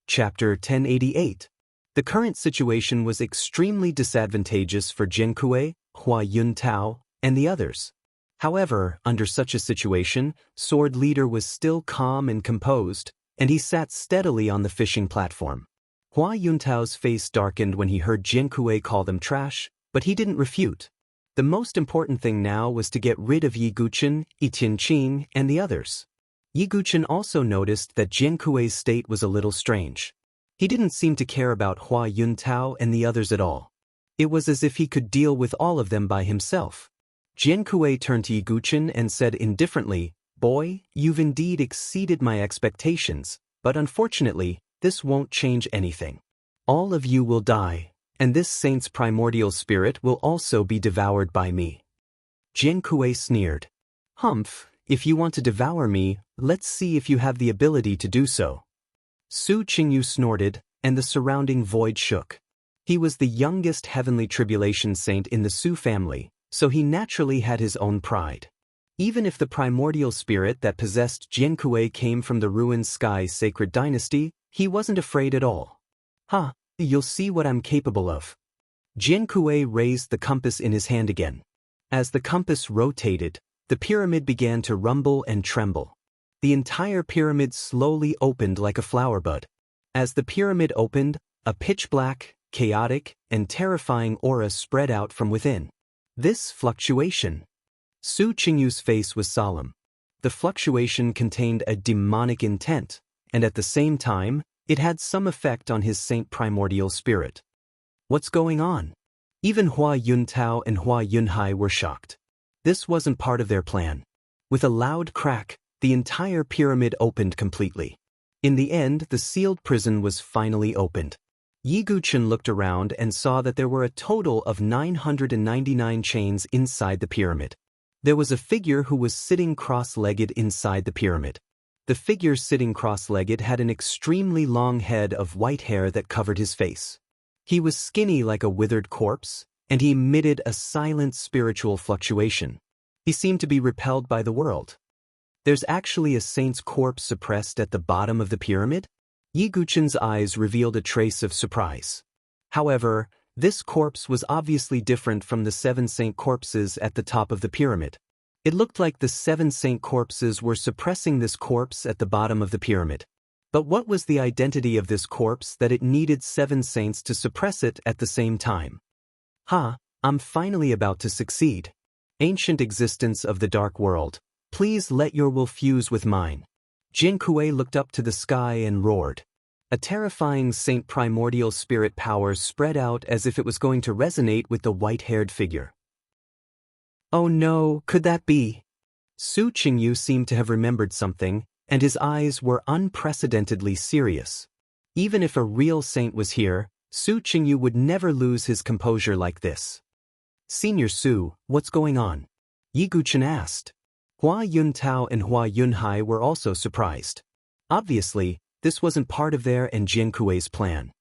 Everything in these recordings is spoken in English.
Chapter 1088. The current situation was extremely disadvantageous for Jiankui, Hua Yuntao, and the others. However, under such a situation, Sword Leader was still calm and composed, and he sat steadily on the fishing platform. Hua Yuntao's face darkened when he heard Jiankui call them trash, but he didn't refute. The most important thing now was to get rid of Yi Guqin, Yi Tianqing, and the others. Yi Guqin also noticed that Jiankui's state was a little strange. He didn't seem to care about Hua Yuntao and the others at all. It was as if he could deal with all of them by himself. Jiankui turned to Yi Guqin and said indifferently, "Boy, you've indeed exceeded my expectations, but unfortunately, this won't change anything. All of you will die, and this saint's primordial spirit will also be devoured by me." Jiankui sneered. "Humph, if you want to devour me, let's see if you have the ability to do so." Su Qingyu snorted, and the surrounding void shook. He was the youngest heavenly tribulation saint in the Su family, so he naturally had his own pride. Even if the primordial spirit that possessed Jiankui came from the ruined sky sacred dynasty, he wasn't afraid at all. "Ha, you'll see what I'm capable of." Jiankui raised the compass in his hand again. As the compass rotated, the pyramid began to rumble and tremble. The entire pyramid slowly opened like a flower bud. As the pyramid opened, a pitch-black, chaotic, and terrifying aura spread out from within. This fluctuation. Su Qingyu's face was solemn. The fluctuation contained a demonic intent, and at the same time, it had some effect on his saint primordial spirit. What's going on? Even Hua Yuntao and Hua Yunhai were shocked. This wasn't part of their plan. With a loud crack, the entire pyramid opened completely. In the end, the sealed prison was finally opened. Yi Guqin looked around and saw that there were a total of 999 chains inside the pyramid. There was a figure who was sitting cross-legged inside the pyramid. The figure sitting cross-legged had an extremely long head of white hair that covered his face. He was skinny like a withered corpse, and he emitted a silent spiritual fluctuation. He seemed to be repelled by the world. There's actually a saint's corpse suppressed at the bottom of the pyramid? Yi Guqin's eyes revealed a trace of surprise. However, this corpse was obviously different from the 7 saint corpses at the top of the pyramid. It looked like the 7 saint corpses were suppressing this corpse at the bottom of the pyramid. But what was the identity of this corpse that it needed 7 saints to suppress it at the same time? "Ha, I'm finally about to succeed. Ancient existence of the dark world, please let your will fuse with mine." Jiankui looked up to the sky and roared. A terrifying saint primordial spirit power spread out as if it was going to resonate with the white-haired figure. "Oh no, could that be?" Su Qingyu seemed to have remembered something, and his eyes were unprecedentedly serious. Even if a real saint was here, Su Qingyu would never lose his composure like this. "Senior Su, what's going on?" Yi Guqin asked. Hua Yuntao and Hua Yunhai were also surprised. Obviously, this wasn't part of their and Jiankui's plan.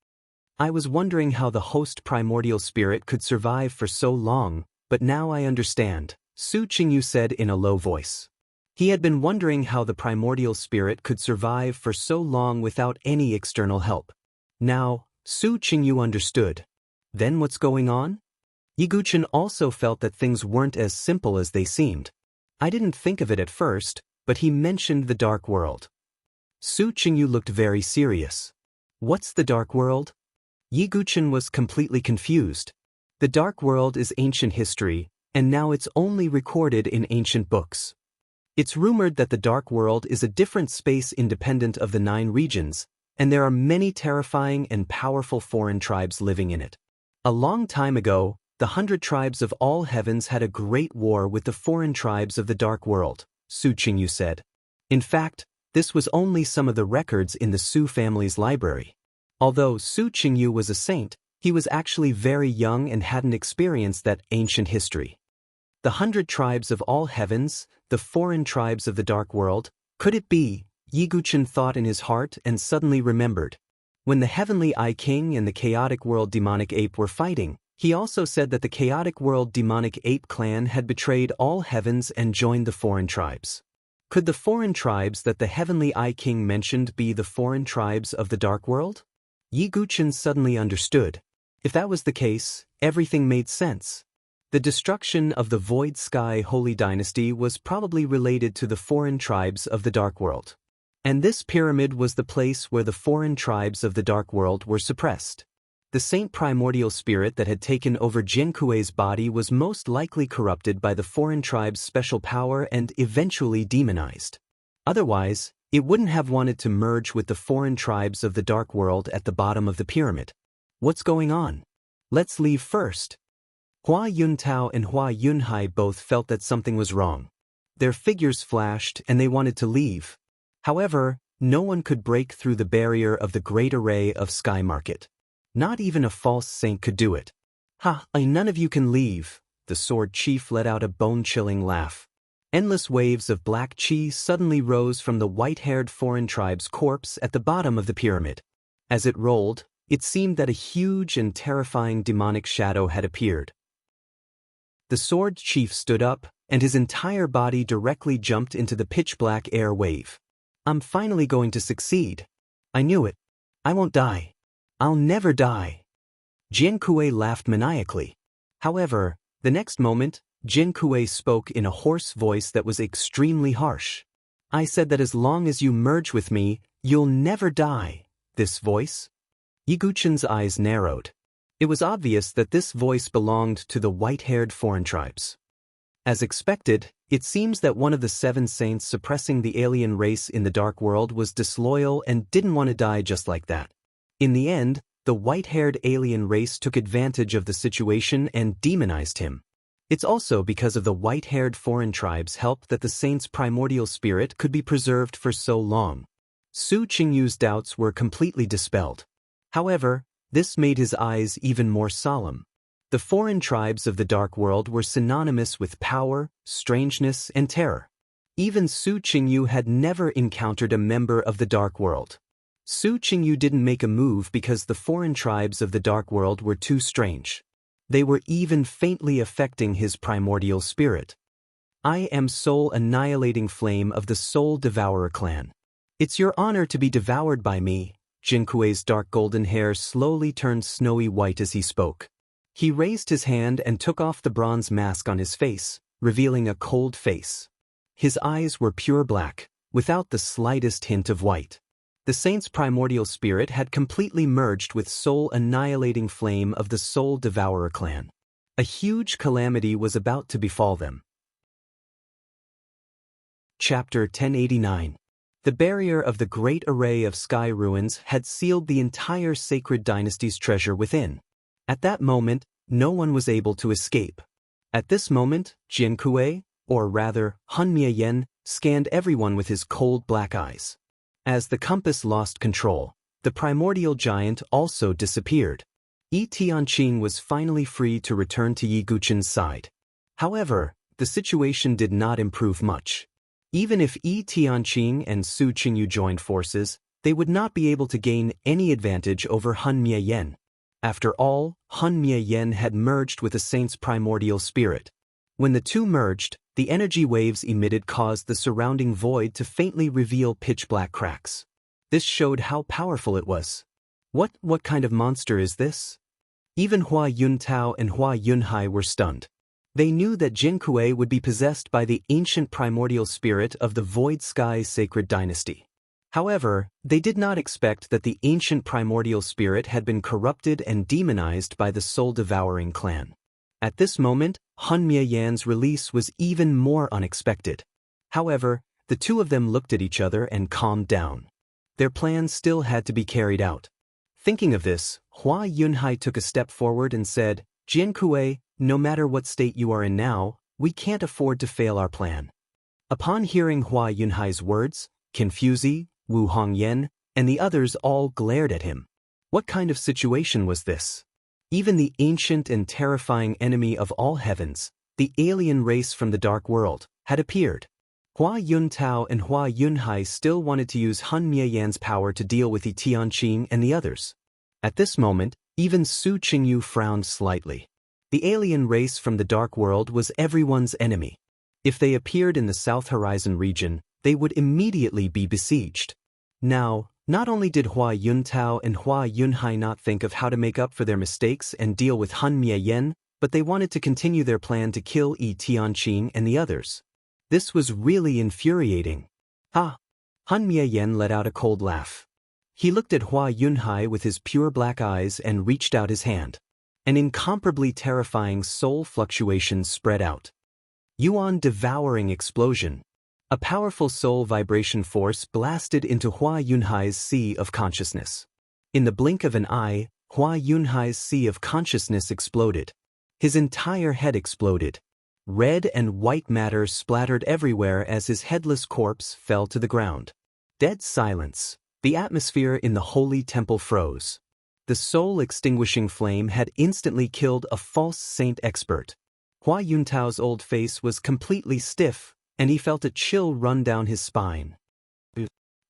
"I was wondering how the host primordial spirit could survive for so long, but now I understand," Su Qingyu said in a low voice. He had been wondering how the primordial spirit could survive for so long without any external help. Now, Su Qingyu understood. Then what's going on? Yi Guqin also felt that things weren't as simple as they seemed. "I didn't think of it at first, but he mentioned the dark world." Su Qingyu looked very serious. "What's the dark world?" Yi Guqin was completely confused. The dark world is ancient history, and now it's only recorded in ancient books. It's rumored that the dark world is a different space independent of the 9 regions, and there are many terrifying and powerful foreign tribes living in it. A long time ago, the 100 tribes of all heavens had a great war with the foreign tribes of the dark world, Su Qingyu said. In fact, this was only some of the records in the Su family's library. Although Su Qingyu was a saint, he was actually very young and hadn't experienced that ancient history. The 100 tribes of all heavens, the foreign tribes of the dark world, could it be? Yi Guqin thought in his heart and suddenly remembered. When the heavenly Eye King and the chaotic world demonic ape were fighting, he also said that the chaotic world demonic ape clan had betrayed all heavens and joined the foreign tribes. Could the foreign tribes that the heavenly Eye King mentioned be the foreign tribes of the Dark World? Yi Guchen suddenly understood. If that was the case, everything made sense. The destruction of the Void Sky Holy Dynasty was probably related to the foreign tribes of the Dark World. And this pyramid was the place where the foreign tribes of the Dark World were suppressed. The saint primordial spirit that had taken over Jiankui's body was most likely corrupted by the foreign tribe's special power and eventually demonized. Otherwise, it wouldn't have wanted to merge with the foreign tribes of the Dark World at the bottom of the pyramid. What's going on? Let's leave first. Hua Yuntao and Hua Yunhai both felt that something was wrong. Their figures flashed and they wanted to leave. However, no one could break through the barrier of the great array of Sky Market. Not even a false saint could do it. None of you can leave. The sword chief let out a bone-chilling laugh. Endless waves of black chi suddenly rose from the white-haired foreign tribe's corpse at the bottom of the pyramid. As it rolled, it seemed that a huge and terrifying demonic shadow had appeared. The sword chief stood up, and his entire body directly jumped into the pitch-black air wave. I'm finally going to succeed. I knew it. I won't die. I'll never die. Jiankui laughed maniacally. However, the next moment, Jiankui spoke in a hoarse voice that was extremely harsh. I said that as long as you merge with me, you'll never die. This voice? Yiguchen's eyes narrowed. It was obvious that this voice belonged to the white-haired foreign tribes. As expected, it seems that one of the 7 saints suppressing the alien race in the Dark World was disloyal and didn't want to die just like that. In the end, the white-haired alien race took advantage of the situation and demonized him. It's also because of the white-haired foreign tribes' help that the saint's primordial spirit could be preserved for so long. Su Qingyu's doubts were completely dispelled. However, this made his eyes even more solemn. The foreign tribes of the Dark World were synonymous with power, strangeness, and terror. Even Su Qingyu had never encountered a member of the Dark World. Su Qingyu didn't make a move because the foreign tribes of the Dark World were too strange. They were even faintly affecting his primordial spirit. I am Soul Annihilating Flame of the Soul Devourer clan. It's your honor to be devoured by me. Jinkui's dark golden hair slowly turned snowy white as he spoke. He raised his hand and took off the bronze mask on his face, revealing a cold face. His eyes were pure black, without the slightest hint of white. The saint's primordial spirit had completely merged with Soul Annihilating Flame of the Soul Devourer clan. A huge calamity was about to befall them. Chapter 1089. The barrier of the great array of sky ruins had sealed the entire sacred dynasty's treasure within. At that moment, no one was able to escape. At this moment, Jiankui, or rather, Hunmia Yen, scanned everyone with his cold black eyes. As the compass lost control, the primordial giant also disappeared. Yi Tianqing was finally free to return to Yi Guchen's side. However, the situation did not improve much. Even if Yi Tianqing and Su Qingyu joined forces, they would not be able to gain any advantage over Hunmia Yen. After all, Hunmia Yen had merged with the saint's primordial spirit. When the two merged, the energy waves emitted caused the surrounding void to faintly reveal pitch-black cracks. This showed how powerful it was. What kind of monster is this? Even Hua Yuntao and Hua Yunhai were stunned. They knew that Jinkui would be possessed by the ancient primordial spirit of the Void Sky Sacred Dynasty. However, they did not expect that the ancient primordial spirit had been corrupted and demonized by the soul-devouring clan. At this moment, Hunmia Yan's release was even more unexpected. However, the two of them looked at each other and calmed down. Their plan still had to be carried out. Thinking of this, Hua Yunhai took a step forward and said, Jiankui, no matter what state you are in now, we can't afford to fail our plan. Upon hearing Hua Yunhai's words, Confuzi, Wu Hongyan, and the others all glared at him. What kind of situation was this? Even the ancient and terrifying enemy of all heavens, the alien race from the Dark World, had appeared. Hua Yuntao and Hua Yunhai still wanted to use Hunmia Yan's power to deal with Yi Tianqing and the others. At this moment, even Su Qingyu frowned slightly. The alien race from the Dark World was everyone's enemy. If they appeared in the South Horizon region, they would immediately be besieged. Now, not only did Hua Yuntao and Hua Yunhai not think of how to make up for their mistakes and deal with Han Mieyen, but they wanted to continue their plan to kill Yi Tianqing and the others. This was really infuriating. Ha! Han Mieyen let out a cold laugh. He looked at Hua Yunhai with his pure black eyes and reached out his hand. An incomparably terrifying soul fluctuation spread out. Yuan devouring explosion. A powerful soul vibration force blasted into Hua Yunhai's sea of consciousness. In the blink of an eye, Hua Yunhai's sea of consciousness exploded. His entire head exploded. Red and white matter splattered everywhere as his headless corpse fell to the ground. Dead silence. The atmosphere in the holy temple froze. The soul-extinguishing flame had instantly killed a false saint expert. Hua Yuntao's old face was completely stiff, and he felt a chill run down his spine.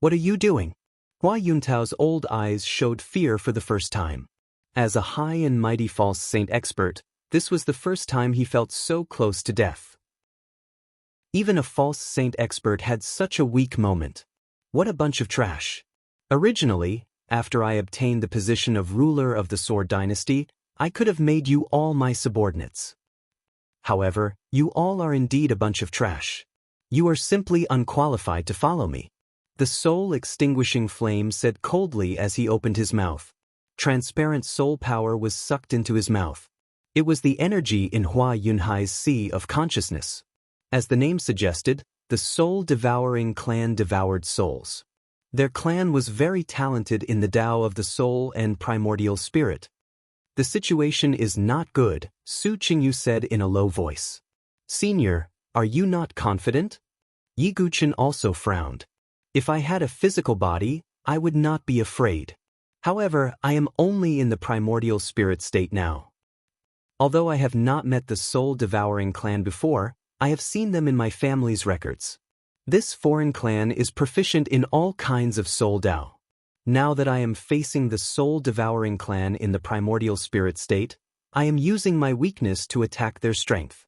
"What are you doing?" Hua Yuntao's old eyes showed fear for the first time. As a high and mighty false saint expert, this was the first time he felt so close to death. Even a false saint expert had such a weak moment. What a bunch of trash. Originally, after I obtained the position of ruler of the Sword Dynasty, I could have made you all my subordinates. However, you all are indeed a bunch of trash. You are simply unqualified to follow me. The soul-extinguishing flame said coldly as he opened his mouth. Transparent soul power was sucked into his mouth. It was the energy in Hua Yunhai's sea of consciousness. As the name suggested, the soul-devouring clan devoured souls. Their clan was very talented in the Tao of the soul and primordial spirit. "The situation is not good," Su Qingyu said in a low voice. "Senior, are you not confident?" Yi Guqin also frowned. "If I had a physical body, I would not be afraid. However, I am only in the primordial spirit state now. Although I have not met the soul-devouring clan before, I have seen them in my family's records. This foreign clan is proficient in all kinds of soul Tao. Now that I am facing the soul-devouring clan in the primordial spirit state, I am using my weakness to attack their strength."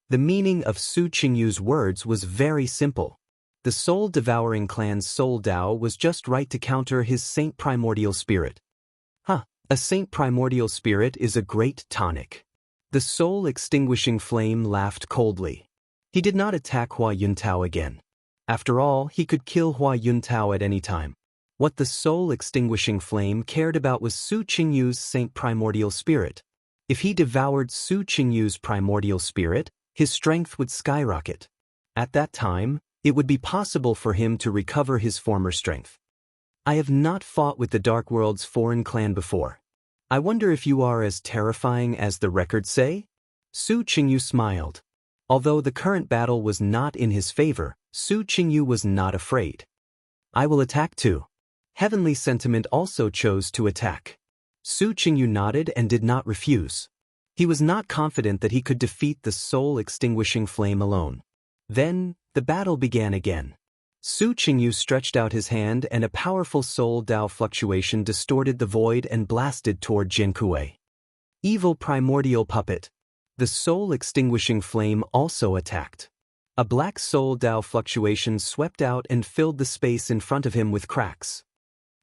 The meaning of Su Qingyu's words was very simple. The soul-devouring clan's soul Tao was just right to counter his saint primordial spirit. A saint primordial spirit is a great tonic. The soul-extinguishing flame laughed coldly. He did not attack Hua Yuntao again. After all, he could kill Hua Yuntao at any time. What the soul-extinguishing flame cared about was Su Qingyu's saint primordial spirit. If he devoured Su Qingyu's primordial spirit, his strength would skyrocket. At that time, it would be possible for him to recover his former strength. "I have not fought with the Dark World's foreign clan before. I wonder if you are as terrifying as the records say?" Su Qingyu smiled. Although the current battle was not in his favor, Su Qingyu was not afraid. "I will attack too." Heavenly Sentiment also chose to attack. Su Qingyu nodded and did not refuse. He was not confident that he could defeat the soul-extinguishing flame alone. Then, the battle began again. Su Qingyu stretched out his hand and a powerful soul Tao fluctuation distorted the void and blasted toward Jinkui. Evil primordial puppet. The soul-extinguishing flame also attacked. A black soul Tao fluctuation swept out and filled the space in front of him with cracks.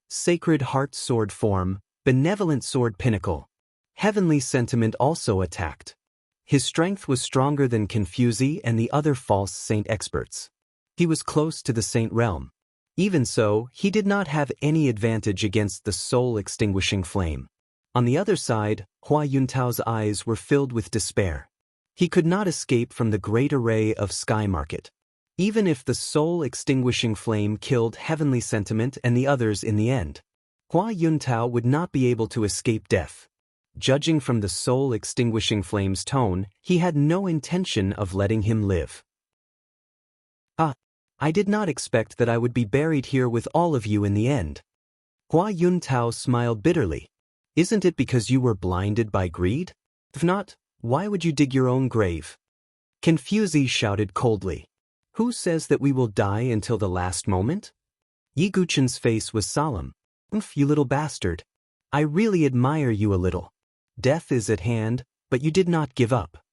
Sacred Heart Sword form, Benevolent Sword Pinnacle. Heavenly Sentiment also attacked. His strength was stronger than Confusi and the other false saint experts. He was close to the saint realm. Even so, he did not have any advantage against the soul-extinguishing flame. On the other side, Hua Yuntao's eyes were filled with despair. He could not escape from the great array of Sky Market. Even if the soul-extinguishing flame killed Heavenly Sentiment and the others in the end, Hua Yuntao would not be able to escape death. Judging from the soul-extinguishing flame's tone, he had no intention of letting him live. I did not expect that I would be buried here with all of you in the end." Hua Yuntao smiled bitterly. "Isn't it because you were blinded by greed? If not, why would you dig your own grave?" Confusi shouted coldly. "Who says that we will die until the last moment?" Yi Guqin's face was solemn. "You little bastard. I really admire you a little. Death is at hand, but you did not give up."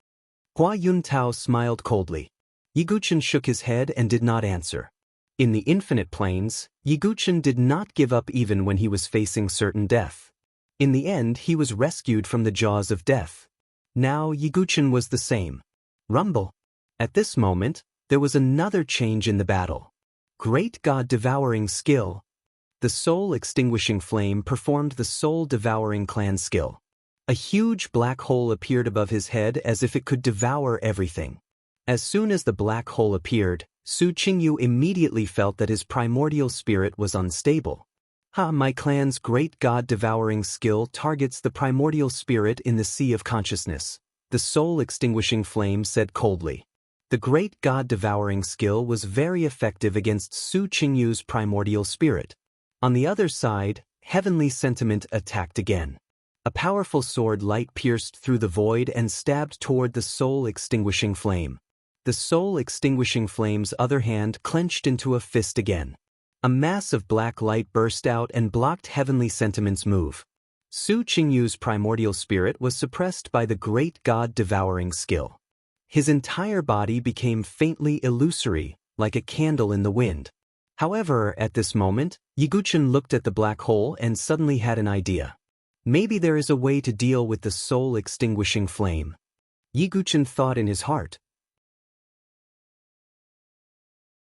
Hua Yuntao smiled coldly. Yi Guqin shook his head and did not answer. In the infinite planes, Yiguchen did not give up even when he was facing certain death. In the end, he was rescued from the jaws of death. Now Yiguchen was the same. Rumble. At this moment, there was another change in the battle. Great God-devouring skill. The soul-extinguishing flame performed the soul-devouring clan skill. A huge black hole appeared above his head as if it could devour everything. As soon as the black hole appeared, Su Qingyu immediately felt that his primordial spirit was unstable. My clan's great God-devouring skill targets the primordial spirit in the sea of consciousness, the soul-extinguishing flame said coldly. The great God-devouring skill was very effective against Su Qingyu's primordial spirit. On the other side, heavenly sentiment attacked again. A powerful sword light pierced through the void and stabbed toward the soul-extinguishing flame. The soul-extinguishing flame's other hand clenched into a fist again. A mass of black light burst out and blocked heavenly sentiment's move. Su Qingyu's primordial spirit was suppressed by the great God-devouring skill. His entire body became faintly illusory, like a candle in the wind. However, at this moment, Yiguchen looked at the black hole and suddenly had an idea. Maybe there is a way to deal with the soul-extinguishing flame. Yiguchen thought in his heart.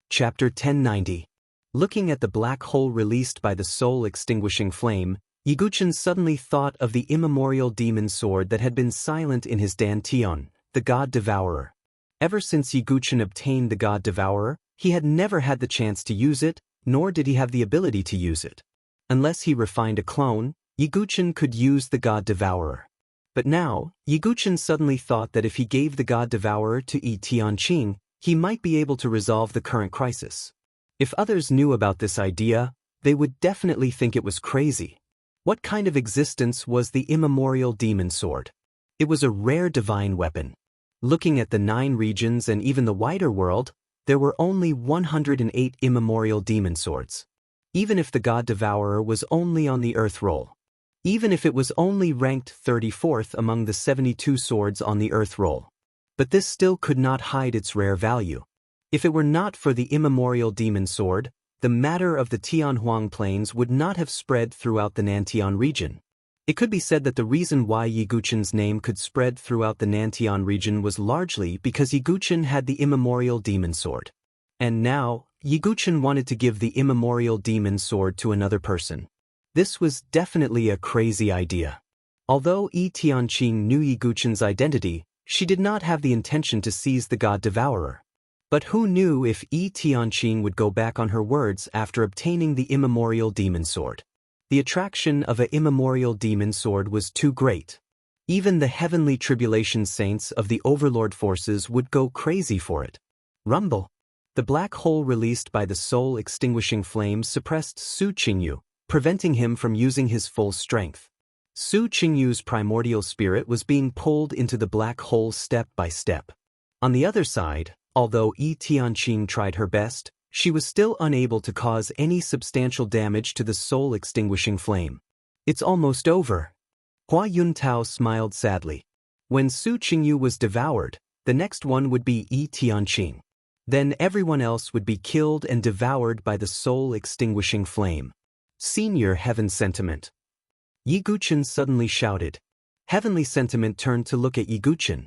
Chapter 1090. Looking at the black hole released by the soul-extinguishing flame, Yiguchen suddenly thought of the immemorial demon sword that had been silent in his dantian, the God Devourer. Ever since Yiguchen obtained the God Devourer, he had never had the chance to use it, nor did he have the ability to use it. Unless he refined a clone, Yiguchen could use the God Devourer. But now, Yiguchen suddenly thought that if he gave the God Devourer to Yi Tianqing, he might be able to resolve the current crisis. If others knew about this idea, they would definitely think it was crazy. What kind of existence was the immemorial demon sword? It was a rare divine weapon. Looking at the 9 regions and even the wider world, there were only 108 immemorial demon swords. Even if the God Devourer was only on the Earth roll. Even if it was only ranked 34th among the 72 swords on the Earth roll. But this still could not hide its rare value. If it were not for the immemorial demon sword, the matter of the Tianhuang plains would not have spread throughout the Nantian region. It could be said that the reason why Yiguchen's name could spread throughout the Nantian region was largely because Yiguchen had the immemorial demon sword. And now, Yiguchen wanted to give the immemorial demon sword to another person. This was definitely a crazy idea. Although Yi Tianqing knew Yiguchen's identity, she did not have the intention to seize the God Devourer. But who knew if Yi Tianqing would go back on her words after obtaining the immemorial demon sword? The attraction of an immemorial demon sword was too great. Even the heavenly tribulation saints of the overlord forces would go crazy for it. Rumble. The black hole released by the soul-extinguishing flame suppressed Su Qingyu, preventing him from using his full strength. Su Qingyu's primordial spirit was being pulled into the black hole step by step. On the other side, although Yi Tianqing tried her best, she was still unable to cause any substantial damage to the soul-extinguishing flame. It's almost over. Hua Yuntao smiled sadly. When Su Qingyu was devoured, the next one would be Yi Tianqing. Then everyone else would be killed and devoured by the soul-extinguishing flame. Senior Heaven Sentiment. Yiguchen suddenly shouted. Heavenly Sentiment turned to look at Yiguchen.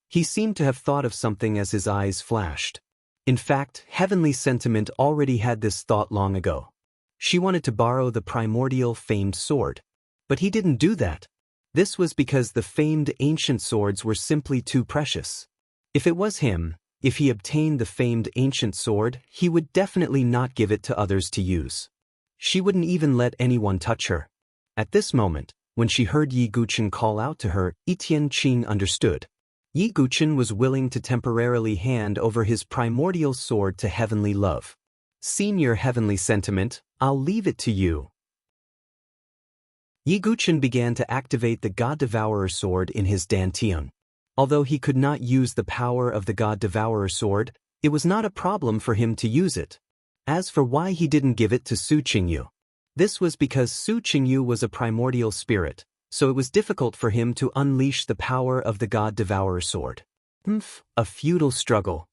He seemed to have thought of something as his eyes flashed. In fact, Heavenly Sentiment already had this thought long ago. She wanted to borrow the primordial famed sword. But he didn't do that. This was because the famed ancient swords were simply too precious. If it was him, if he obtained the famed ancient sword, he would definitely not give it to others to use. She wouldn't even let anyone touch her. At this moment, when she heard Yiguchen call out to her, Yi Tianqing understood. Yiguchen was willing to temporarily hand over his primordial sword to Heavenly Love. Senior Heavenly Sentiment, I'll leave it to you. Yiguchen began to activate the God Devourer sword in his dantian. Although he could not use the power of the God Devourer sword, it was not a problem for him to use it. As for why he didn't give it to Su Qingyu, this was because Su Qingyu was a primordial spirit, so it was difficult for him to unleash the power of the God Devourer sword. A futile struggle.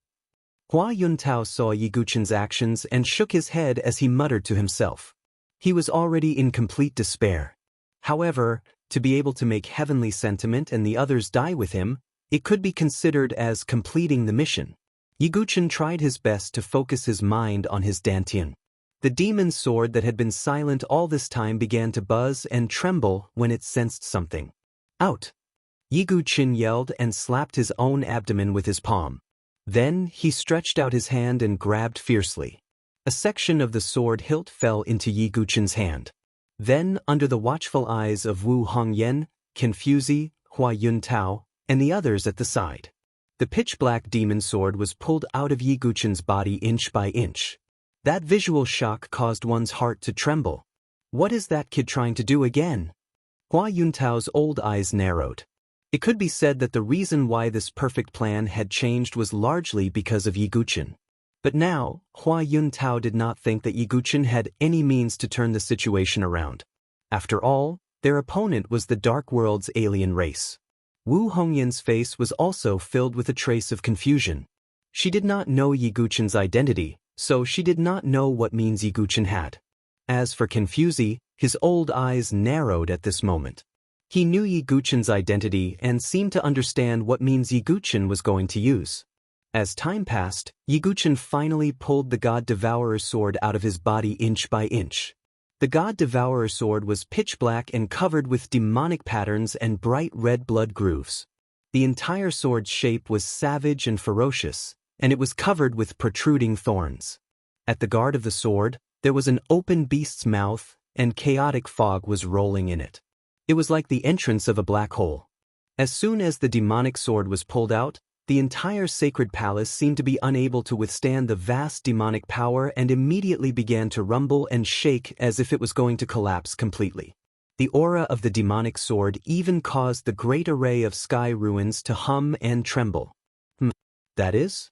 Hua Yuntao saw Yi Guqin's actions and shook his head as he muttered to himself. He was already in complete despair. However, to be able to make Heavenly Sentiment and the others die with him, it could be considered as completing the mission. Yi Guqin tried his best to focus his mind on his dantian. The demon's sword that had been silent all this time began to buzz and tremble when it sensed something. Out! Yi Guqin yelled and slapped his own abdomen with his palm. Then he stretched out his hand and grabbed fiercely. A section of the sword hilt fell into Yi Guqin's hand. Then, under the watchful eyes of Wu Hongyan, Confuzi, Hua Yuntao, and the others at the side, the pitch-black demon sword was pulled out of Yi Guqin's body inch by inch. That visual shock caused one's heart to tremble. What is that kid trying to do again? Hua Yuntao's old eyes narrowed. It could be said that the reason why this perfect plan had changed was largely because of Yi Guqin. But now, Hua Yuntao did not think that Yi Guqin had any means to turn the situation around. After all, their opponent was the Dark World's alien race. Wu Hongyan's face was also filled with a trace of confusion. She did not know Yi Guqin's identity, so she did not know what means Yi Guqin had. As for Confuzi, his old eyes narrowed at this moment. He knew Yi Guqin's identity and seemed to understand what means Yi Guqin was going to use. As time passed, Yi Guqin finally pulled the God Devourer's sword out of his body inch by inch. The God Devourer's sword was pitch black and covered with demonic patterns and bright red blood grooves. The entire sword's shape was savage and ferocious, and it was covered with protruding thorns. At the guard of the sword, there was an open beast's mouth, and chaotic fog was rolling in it. It was like the entrance of a black hole. As soon as the demonic sword was pulled out, the entire sacred palace seemed to be unable to withstand the vast demonic power and immediately began to rumble and shake as if it was going to collapse completely. The aura of the demonic sword even caused the great array of sky ruins to hum and tremble. That is?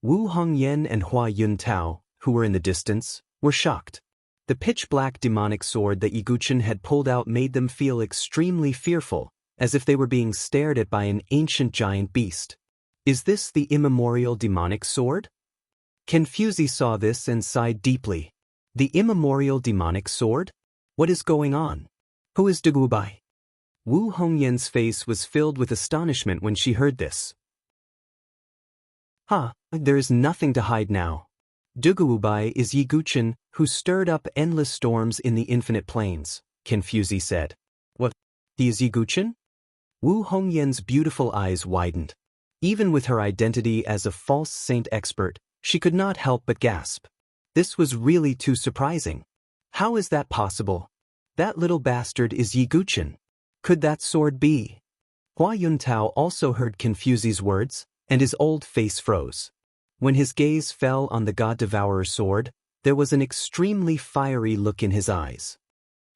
Wu Hongyan and Hua Yuntao, who were in the distance, were shocked. The pitch-black demonic sword that Yi Guqin had pulled out made them feel extremely fearful, as if they were being stared at by an ancient giant beast. Is this the immemorial demonic sword? Confuzi saw this and sighed deeply. The immemorial demonic sword? What is going on? Who is Dugubai? Wu Hongyan's face was filled with astonishment when she heard this. There is nothing to hide now. Dugubai is Yi Guqin, who stirred up endless storms in the infinite plains, Confuzi said. What? He is Yi Guqin? Wu Hongyan's beautiful eyes widened. Even with her identity as a false saint expert, she could not help but gasp. This was really too surprising. How is that possible? That little bastard is Yi Guqin. Could that sword be? Hua Yuntao also heard Confuzi's words, and his old face froze. When his gaze fell on the God Devourer's sword, there was an extremely fiery look in his eyes.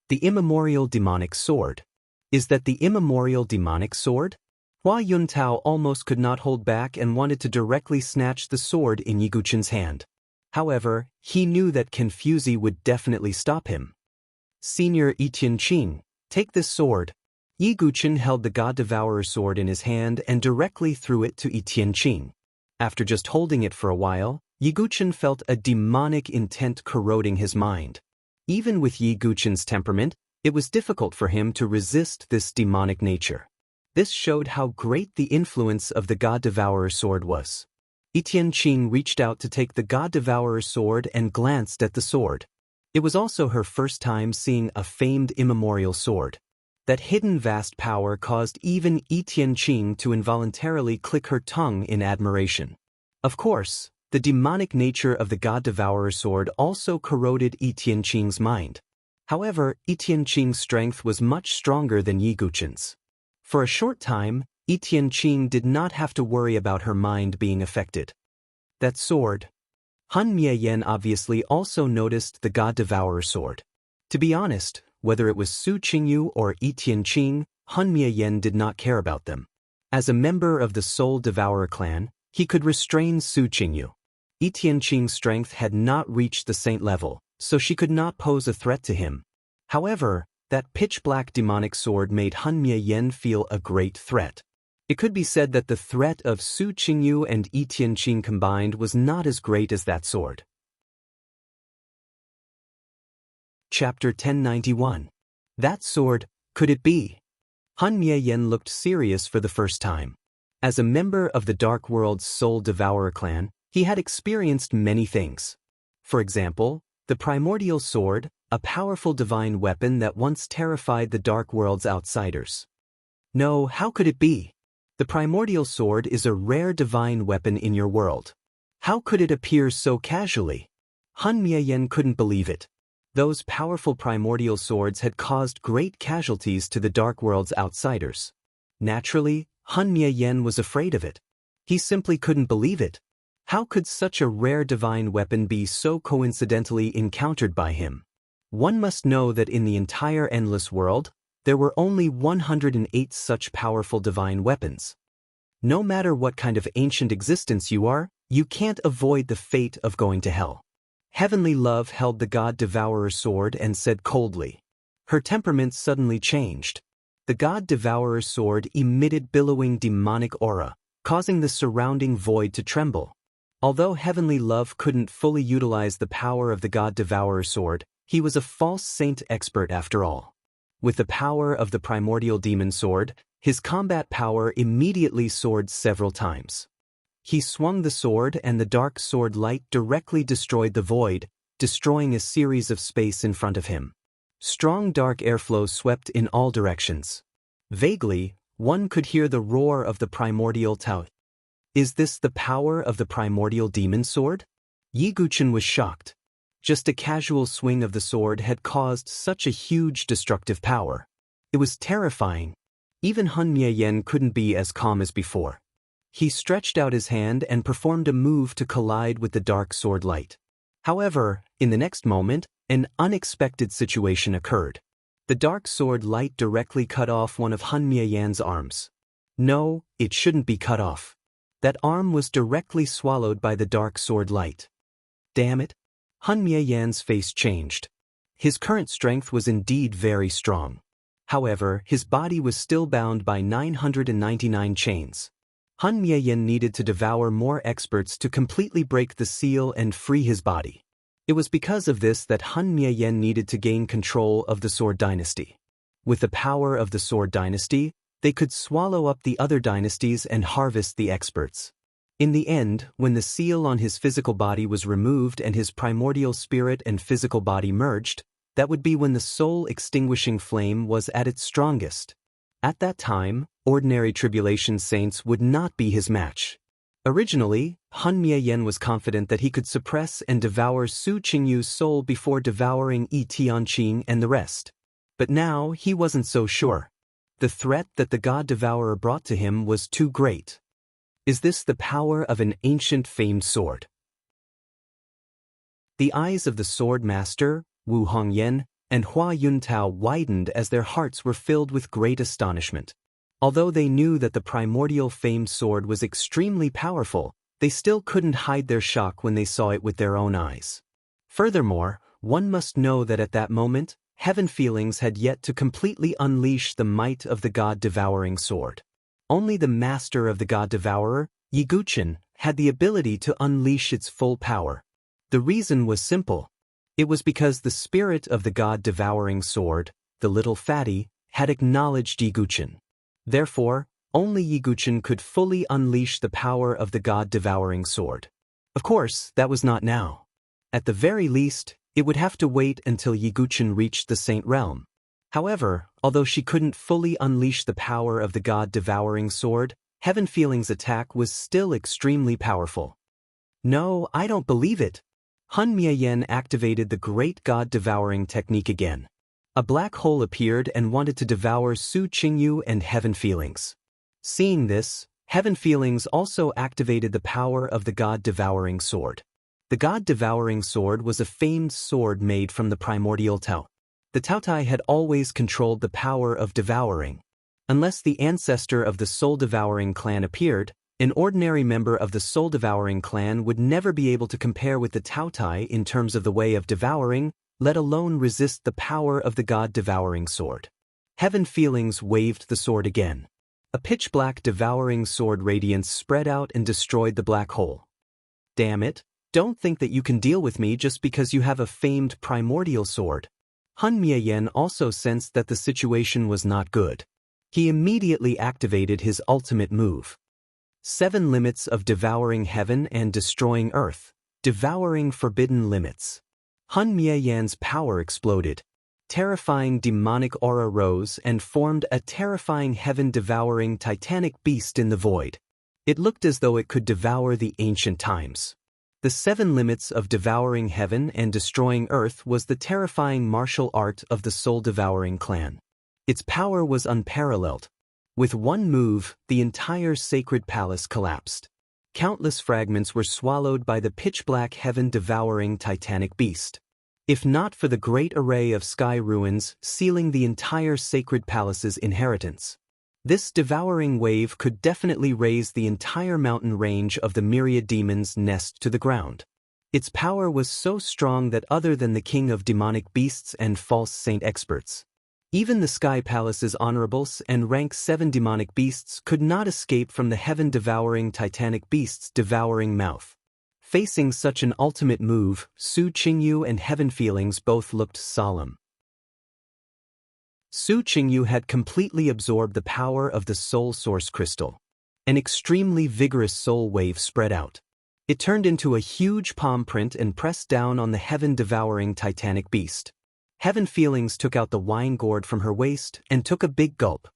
The immemorial demonic sword. Is that the immemorial demonic sword? Hua Yuntao almost could not hold back and wanted to directly snatch the sword in Yi Guqin's hand. However, he knew that Confuzi would definitely stop him. Senior Yi Tianqing, take this sword. Yi Guqin held the God Devourer's sword in his hand and directly threw it to Yi Tianqing. After just holding it for a while, Yi Guqin felt a demonic intent corroding his mind. Even with Yi Guqin's temperament, it was difficult for him to resist this demonic nature. This showed how great the influence of the God Devourer's sword was. Yi Tianqing reached out to take the God Devourer's sword and glanced at the sword. It was also her first time seeing a famed immemorial sword. That hidden vast power caused even Yi Tianqing to involuntarily click her tongue in admiration. Of course, the demonic nature of the God Devourer's sword also corroded Yi Tianqing's mind. However, Yi Tianqing's strength was much stronger than Yi Guqin's. For a short time, Yi Tianqing did not have to worry about her mind being affected. That sword. Han Mieyan obviously also noticed the God Devourer's sword. To be honest, whether it was Su Qingyu or Yi Tianqing, Han Mieyan did not care about them. As a member of the Soul Devourer clan, he could restrain Su Qingyu. Yi Tianqing's strength had not reached the saint level, so she could not pose a threat to him. However, that pitch-black demonic sword made Han Mieyan feel a great threat. It could be said that the threat of Su Qingyu and Yi Tianqing combined was not as great as that sword. Chapter 1091. That sword, could it be? Han Mieyan looked serious for the first time. As a member of the Dark World's Soul Devourer clan, he had experienced many things. For example, the primordial sword, a powerful divine weapon that once terrified the Dark World's outsiders. No, how could it be? The primordial sword is a rare divine weapon in your world. How could it appear so casually? Han Mieyan couldn't believe it. Those powerful primordial swords had caused great casualties to the Dark World's outsiders. Naturally, Han Mieyan was afraid of it. He simply couldn't believe it. How could such a rare divine weapon be so coincidentally encountered by him? One must know that in the entire endless world, there were only 108 such powerful divine weapons. No matter what kind of ancient existence you are, you can't avoid the fate of going to hell. Heavenly Love held the God Devourer's sword and said coldly. Her temperament suddenly changed. The God Devourer's sword emitted billowing demonic aura, causing the surrounding void to tremble. Although Heavenly Love couldn't fully utilize the power of the God Devourer's sword, he was a false saint expert after all. With the power of the primordial demon sword, his combat power immediately soared several times. He swung the sword and the dark sword light directly destroyed the void, destroying a series of space in front of him. Strong dark airflow swept in all directions. Vaguely, one could hear the roar of the primordial Tao. Is this the power of the primordial demon sword? Yi Guchen was shocked. Just a casual swing of the sword had caused such a huge destructive power. It was terrifying. Even Han Mieyan couldn't be as calm as before. He stretched out his hand and performed a move to collide with the dark sword light. However, in the next moment, an unexpected situation occurred. The dark sword light directly cut off one of Han Mieyan's arms. No, it shouldn't be cut off. That arm was directly swallowed by the dark sword light. Damn it! Han Mieyan's face changed. His current strength was indeed very strong. However, his body was still bound by 999 chains. Han Mieyan needed to devour more experts to completely break the seal and free his body. It was because of this that Han Mieyan needed to gain control of the Sword Dynasty. With the power of the Sword Dynasty, they could swallow up the other dynasties and harvest the experts. In the end, when the seal on his physical body was removed and his primordial spirit and physical body merged, that would be when the soul-extinguishing flame was at its strongest. At that time, ordinary tribulation saints would not be his match. Originally, Han Mieyan was confident that he could suppress and devour Su Qingyu's soul before devouring Yi Tianqing and the rest. But now he wasn't so sure. The threat that the God Devourer brought to him was too great. Is this the power of an ancient famed sword? The eyes of the sword master, Wu Hongyan, and Hua Yuntao widened as their hearts were filled with great astonishment. Although they knew that the primordial famed sword was extremely powerful, they still couldn't hide their shock when they saw it with their own eyes. Furthermore, one must know that at that moment, Heaven Feelings had yet to completely unleash the might of the God-devouring sword. Only the master of the God-devourer, Yi Guchen, had the ability to unleash its full power. The reason was simple. It was because the spirit of the God-devouring sword, the little fatty, had acknowledged Yi Guchen. Therefore, only Yi Guchen could fully unleash the power of the God-devouring sword. Of course, that was not now. At the very least, it would have to wait until Yi Guchen reached the Saint Realm. However, although she couldn't fully unleash the power of the God-devouring sword, Heaven Feeling's attack was still extremely powerful. No, I don't believe it. Han Mieyan activated the great God-devouring technique again. A black hole appeared and wanted to devour Su Qingyu and Heaven Feelings. Seeing this, Heaven Feelings also activated the power of the God-devouring sword. The God-devouring sword was a famed sword made from the primordial Tao. The Taotai had always controlled the power of devouring. Unless the ancestor of the soul-devouring clan appeared, an ordinary member of the soul-devouring clan would never be able to compare with the Taotai in terms of the way of devouring, let alone resist the power of the God-devouring sword. Heaven Feelings waved the sword again. A pitch-black devouring sword radiance spread out and destroyed the black hole. Damn it, don't think that you can deal with me just because you have a famed primordial sword. Han Mieyen also sensed that the situation was not good. He immediately activated his ultimate move. 7 limits of devouring heaven and destroying earth, devouring forbidden limits. Han Mieyen's power exploded. Terrifying demonic aura rose and formed a terrifying heaven-devouring titanic beast in the void. It looked as though it could devour the ancient times. The 7 limits of devouring heaven and destroying earth was the terrifying martial art of the soul-devouring clan. Its power was unparalleled. With one move, the entire sacred palace collapsed. Countless fragments were swallowed by the pitch-black heaven-devouring titanic beast. If not for the great array of sky ruins sealing the entire sacred palace's inheritance, this devouring wave could definitely raise the entire mountain range of the myriad demons' nest to the ground. Its power was so strong that other than the king of demonic beasts and false saint experts, even the Sky Palace's honorables and rank 7 demonic beasts could not escape from the heaven-devouring titanic beast's devouring mouth. Facing such an ultimate move, Su Qingyu and Heaven Feelings both looked solemn. Su Qingyu had completely absorbed the power of the Soul Source Crystal. An extremely vigorous soul wave spread out. It turned into a huge palm print and pressed down on the heaven-devouring titanic beast. Heaven Feelings took out the wine gourd from her waist and took a big gulp.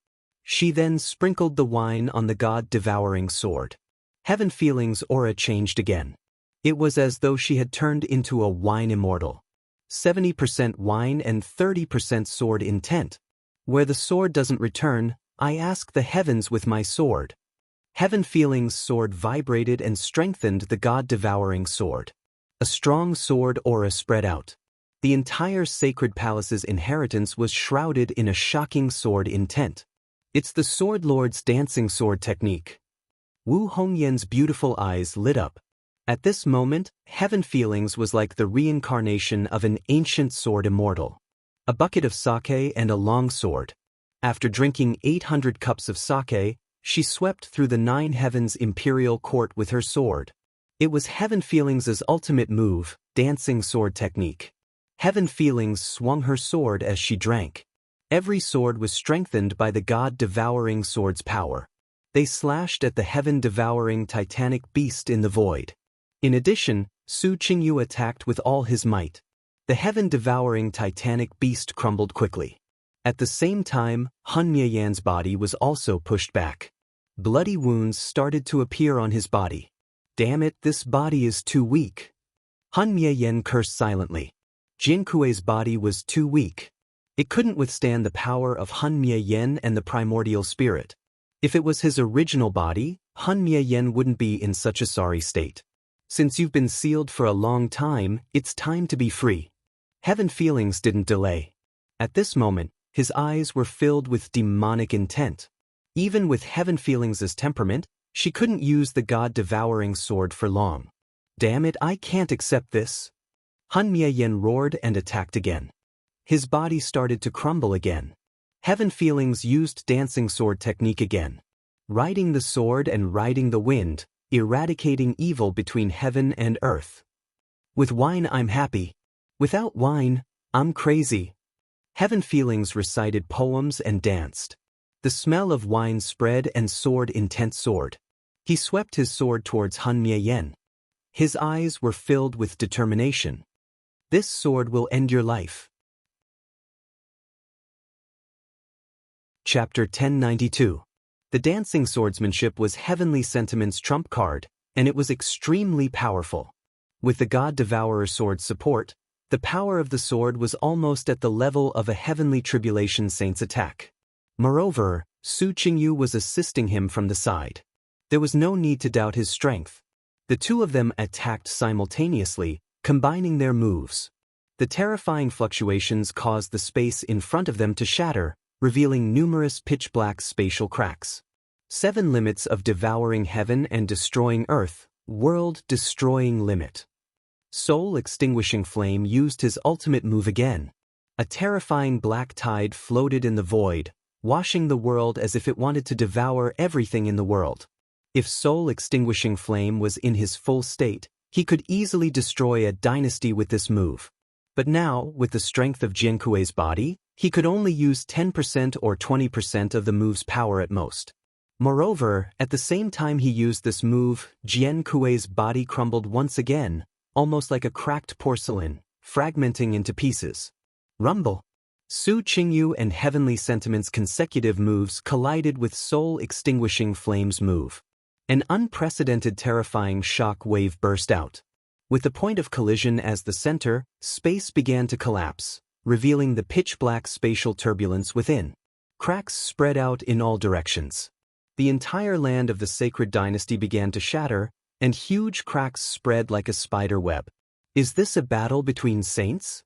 She then sprinkled the wine on the god-devouring sword. Heaven Feelings' aura changed again. It was as though she had turned into a wine immortal. 70% wine and 30% sword intent. Where the sword doesn't return, I ask the heavens with my sword. Heaven Feelings' sword vibrated and strengthened the god-devouring sword. A strong sword aura spread out. The entire sacred palace's inheritance was shrouded in a shocking sword intent. It's the Sword Lord's dancing sword technique. Wu Hongyan's beautiful eyes lit up. At this moment, Heaven Feelings was like the reincarnation of an ancient sword immortal. A bucket of sake and a long sword. After drinking 800 cups of sake, she swept through the 9 heavens' imperial court with her sword. It was Heaven Feelings' ultimate move, dancing sword technique. Heaven Feelings swung her sword as she drank. Every sword was strengthened by the god-devouring sword's power. They slashed at the heaven-devouring titanic beast in the void. In addition, Su Qingyu attacked with all his might. The heaven-devouring titanic beast crumbled quickly. At the same time, Han Mieyan's body was also pushed back. Bloody wounds started to appear on his body. Damn it, this body is too weak. Han Mieyan cursed silently. Jin Kuei's body was too weak. It couldn't withstand the power of Han Mieyan and the primordial spirit. If it was his original body, Han Mieyan wouldn't be in such a sorry state. Since you've been sealed for a long time, it's time to be free. Heaven Feelings didn't delay. At this moment, his eyes were filled with demonic intent. Even with Heaven Feelings' temperament, she couldn't use the god-devouring sword for long. Damn it, I can't accept this. Han Mieyan roared and attacked again. His body started to crumble again. Heaven Feelings used dancing sword technique again. Riding the sword and riding the wind, eradicating evil between heaven and earth. With wine I'm happy. Without wine, I'm crazy. Heaven Feelings recited poems and danced. The smell of wine spread and soared intense sword. He swept his sword towards Han Mieyan. His eyes were filled with determination. This sword will end your life. Chapter 1092. The dancing swordsmanship was Heavenly Sentiment's trump card, and it was extremely powerful. With the God-Devourer sword's support, the power of the sword was almost at the level of a Heavenly Tribulation Saint's attack. Moreover, Su Qingyu was assisting him from the side. There was no need to doubt his strength. The two of them attacked simultaneously, combining their moves. The terrifying fluctuations caused the space in front of them to shatter, revealing numerous pitch-black spatial cracks. 7 limits of devouring heaven and destroying earth, world-destroying limit. Soul-extinguishing flame used his ultimate move again. A terrifying black tide floated in the void, washing the world as if it wanted to devour everything in the world. If soul-extinguishing flame was in his full state, he could easily destroy a dynasty with this move. But now, with the strength of Jiankui's body, he could only use 10% or 20% of the move's power at most. Moreover, at the same time he used this move, Jiankui's body crumbled once again, almost like a cracked porcelain, fragmenting into pieces. Rumble. Su Qingyu and Heavenly Sentiment's consecutive moves collided with soul-extinguishing flame's move. An unprecedented terrifying shock wave burst out. With the point of collision as the center, space began to collapse, revealing the pitch-black spatial turbulence within. Cracks spread out in all directions. The entire land of the sacred dynasty began to shatter, and huge cracks spread like a spider web. Is this a battle between saints?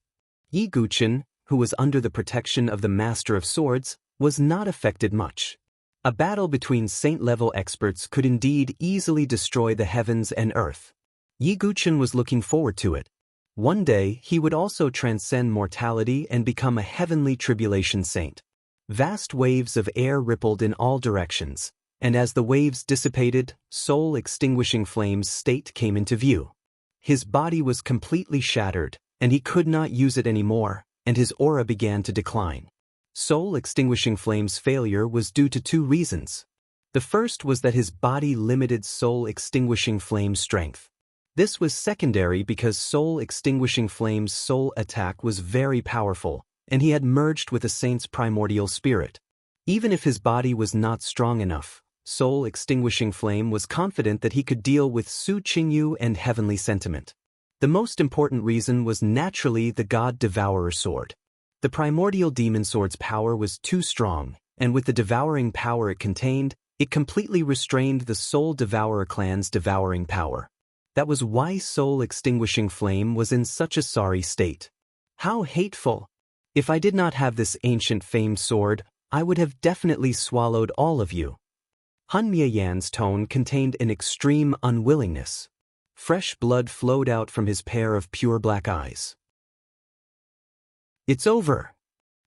Yi Guqin, who was under the protection of the Master of Swords, was not affected much. A battle between saint-level experts could indeed easily destroy the heavens and earth. Yi Guqin was looking forward to it. One day he would also transcend mortality and become a heavenly tribulation saint. Vast waves of air rippled in all directions, and as the waves dissipated, soul-extinguishing flame's state came into view. His body was completely shattered, and he could not use it anymore, and his aura began to decline. Soul-extinguishing flame's failure was due to two reasons. The first was that his body limited soul-extinguishing flame's strength. This was secondary because soul-extinguishing flame's soul attack was very powerful, and he had merged with a saint's primordial spirit. Even if his body was not strong enough, soul-extinguishing flame was confident that he could deal with Su Qingyu and Heavenly Sentiment. The most important reason was naturally the God Devourer sword. The primordial demon sword's power was too strong, and with the devouring power it contained, it completely restrained the Soul Devourer clan's devouring power. That was why soul-extinguishing flame was in such a sorry state. How hateful! If I did not have this ancient famed sword, I would have definitely swallowed all of you. Han Miayan's tone contained an extreme unwillingness. Fresh blood flowed out from his pair of pure black eyes. It's over.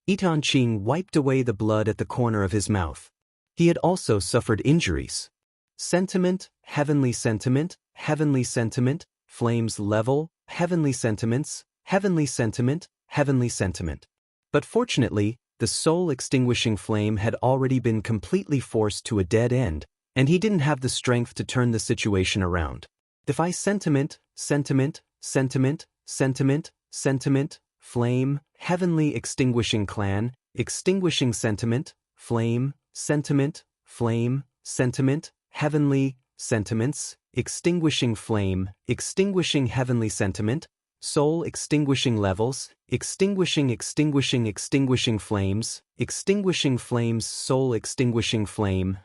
Yitan Qing wiped away the blood at the corner of his mouth. He had also suffered injuries. Sentiment, Heavenly Sentiment, Heavenly Sentiment, Flames level, Heavenly Sentiments, Heavenly Sentiment, Heavenly Sentiment. But fortunately, the soul-extinguishing flame had already been completely forced to a dead end, and he didn't have the strength to turn the situation around. Defy Sentiment, Sentiment, Sentiment, Sentiment, Sentiment, Flame, Heavenly Extinguishing Clan, Extinguishing Sentiment, Flame, Sentiment, Flame, Sentiment, Heavenly, Sentiments, Extinguishing Flame, Extinguishing Heavenly Sentiment, Soul Extinguishing Levels, Extinguishing Flames, Extinguishing Flames, Soul Extinguishing Flame,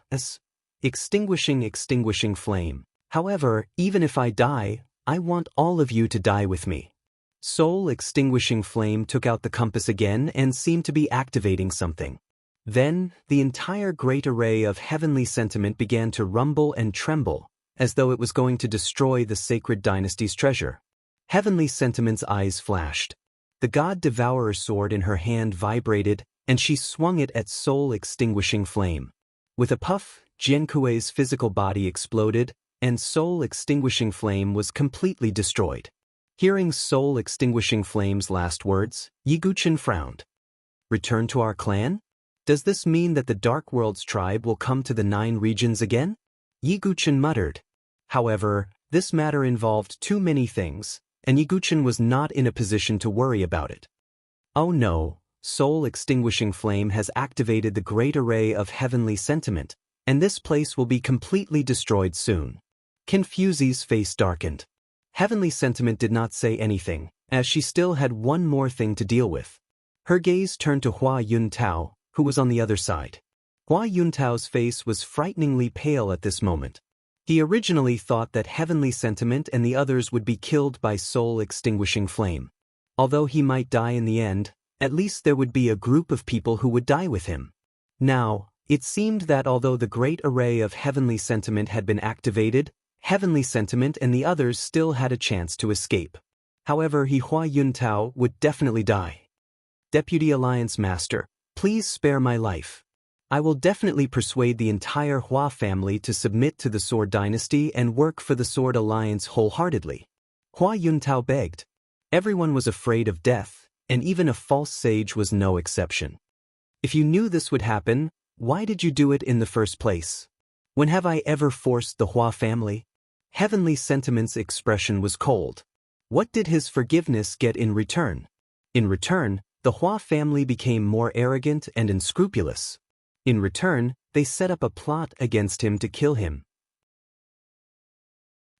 Extinguishing Flame. However, even if I die, I want all of you to die with me. Soul-extinguishing flame took out the compass again and seemed to be activating something. Then, the entire great array of heavenly sentiment began to rumble and tremble, as though it was going to destroy the sacred dynasty's treasure. Heavenly sentiment's eyes flashed. The God Devourer sword in her hand vibrated, and she swung it at soul-extinguishing flame. With a puff, Jiankui's physical body exploded, and soul-extinguishing flame was completely destroyed. Hearing soul-extinguishing flame's last words, Yi Guqin frowned. Return to our clan? Does this mean that the Dark World's tribe will come to the 9 regions again? Yi Guqin muttered. However, this matter involved too many things, and Yi Guqin was not in a position to worry about it. Oh no, soul-extinguishing flame has activated the great array of heavenly sentiment, and this place will be completely destroyed soon. Confuzi's face darkened. Heavenly Sentiment did not say anything, as she still had one more thing to deal with. Her gaze turned to Hua Yuntao, who was on the other side. Hua Yuntao's face was frighteningly pale at this moment. He originally thought that Heavenly Sentiment and the others would be killed by soul-extinguishing flame. Although he might die in the end, at least there would be a group of people who would die with him. Now, it seemed that although the great array of Heavenly Sentiment had been activated, Heavenly Sentiment and the others still had a chance to escape. However, Hua Yuntao would definitely die. Deputy Alliance Master, please spare my life. I will definitely persuade the entire Hua family to submit to the Sword Dynasty and work for the Sword Alliance wholeheartedly. Hua Yuntao begged. Everyone was afraid of death, and even a false sage was no exception. If you knew this would happen, why did you do it in the first place? When have I ever forced the Hua family? Heavenly Sentiment's expression was cold. What did his forgiveness get in return? In return, the Hua family became more arrogant and unscrupulous. In return, they set up a plot against him to kill him.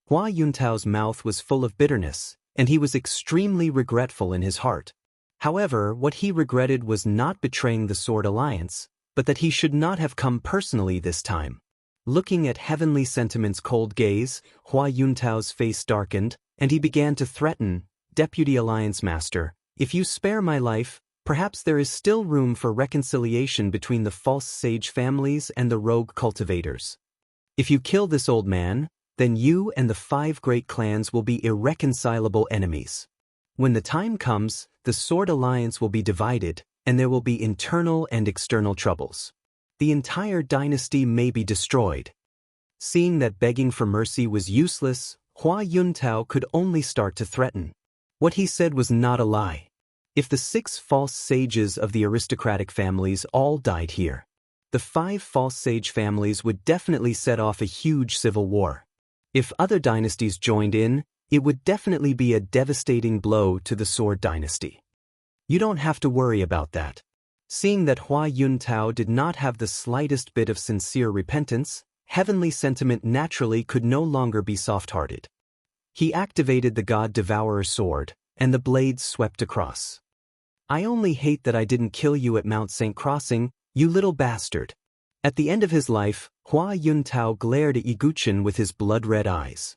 Hua Yuntao's mouth was full of bitterness, and he was extremely regretful in his heart. However, what he regretted was not betraying the Sword Alliance, but that he should not have come personally this time. Looking at Heavenly Sentiment's cold gaze, Hua Yuntao's face darkened, and he began to threaten, Deputy Alliance Master, if you spare my life, perhaps there is still room for reconciliation between the false sage families and the rogue cultivators. If you kill this old man, then you and the 5 great clans will be irreconcilable enemies. When the time comes, the Sword Alliance will be divided, and there will be internal and external troubles. The entire dynasty may be destroyed. Seeing that begging for mercy was useless, Hua Yuntao could only start to threaten. What he said was not a lie. If the 6 false sages of the aristocratic families all died here, the 5 false sage families would definitely set off a huge civil war. If other dynasties joined in, it would definitely be a devastating blow to the Sword Dynasty. You don't have to worry about that. Seeing that Hua Yuntao did not have the slightest bit of sincere repentance, Heavenly Sentiment naturally could no longer be soft-hearted. He activated the God Devourer sword, and the blade swept across. I only hate that I didn't kill you at Mount St. Crossing, you little bastard. At the end of his life, Hua Yuntao glared at Yi Guchen with his blood-red eyes.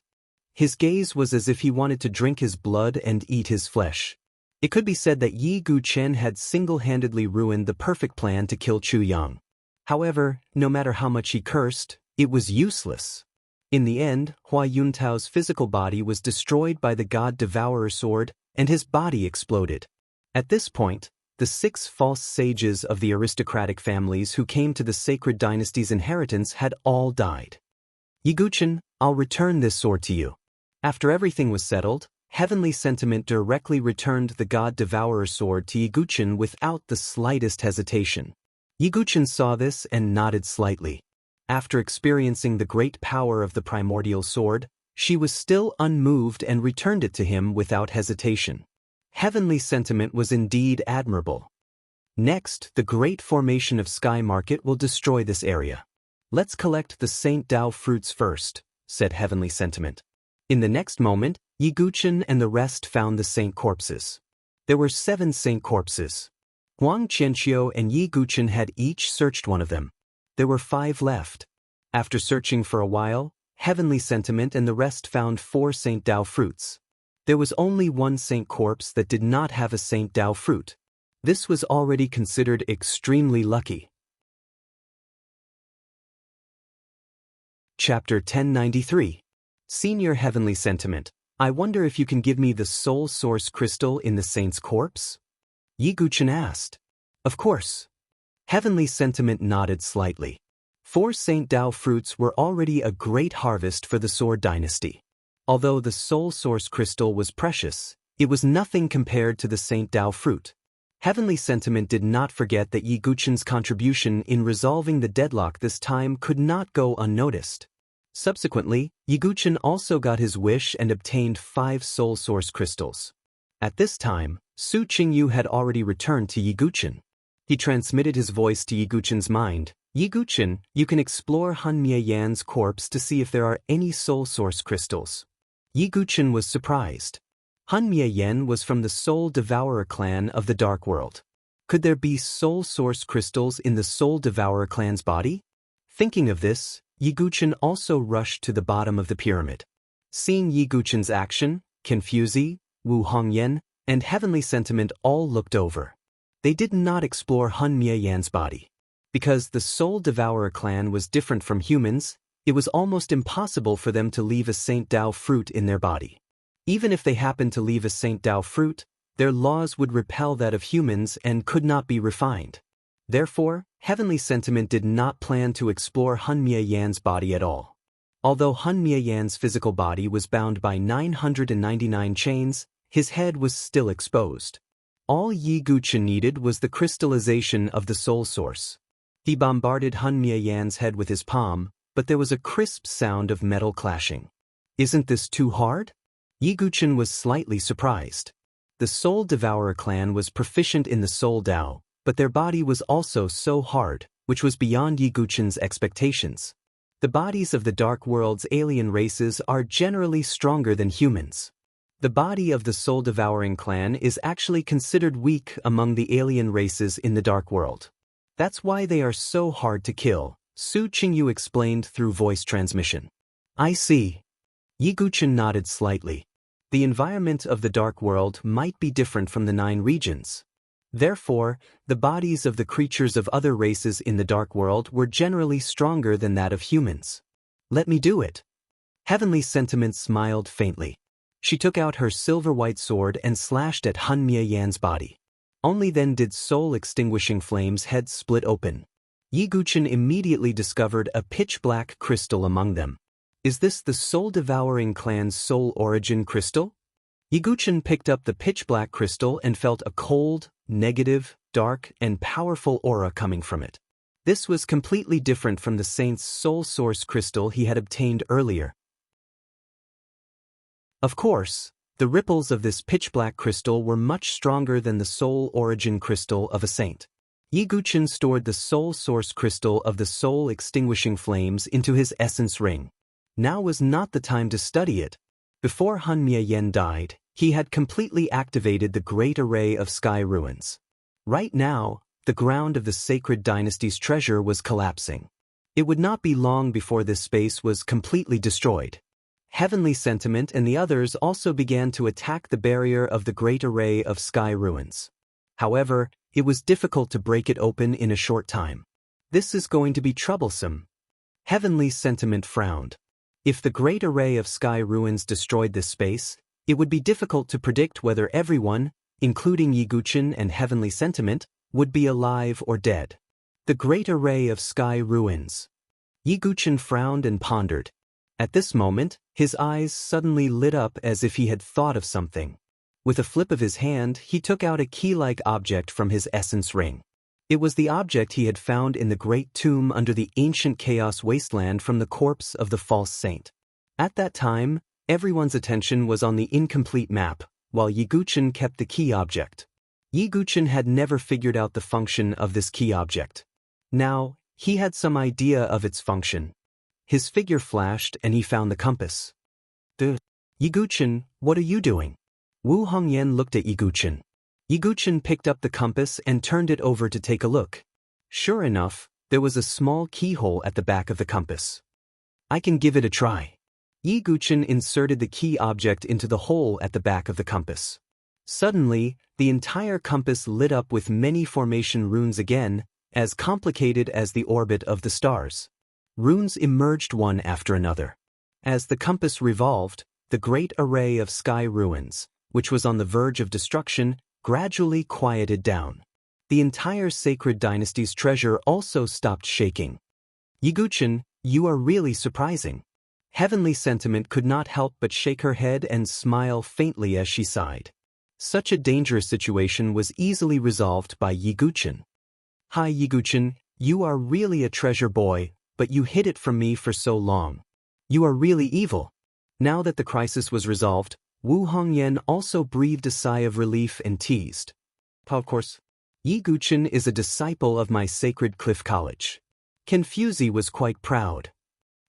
His gaze was as if he wanted to drink his blood and eat his flesh. It could be said that Yi Guchen had single-handedly ruined the perfect plan to kill Chu Yang. However, no matter how much he cursed, it was useless. In the end, Hua Yuntao's physical body was destroyed by the God Devourer sword, and his body exploded. At this point, the 6 false sages of the aristocratic families who came to the sacred dynasty's inheritance had all died. Yi Guchen, I'll return this sword to you. After everything was settled, Heavenly Sentiment directly returned the God Devourer sword to Yi Guchen without the slightest hesitation. Yi Guchen saw this and nodded slightly. After experiencing the great power of the primordial sword, she was still unmoved and returned it to him without hesitation. Heavenly Sentiment was indeed admirable. Next, the great formation of Sky Market will destroy this area. Let's collect the Saint Dao fruits first, said Heavenly Sentiment. In the next moment, Yi Guchen and the rest found the saint corpses. There were 7 saint corpses. Huang Qianqiu and Yi Guchen had each searched one of them. There were 5 left. After searching for a while, Heavenly Sentiment and the rest found 4 Saint Dao fruits. There was only 1 saint corpse that did not have a Saint Dao fruit. This was already considered extremely lucky. Chapter 1093. Senior Heavenly Sentiment, I wonder if you can give me the soul source crystal in the saint's corpse? Yi Guchen asked. Of course. Heavenly Sentiment nodded slightly. 4 Saint Dao fruits were already a great harvest for the Sword Dynasty. Although the soul source crystal was precious, it was nothing compared to the Saint Dao fruit. Heavenly Sentiment did not forget that Yi Guchen's contribution in resolving the deadlock this time could not go unnoticed. Subsequently, Yi Guchen also got his wish and obtained 5 soul source crystals. At this time, Su Qingyu had already returned to Yi Guchen. He transmitted his voice to Yi Guchen's mind. Yi Guchen, you can explore Han Mie Yan's corpse to see if there are any soul source crystals. Yi Guchen was surprised. Han Mie Yan was from the Soul Devourer clan of the Dark World. Could there be soul source crystals in the Soul Devourer clan's body? Thinking of this, Yi Guchen also rushed to the bottom of the pyramid. Seeing Yi Guchen's action, Confuzi, Wu Hongyan, and Heavenly Sentiment all looked over. They did not explore Han Mie Yan's body. Because the Soul Devourer clan was different from humans, it was almost impossible for them to leave a Saint Dao fruit in their body. Even if they happened to leave a Saint Dao fruit, their laws would repel that of humans and could not be refined. Therefore, Heavenly Sentiment did not plan to explore Hun Yan's body at all. Although Hun Yan's physical body was bound by 999 chains, his head was still exposed. All Yi Guchen needed was the crystallization of the soul source. He bombarded Hun Yan's head with his palm, but there was a crisp sound of metal clashing. Isn't this too hard? Yi Guchen was slightly surprised. The Soul Devourer clan was proficient in the Soul Dao, but their body was also so hard, which was beyond Yi Guchen's expectations. The bodies of the Dark World's alien races are generally stronger than humans. The body of the Soul Devouring clan is actually considered weak among the alien races in the Dark World. That's why they are so hard to kill, Su Qingyu explained through voice transmission. I see. Yi Guchen nodded slightly. The environment of the Dark World might be different from the 9 regions. Therefore, the bodies of the creatures of other races in the Dark World were generally stronger than that of humans. Let me do it. Heavenly Sentiment smiled faintly. She took out her silver-white sword and slashed at Hun Yan's body. Only then did soul-extinguishing flames' heads split open. Yi Guchen immediately discovered a pitch-black crystal among them. Is this the Soul-Devouring clan's soul origin crystal? Yi Guchen picked up the pitch-black crystal and felt a cold, negative, dark, and powerful aura coming from it. This was completely different from the saint's soul source crystal he had obtained earlier. Of course, the ripples of this pitch-black crystal were much stronger than the soul origin crystal of a saint. Yi Guchen stored the soul source crystal of the soul-extinguishing flames into his essence ring. Now was not the time to study it. Before Hun Yan died, he had completely activated the great array of sky ruins. Right now, the ground of the sacred dynasty's treasure was collapsing. It would not be long before this space was completely destroyed. Heavenly Sentiment and the others also began to attack the barrier of the great array of sky ruins. However, it was difficult to break it open in a short time. This is going to be troublesome. Heavenly Sentiment frowned. If the great array of sky ruins destroyed this space, it would be difficult to predict whether everyone, including Yi Guchen and Heavenly Sentiment, would be alive or dead. The great array of sky ruins. Yi Guchen frowned and pondered. At this moment, his eyes suddenly lit up as if he had thought of something. With a flip of his hand, he took out a key-like object from his essence ring. It was the object he had found in the great tomb under the ancient chaos wasteland from the corpse of the false saint. At that time, everyone's attention was on the incomplete map, while Yi Guchen kept the key object. Yi Guchen had never figured out the function of this key object. Now, he had some idea of its function. His figure flashed and he found the compass. Yi Guchen, what are you doing? Wu Hongyan looked at Yi Guchen. Yi Guchen picked up the compass and turned it over to take a look. Sure enough, there was a small keyhole at the back of the compass. I can give it a try. Yi Guchen inserted the key object into the hole at the back of the compass. Suddenly, the entire compass lit up with many formation runes again, as complicated as the orbit of the stars. Runes emerged one after another. As the compass revolved, the great array of sky ruins, which was on the verge of destruction, gradually quieted down. The entire sacred dynasty's treasure also stopped shaking. Yi Guchen, you are really surprising. Heavenly Sentiment could not help but shake her head and smile faintly as she sighed. Such a dangerous situation was easily resolved by Yi Guchen. Hi Yi Guchen, you are really a treasure boy, but you hid it from me for so long. You are really evil. Now that the crisis was resolved, Wu Hongyan also breathed a sigh of relief and teased. Of course, Yi Guchen is a disciple of my sacred Cliff College. Confuzi was quite proud.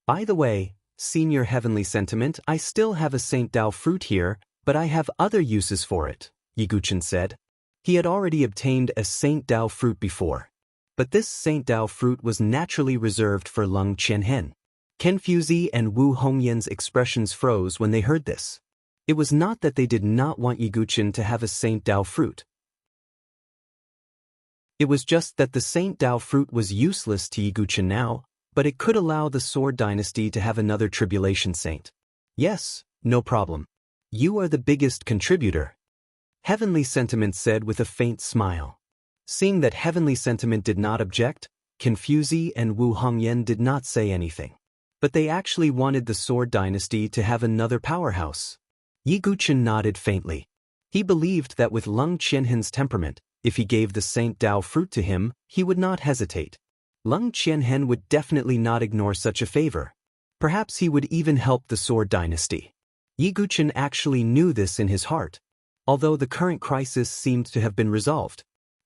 By the way, Senior Heavenly Sentiment, I still have a Saint Dao fruit here, but I have other uses for it, Yi Guchen said. He had already obtained a Saint Dao fruit before. But this Saint Dao fruit was naturally reserved for Lung Qianhen. Confuzi and Wu Hongyan's expressions froze when they heard this. It was not that they did not want Yi Guchen to have a Saint Dao fruit. It was just that the Saint Dao fruit was useless to Yi Guchen now, but it could allow the Sword Dynasty to have another Tribulation Saint. Yes, no problem. You are the biggest contributor. Heavenly Sentiment said with a faint smile. Seeing that Heavenly Sentiment did not object, Confuzi and Wu Hongyan did not say anything. But they actually wanted the Sword Dynasty to have another powerhouse. Yi Guqin nodded faintly. He believed that with Leng Qianhen's temperament, if he gave the Saint Dao fruit to him, he would not hesitate. Leng Qianhen would definitely not ignore such a favor. Perhaps he would even help the Sword Dynasty. Yi Guqin actually knew this in his heart, although the current crisis seemed to have been resolved.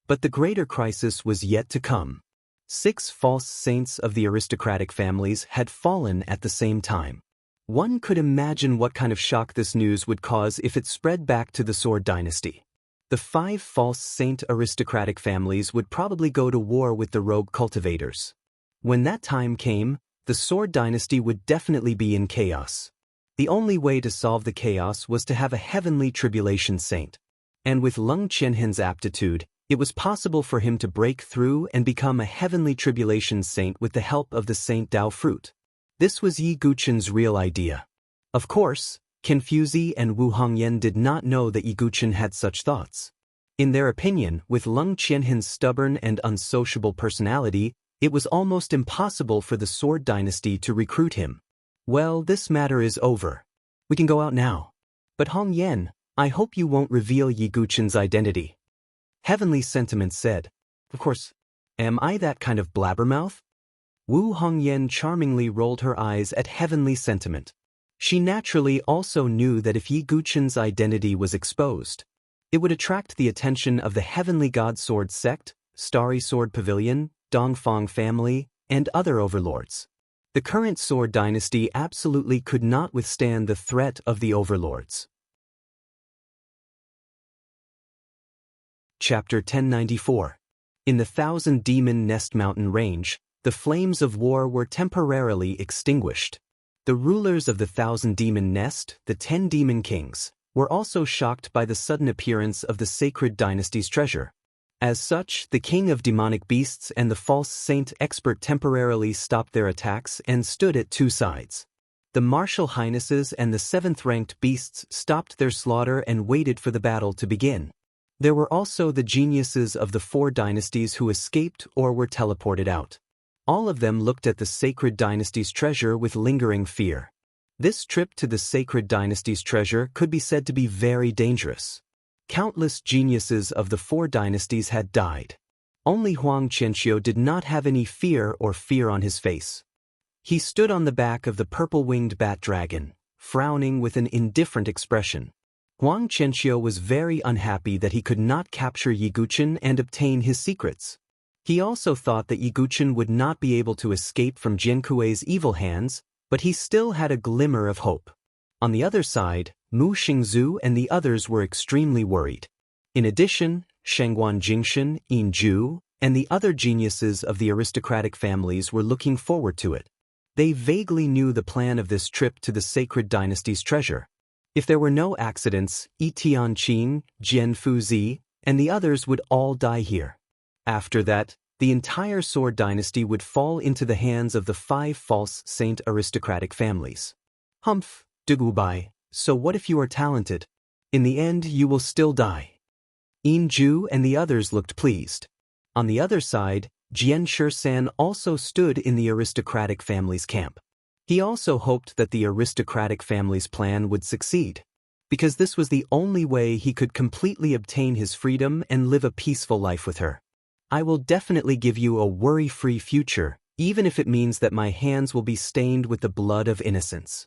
But the greater crisis was yet to come. 6 false saints of the aristocratic families had fallen at the same time. One could imagine what kind of shock this news would cause if it spread back to the Sword Dynasty. The 5 false saint aristocratic families would probably go to war with the rogue cultivators. When that time came, the Sword Dynasty would definitely be in chaos. The only way to solve the chaos was to have a heavenly tribulation saint. And with Leng Qianhen's aptitude, it was possible for him to break through and become a heavenly tribulation saint with the help of the Saint Dao fruit. This was Yi Guqin's real idea. Of course, Confuzi and Wu Hongyan did not know that Yi Guqin had such thoughts. In their opinion, with Leng Qianhen's stubborn and unsociable personality, it was almost impossible for the Sword Dynasty to recruit him. Well, this matter is over. We can go out now. But Hongyan, I hope you won't reveal Yi Guqin's identity. Heavenly Sentiment said. Of course. Am I that kind of blabbermouth? Wu Hongyan charmingly rolled her eyes at Heavenly Sentiment. She naturally also knew that if Yi Guqin's identity was exposed, it would attract the attention of the Heavenly God Sword Sect, Starry Sword Pavilion, Dongfang family, and other overlords. The current Sword Dynasty absolutely could not withstand the threat of the overlords. Chapter 1094. In the Thousand Demon Nest Mountain Range, the flames of war were temporarily extinguished. The rulers of the Thousand Demon Nest, the 10 Demon Kings, were also shocked by the sudden appearance of the Sacred Dynasty's treasure. As such, the King of Demonic Beasts and the False Saint Expert temporarily stopped their attacks and stood at 2 sides. The Martial Highnesses and the 7th-ranked beasts stopped their slaughter and waited for the battle to begin. There were also the geniuses of the 4 dynasties who escaped or were teleported out. All of them looked at the Sacred Dynasty's treasure with lingering fear. This trip to the Sacred Dynasty's treasure could be said to be very dangerous. Countless geniuses of the 4 dynasties had died. Only Huang Qianqiu did not have any fear on his face. He stood on the back of the purple-winged bat dragon, frowning with an indifferent expression. Huang Qianqiu was very unhappy that he could not capture Yi Guqin and obtain his secrets. He also thought that Yi Guqin would not be able to escape from Jian Kuei's evil hands, but he still had a glimmer of hope. On the other side, Mu Xingzhu and the others were extremely worried. In addition, Shangguan Jingshan, Yin Zhu, and the other geniuses of the aristocratic families were looking forward to it. They vaguely knew the plan of this trip to the Sacred Dynasty's treasure. If there were no accidents, Yi Tianqing, Jian Fuzi, and the others would all die here. After that, the entire Sword Dynasty would fall into the hands of the 5 false saint aristocratic families. Humph, Dugubai, so what if you are talented? In the end, you will still die. Yin Zhu and the others looked pleased. On the other side, Jian Shisan also stood in the aristocratic family's camp. He also hoped that the aristocratic family's plan would succeed, because this was the only way he could completely obtain his freedom and live a peaceful life with her. I will definitely give you a worry-free future, even if it means that my hands will be stained with the blood of innocence.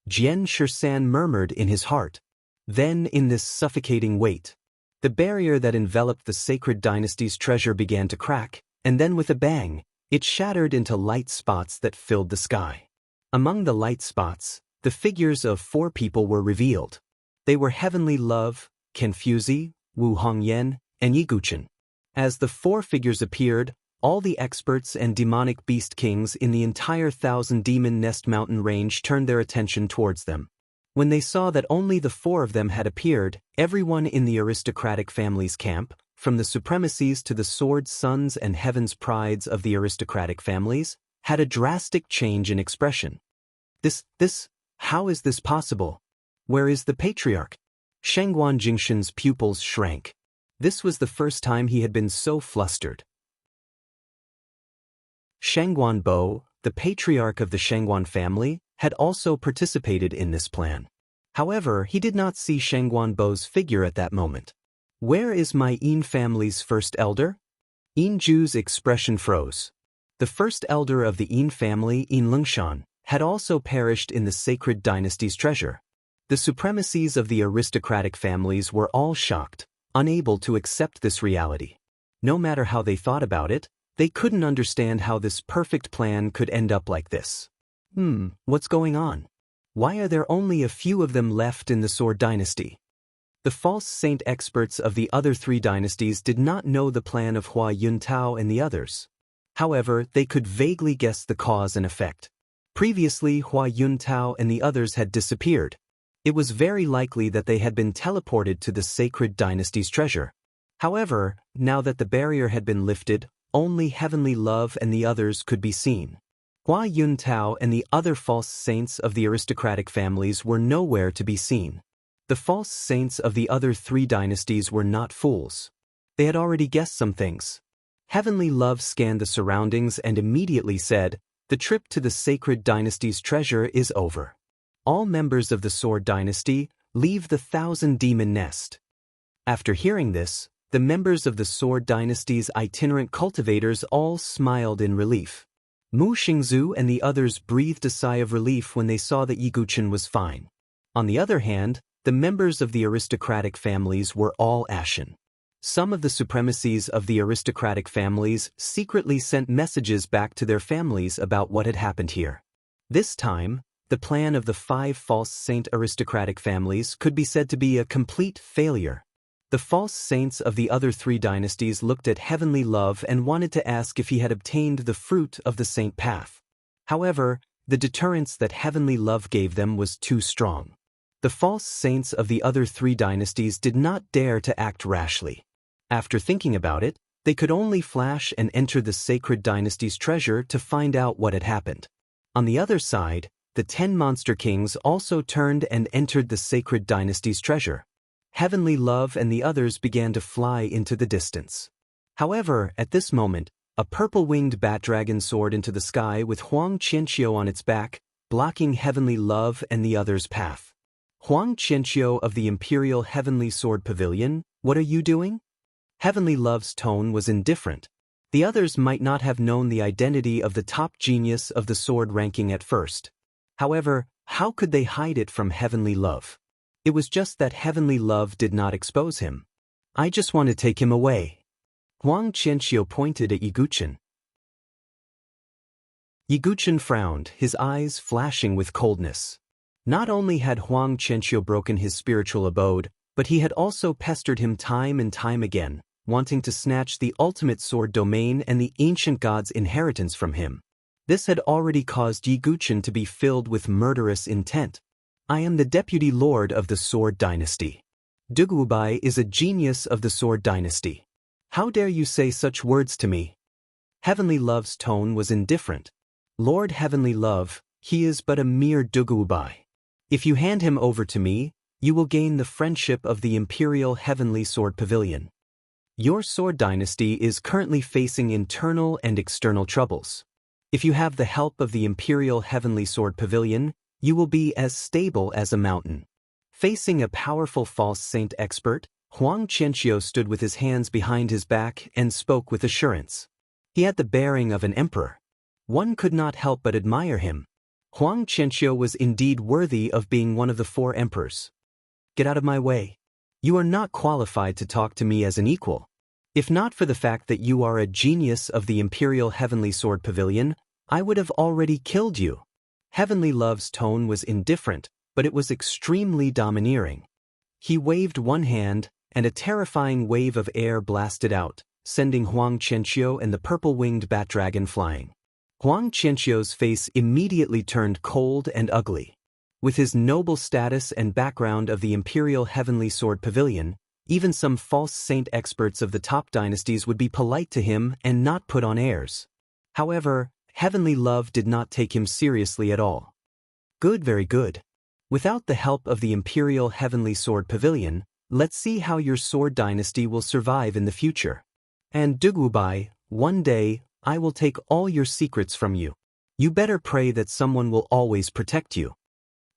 Jian Shisan murmured in his heart. Then, in this suffocating weight, the barrier that enveloped the Sacred Dynasty's treasure began to crack, and then with a bang, it shattered into light spots that filled the sky. Among the light spots, the figures of 4 people were revealed. They were Heavenly Love, Confuzi, Wu Hongyan, and Yi Guqin. As the 4 figures appeared, all the experts and demonic beast kings in the entire Thousand Demon Nest Mountain range turned their attention towards them. When they saw that only the 4 of them had appeared, everyone in the aristocratic family's camp, from the supremacies to the sword sons and heaven's prides of the aristocratic families, had a drastic change in expression. How is this possible? Where is the patriarch? Shangguan Jingshan's pupils shrank. This was the first time he had been so flustered. Shangguan Bo, the patriarch of the Shangguan family, had also participated in this plan. However, he did not see Shangguan Bo's figure at that moment. "Where is my Yin family's first elder?" Yin Ju's expression froze. The first elder of the Yin family, Yin Lengshan, had also perished in the sacred dynasty's treasure. The supremacies of the aristocratic families were all shocked, unable to accept this reality. No matter how they thought about it, they couldn't understand how this perfect plan could end up like this. What's going on? Why are there only a few of them left in the Sword Dynasty? The false saint experts of the other three dynasties did not know the plan of Hua Yuntao and the others. However, they could vaguely guess the cause and effect. Previously, Hua Yuntao and the others had disappeared. It was very likely that they had been teleported to the sacred dynasty's treasure. However, now that the barrier had been lifted, only Heavenly Love and the others could be seen. Hua Yuntao and the other false saints of the aristocratic families were nowhere to be seen. The false saints of the other three dynasties were not fools. They had already guessed some things. Heavenly Love scanned the surroundings and immediately said, "The trip to the sacred dynasty's treasure is over. All members of the Sword Dynasty, leave the Thousand Demon Nest." After hearing this, the members of the Sword Dynasty's itinerant cultivators all smiled in relief. Mu Xingzu and the others breathed a sigh of relief when they saw that Yi Guchen was fine. On the other hand, the members of the aristocratic families were all ashen. Some of the supremacies of the aristocratic families secretly sent messages back to their families about what had happened here. This time, the plan of the 5 false saint aristocratic families could be said to be a complete failure. The false saints of the other 3 dynasties looked at Heavenly Love and wanted to ask if he had obtained the fruit of the saint path. However, the deterrence that Heavenly Love gave them was too strong. The false saints of the other 3 dynasties did not dare to act rashly. After thinking about it, they could only flash and enter the sacred dynasty's treasure to find out what had happened. On the other side, the 10 monster kings also turned and entered the sacred dynasty's treasure. Heavenly Love and the others began to fly into the distance. However, at this moment, a purple-winged bat dragon soared into the sky with Huang Qianqiu on its back, blocking Heavenly Love and the others' path. "Huang Qianqiu of the Imperial Heavenly Sword Pavilion, what are you doing?" Heavenly Love's tone was indifferent. The others might not have known the identity of the top genius of the sword ranking at first. However, how could they hide it from Heavenly Love? It was just that Heavenly Love did not expose him. "I just want to take him away." Huang Qianqiu pointed at Yi Guchen. Yi Guchen frowned, his eyes flashing with coldness. Not only had Huang Qianqiu broken his spiritual abode, but he had also pestered him time and time again, wanting to snatch the ultimate sword domain and the ancient god's inheritance from him. This had already caused Yi Guchen to be filled with murderous intent. "I am the deputy lord of the Sword Dynasty. Duguobai is a genius of the Sword Dynasty. How dare you say such words to me?" Heavenly Love's tone was indifferent. "Lord Heavenly Love, he is but a mere Duguobai. If you hand him over to me, you will gain the friendship of the Imperial Heavenly Sword Pavilion. Your Sword Dynasty is currently facing internal and external troubles. If you have the help of the Imperial Heavenly Sword Pavilion, you will be as stable as a mountain." Facing a powerful false saint expert, Huang Qianqiu stood with his hands behind his back and spoke with assurance. He had the bearing of an emperor. One could not help but admire him. Huang Qianqiu was indeed worthy of being one of the 4 emperors. "Get out of my way. You are not qualified to talk to me as an equal. If not for the fact that you are a genius of the Imperial Heavenly Sword Pavilion, I would have already killed you." Heavenly Love's tone was indifferent, but it was extremely domineering. He waved one hand, and a terrifying wave of air blasted out, sending Huang Qianqiu and the purple-winged bat dragon flying. Huang Qianqiu's face immediately turned cold and ugly. With his noble status and background of the Imperial Heavenly Sword Pavilion, even some false saint experts of the top dynasties would be polite to him and not put on airs. However, Heavenly Love did not take him seriously at all. "Good, very good. Without the help of the Imperial Heavenly Sword Pavilion, Let's see how your sword dynasty will survive in the future. And Dugubai, one day, I will take all your secrets from you. You better pray that someone will always protect you.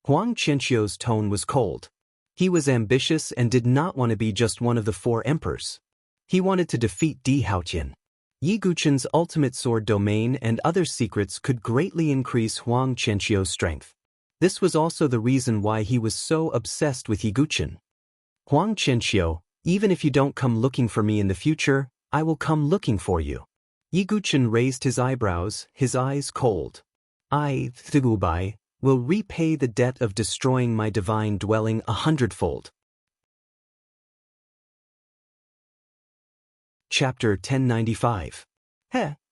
Huang Qianqiu's tone was cold. He was ambitious and did not want to be just one of the 4 emperors. He wanted to defeat Di Haotian. Yi Guqin's ultimate sword domain and other secrets could greatly increase Huang Qianqiu's strength. This was also the reason why he was so obsessed with Yi Guqin. Huang Qianqiu, even if you don't come looking for me in the future, I will come looking for you. Yi Guqin raised his eyebrows, his eyes cold. I, Thigubai, will repay the debt of destroying my divine dwelling 100-fold. Chapter 1095.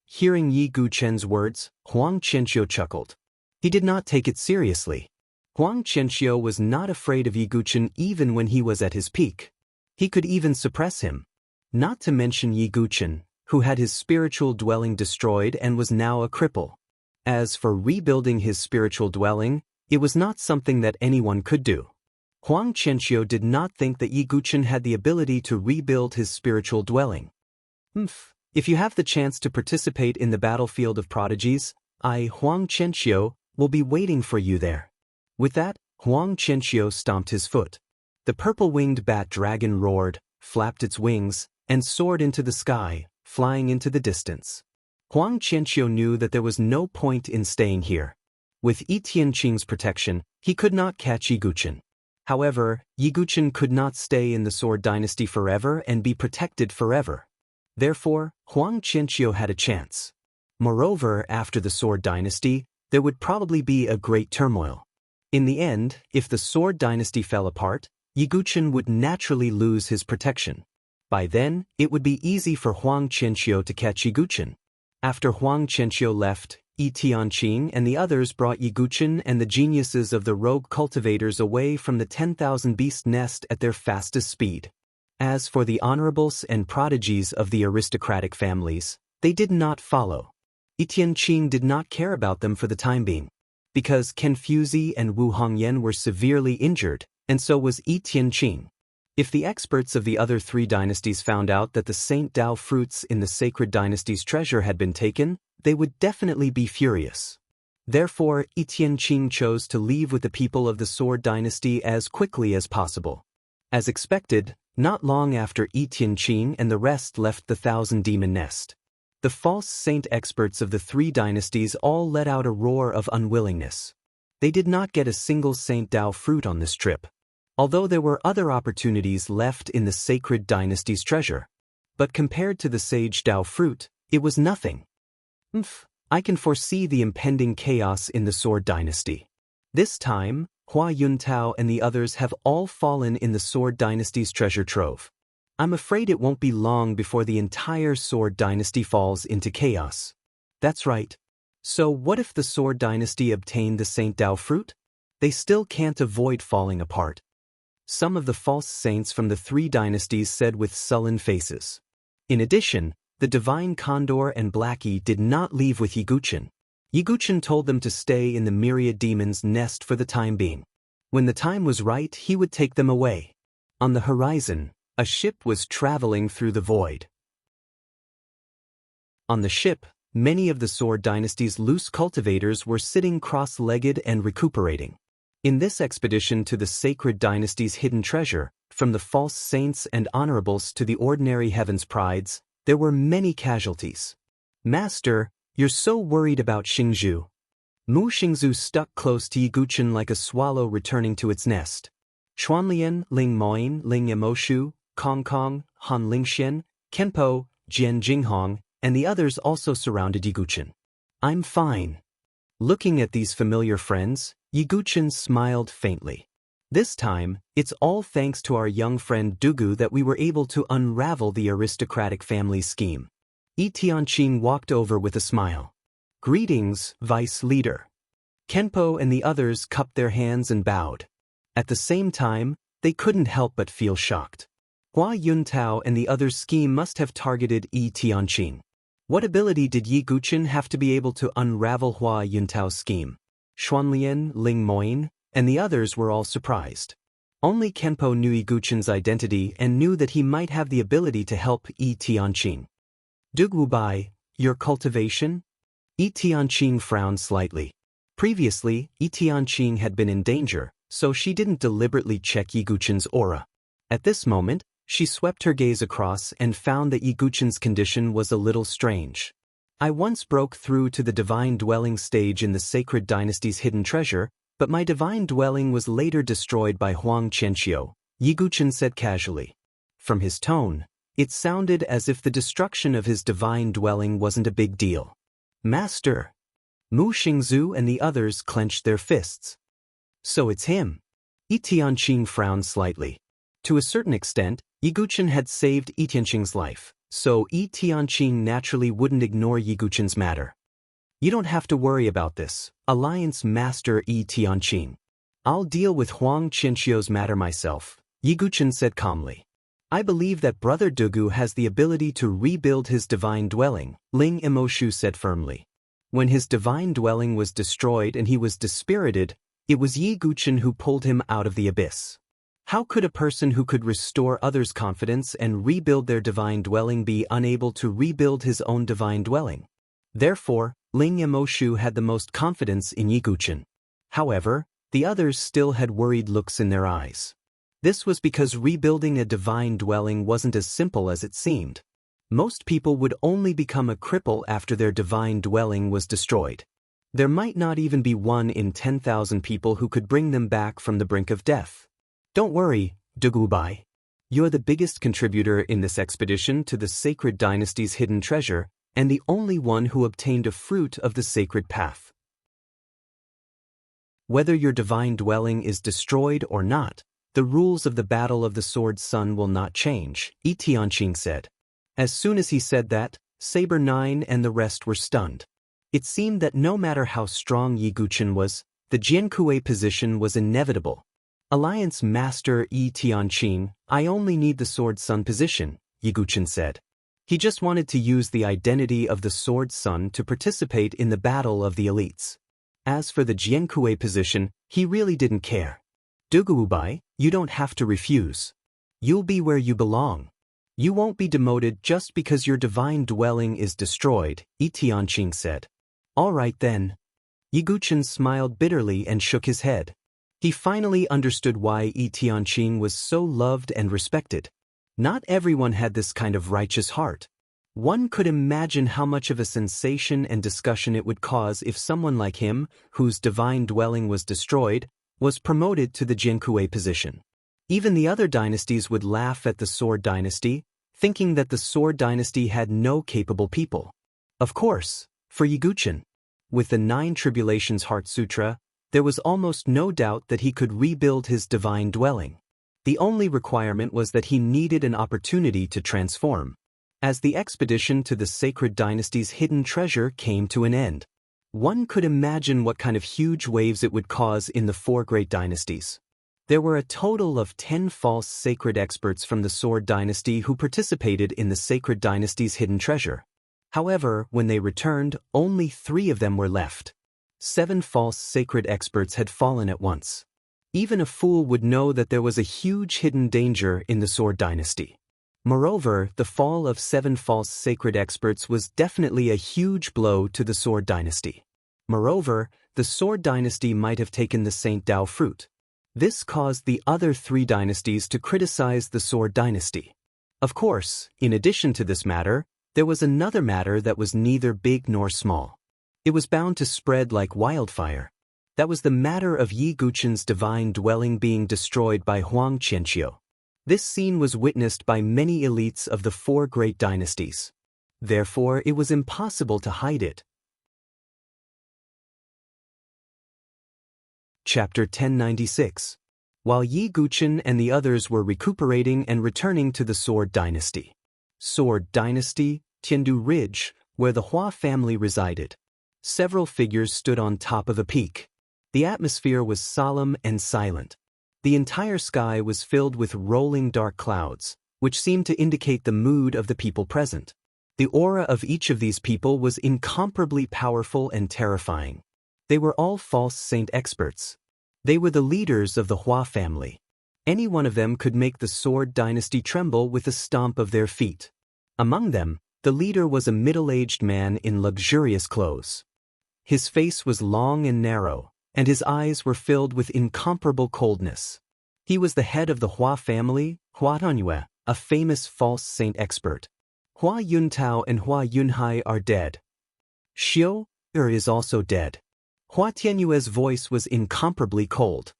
Hearing Yi Guqin's words, Huang Qianqiu chuckled. He did not take it seriously. Huang Qianqiu was not afraid of Yi Guqin even when he was at his peak. He could even suppress him. Not to mention Yi Guqin, who had his spiritual dwelling destroyed and was now a cripple. As for rebuilding his spiritual dwelling, it was not something that anyone could do. Huang Qianqiu did not think that Yi Guqin had the ability to rebuild his spiritual dwelling. If you have the chance to participate in the battlefield of prodigies, I, Huang Qianqiu, will be waiting for you there. With that, Huang Qianqiu stomped his foot. The purple-winged bat dragon roared, flapped its wings, and soared into the sky, flying into the distance. Huang Qianqiu knew that there was no point in staying here. With Yi Tianqing's protection, he could not catch Yi Guqin. However, Yi Guqin could not stay in the sword dynasty forever and be protected forever. Therefore, Huang Qianqiu had a chance. Moreover, after the sword dynasty, there would probably be a great turmoil. In the end, if the sword dynasty fell apart, Yi Guqin would naturally lose his protection. By then, it would be easy for Huang Qianqiu to catch Yi Guqin. After Huang Qianqiu left, Yi Tianqing and the others brought Yi Guqin and the geniuses of the rogue cultivators away from the 10,000 beast nest at their fastest speed. As for the honorables and prodigies of the aristocratic families, they did not follow. Yi Tianqing did not care about them for the time being. Because Qin Fuzi and Wu Hongyan were severely injured, and so was Yi Tianqing. If the experts of the other 3 dynasties found out that the Saint Dao fruits in the sacred dynasty's treasure had been taken, they would definitely be furious. Therefore, Yi Tianqing chose to leave with the people of the sword dynasty as quickly as possible. As expected, not long after Yi Tianqing and the rest left the 1,000-demon nest, the false saint experts of the 3 dynasties all let out a roar of unwillingness. They did not get a single Saint Dao fruit on this trip, although there were other opportunities left in the sacred dynasty's treasure. But compared to the sage Dao fruit, it was nothing. I can foresee the impending chaos in the sword dynasty. This time, Hua Yuntao and the others have all fallen in the sword dynasty's treasure trove. I'm afraid it won't be long before the entire sword dynasty falls into chaos. That's right. So what if the sword dynasty obtained the Saint Dao fruit? They still can't avoid falling apart. Some of the false saints from the 3 dynasties said with sullen faces. In addition, the divine Condor and Blackie did not leave with Yi Guqin. Yi Guqin told them to stay in the myriad demons' nest for the time being. When the time was right, he would take them away. On the horizon, a ship was traveling through the void. On the ship, many of the sword dynasty's loose cultivators were sitting cross-legged and recuperating. In this expedition to the sacred dynasty's hidden treasure, from the false saints and honorables to the ordinary heaven's prides, there were many casualties. Master, you're so worried about Xingzhu. Mu Xingzhu stuck close to Yi Guqin like a swallow returning to its nest. Xuanlian, Ling Moin, Ling Yamoshu, Kong Kong, Han Lingxian, Kenpo, Jian Jinghong, and the others also surrounded Yi Guqin. I'm fine. Looking at these familiar friends, Yi Guqin smiled faintly. This time, it's all thanks to our young friend Dugu that we were able to unravel the aristocratic family scheme. Yi Tianqing walked over with a smile. Greetings, Vice Leader. Kenpo and the others cupped their hands and bowed. At the same time, they couldn't help but feel shocked. Hua Yuntao and the others' scheme must have targeted Yi Tianqing. What ability did Yi Guqin have to be able to unravel Hua Yuntao's scheme? Xuanlian, Ling Moin, and the others were all surprised. Only Kenpo knew Iguchin's identity and knew that he might have the ability to help Yi Tianqing. Dugwubai, your cultivation? Yi Tianqing frowned slightly. Previously, Yi Tianqing had been in danger, so she didn't deliberately check Iguchin's aura. At this moment, she swept her gaze across and found that Iguchin's condition was a little strange. I once broke through to the divine dwelling stage in the sacred dynasty's hidden treasure, but my divine dwelling was later destroyed by Huang Qianqiu, Yiguchin said casually. From his tone, it sounded as if the destruction of his divine dwelling wasn't a big deal. Master! Mu Xingzu and the others clenched their fists. So it's him. Yi Tianqing frowned slightly. To a certain extent, Yiguchin had saved Yi Tianqing's life, so Yi Tianqing naturally wouldn't ignore Yiguchin's matter. You don't have to worry about this, Alliance Master Yi Tianqing. I'll deal with Huang Qianqiu's matter myself, Yiguchin said calmly. I believe that Brother Dugu has the ability to rebuild his divine dwelling, Ling Emoshu said firmly. When his divine dwelling was destroyed and he was dispirited, it was Yiguchin who pulled him out of the abyss. How could a person who could restore others' confidence and rebuild their divine dwelling be unable to rebuild his own divine dwelling? Therefore, Ling Emoshu had the most confidence in Yiguchin. However, the others still had worried looks in their eyes. This was because rebuilding a divine dwelling wasn't as simple as it seemed. Most people would only become a cripple after their divine dwelling was destroyed. There might not even be 1 in 10,000 people who could bring them back from the brink of death. Don't worry, Dugubai. You're the biggest contributor in this expedition to the sacred dynasty's hidden treasure, and the only one who obtained a fruit of the sacred path. Whether your divine dwelling is destroyed or not, the rules of the Battle of the Sword Sun will not change, Yi Tianqing said. As soon as he said that, Saber 9 and the rest were stunned. It seemed that no matter how strong Yiguchin was, the Jiankui position was inevitable. Alliance Master Yi Tianqing, I only need the Sword Sun position, Yiguchin said. He just wanted to use the identity of the Sword Sun to participate in the battle of the elites. As for the Jiankui position, he really didn't care. Dugubai, you don't have to refuse. You'll be where you belong. You won't be demoted just because your divine dwelling is destroyed, Yi Tianqing said. All right then. Yiguchin smiled bitterly and shook his head. He finally understood why Yi Tianqing was so loved and respected. Not everyone had this kind of righteous heart. One could imagine how much of a sensation and discussion it would cause if someone like him, whose divine dwelling was destroyed, was promoted to the Jiankui position. Even the other dynasties would laugh at the Sword Dynasty, thinking that the Sword Dynasty had no capable people. Of course, for Yiguchin, with the 9 Tribulations Heart Sutra, there was almost no doubt that he could rebuild his divine dwelling. The only requirement was that he needed an opportunity to transform. As the expedition to the sacred dynasty's hidden treasure came to an end, one could imagine what kind of huge waves it would cause in the 4 great dynasties. There were a total of 10 false sacred experts from the Sword Dynasty who participated in the sacred dynasty's hidden treasure. However, when they returned, only 3 of them were left. 7 false sacred experts had fallen at once. Even a fool would know that there was a huge hidden danger in the Sword Dynasty. Moreover, the fall of 7 false sacred experts was definitely a huge blow to the Sword Dynasty. Moreover, the Sword Dynasty might have taken the Saint Dao fruit. This caused the other 3 dynasties to criticize the Sword Dynasty. Of course, in addition to this matter, there was another matter that was neither big nor small. It was bound to spread like wildfire. That was the matter of Yiguchin's divine dwelling being destroyed by Huang Qianqiu. This scene was witnessed by many elites of the 4 great dynasties. Therefore, it was impossible to hide it. Chapter 1096. While Yiguchin and the others were recuperating and returning to the Sword Dynasty. Sword Dynasty, Tiandu Ridge, where the Hua family resided. Several figures stood on top of a peak. The atmosphere was solemn and silent. The entire sky was filled with rolling dark clouds, which seemed to indicate the mood of the people present. The aura of each of these people was incomparably powerful and terrifying. They were all false saint experts. They were the leaders of the Hua family. Any one of them could make the Sword Dynasty tremble with a stomp of their feet. Among them, the leader was a middle-aged man in luxurious clothes. His face was long and narrow, and his eyes were filled with incomparable coldness. He was the head of the Hua family, Hua Tianyue, a famous false saint expert. Hua Yuntao and Hua Yunhai are dead. Xiu is also dead. Hua Tianyue's voice was incomparably cold.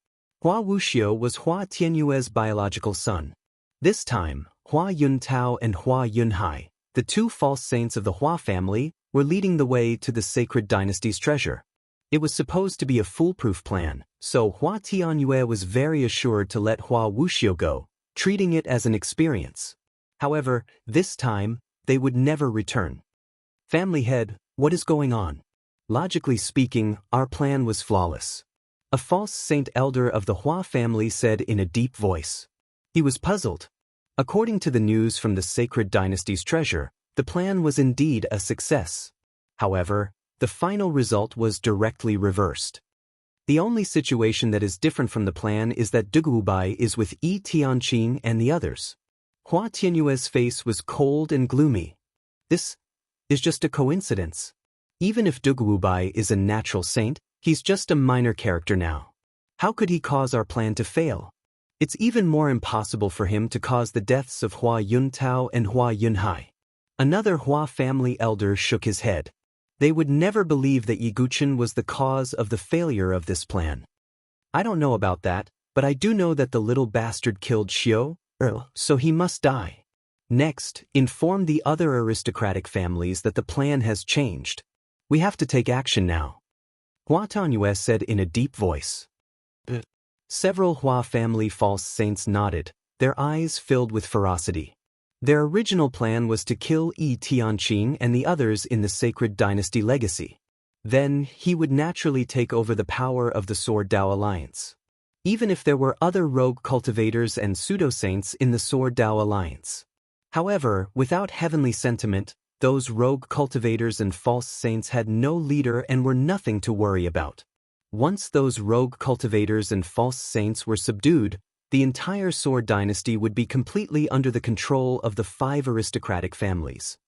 Hua Wuxiu was Hua Tianyue's biological son. This time, Hua Yuntao and Hua Yunhai, the two false saints of the Hua family, were leading the way to the sacred dynasty's treasure. It was supposed to be a foolproof plan, so Hua Tianyue was very assured to let Hua Wuxiu go, treating it as an experience. However, this time, they would never return. Family head, what is going on? Logically speaking, our plan was flawless. A false saint elder of the Hua family said in a deep voice. He was puzzled. According to the news from the sacred dynasty's treasure, the plan was indeed a success. However, the final result was directly reversed. The only situation that is different from the plan is that Dugubai is with Yi Tianqing and the others. Hua Tianyue's face was cold and gloomy. This is just a coincidence. Even if Dugubai is a natural saint, he's just a minor character now. How could he cause our plan to fail? It's even more impossible for him to cause the deaths of Hua Yuntao and Hua Yunhai. Another Hua family elder shook his head. They would never believe that Yi Guchen was the cause of the failure of this plan. I don't know about that, but I do know that the little bastard killed Xiu, so he must die. Next, inform the other aristocratic families that the plan has changed. We have to take action now. Hua Tianyue said in a deep voice. Several Hua family false saints nodded, their eyes filled with ferocity. Their original plan was to kill Yi Tianqing and the others in the sacred dynasty legacy. Then, he would naturally take over the power of the Sword Dao Alliance. Even if there were other rogue cultivators and pseudo-saints in the Sword Dao Alliance. However, without heavenly sentiment, those rogue cultivators and false saints had no leader and were nothing to worry about. Once those rogue cultivators and false saints were subdued, the entire Sword Dynasty would be completely under the control of the 5 aristocratic families.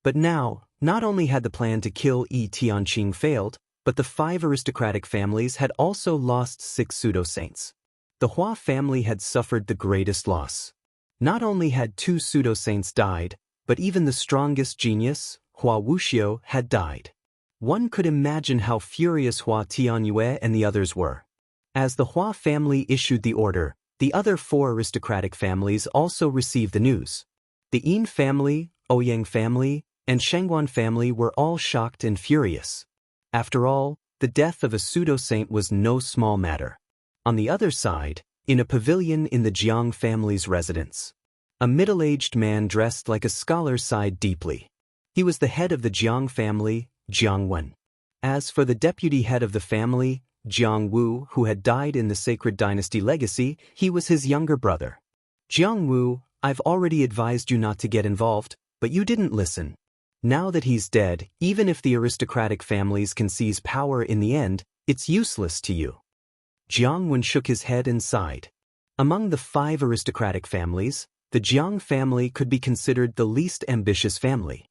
But now, not only had the plan to kill Yi Tianqing failed, but the 5 aristocratic families had also lost 6 pseudo-saints. The Hua family had suffered the greatest loss. Not only had 2 pseudo-saints died, but even the strongest genius, Hua Wuxiu, had died. One could imagine how furious Hua Tianyue and the others were. As the Hua family issued the order, the other 4 aristocratic families also received the news. The Yin family, Ouyang family, and Shangguan family were all shocked and furious. After all, the death of a pseudo-saint was no small matter. On the other side, in a pavilion in the Jiang family's residence, a middle-aged man dressed like a scholar sighed deeply. He was the head of the Jiang family, Jiang Wen. As for the deputy head of the family, Jiang Wu, who had died in the sacred dynasty legacy, he was his younger brother. Jiang Wu, I've already advised you not to get involved, but you didn't listen. Now that he's dead, even if the aristocratic families can seize power in the end, it's useless to you. Jiang Wen shook his head and sighed. Among the 5 aristocratic families, the Jiang family could be considered the least ambitious family.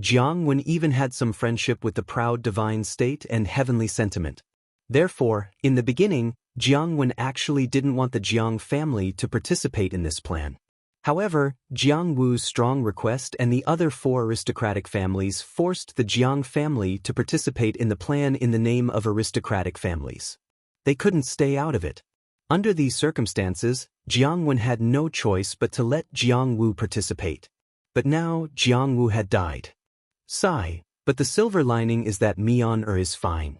Jiang Wen even had some friendship with the proud divine state and heavenly sentiment. Therefore, in the beginning, Jiang Wen actually didn't want the Jiang family to participate in this plan. However, Jiang Wu's strong request and the other 4 aristocratic families forced the Jiang family to participate in the plan in the name of aristocratic families. They couldn't stay out of it. Under these circumstances, Jiang Wen had no choice but to let Jiang Wu participate. But now, Jiang Wu had died. Sigh, but the silver lining is that Mian is fine.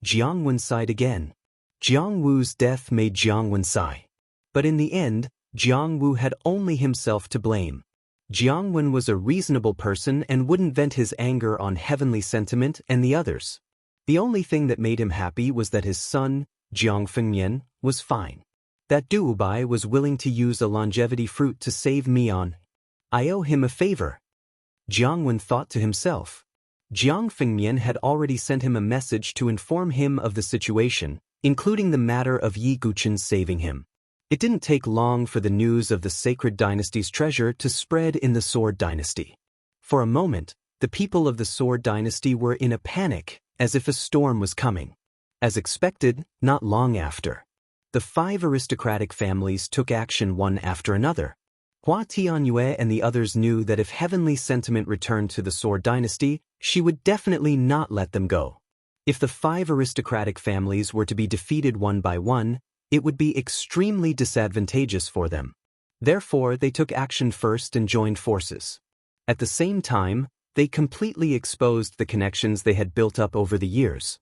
Jiang Wen sighed again. Jiang Wu's death made Jiang Wen sigh. But in the end, Jiang Wu had only himself to blame. Jiang Wen was a reasonable person and wouldn't vent his anger on heavenly sentiment and the others. The only thing that made him happy was that his son, Jiang Fengmian, was fine. That Duubai was willing to use a longevity fruit to save Mian. I owe him a favor. Jiang Wen thought to himself. Jiang Fengmian had already sent him a message to inform him of the situation, including the matter of Yi Guqin saving him. It didn't take long for the news of the Sacred Dynasty's treasure to spread in the Sword Dynasty. For a moment, the people of the Sword Dynasty were in a panic, as if a storm was coming. As expected, not long after, the 5 aristocratic families took action one after another. Hua Tianyue and the others knew that if heavenly sentiment returned to the Sword Dynasty, she would definitely not let them go. If the 5 aristocratic families were to be defeated one by one, it would be extremely disadvantageous for them. Therefore, they took action first and joined forces. At the same time, they completely exposed the connections they had built up over the years.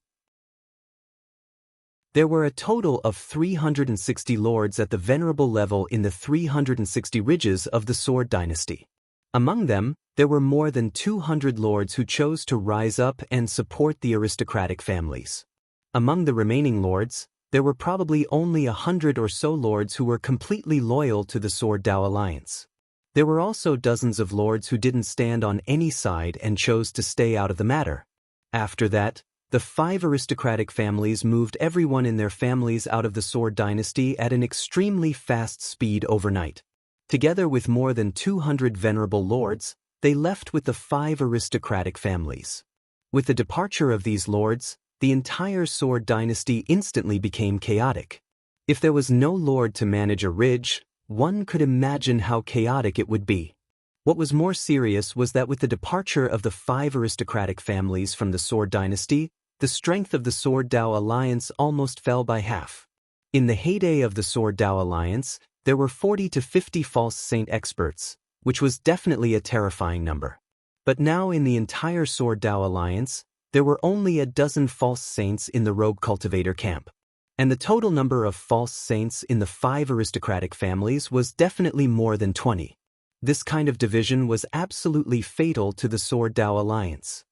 There were a total of 360 lords at the venerable level in the 360 ridges of the Sword Dynasty. Among them, there were more than 200 lords who chose to rise up and support the aristocratic families. Among the remaining lords, there were probably only 100 or so lords who were completely loyal to the Sword Dao Alliance. There were also dozens of lords who didn't stand on any side and chose to stay out of the matter. After that, the 5 aristocratic families moved everyone in their families out of the Sword Dynasty at an extremely fast speed overnight. Together with more than 200 venerable lords, they left with the 5 aristocratic families. With the departure of these lords, the entire Sword Dynasty instantly became chaotic. If there was no lord to manage a ridge, one could imagine how chaotic it would be. What was more serious was that with the departure of the 5 aristocratic families from the Sword Dynasty, the strength of the Sword Dao Alliance almost fell by half. In the heyday of the Sword Dao Alliance, there were 40 to 50 false saint experts, which was definitely a terrifying number. But now in the entire Sword Dao Alliance, there were only a dozen false saints in the rogue cultivator camp. And the total number of false saints in the 5 aristocratic families was definitely more than 20. This kind of division was absolutely fatal to the Sword Dao Alliance.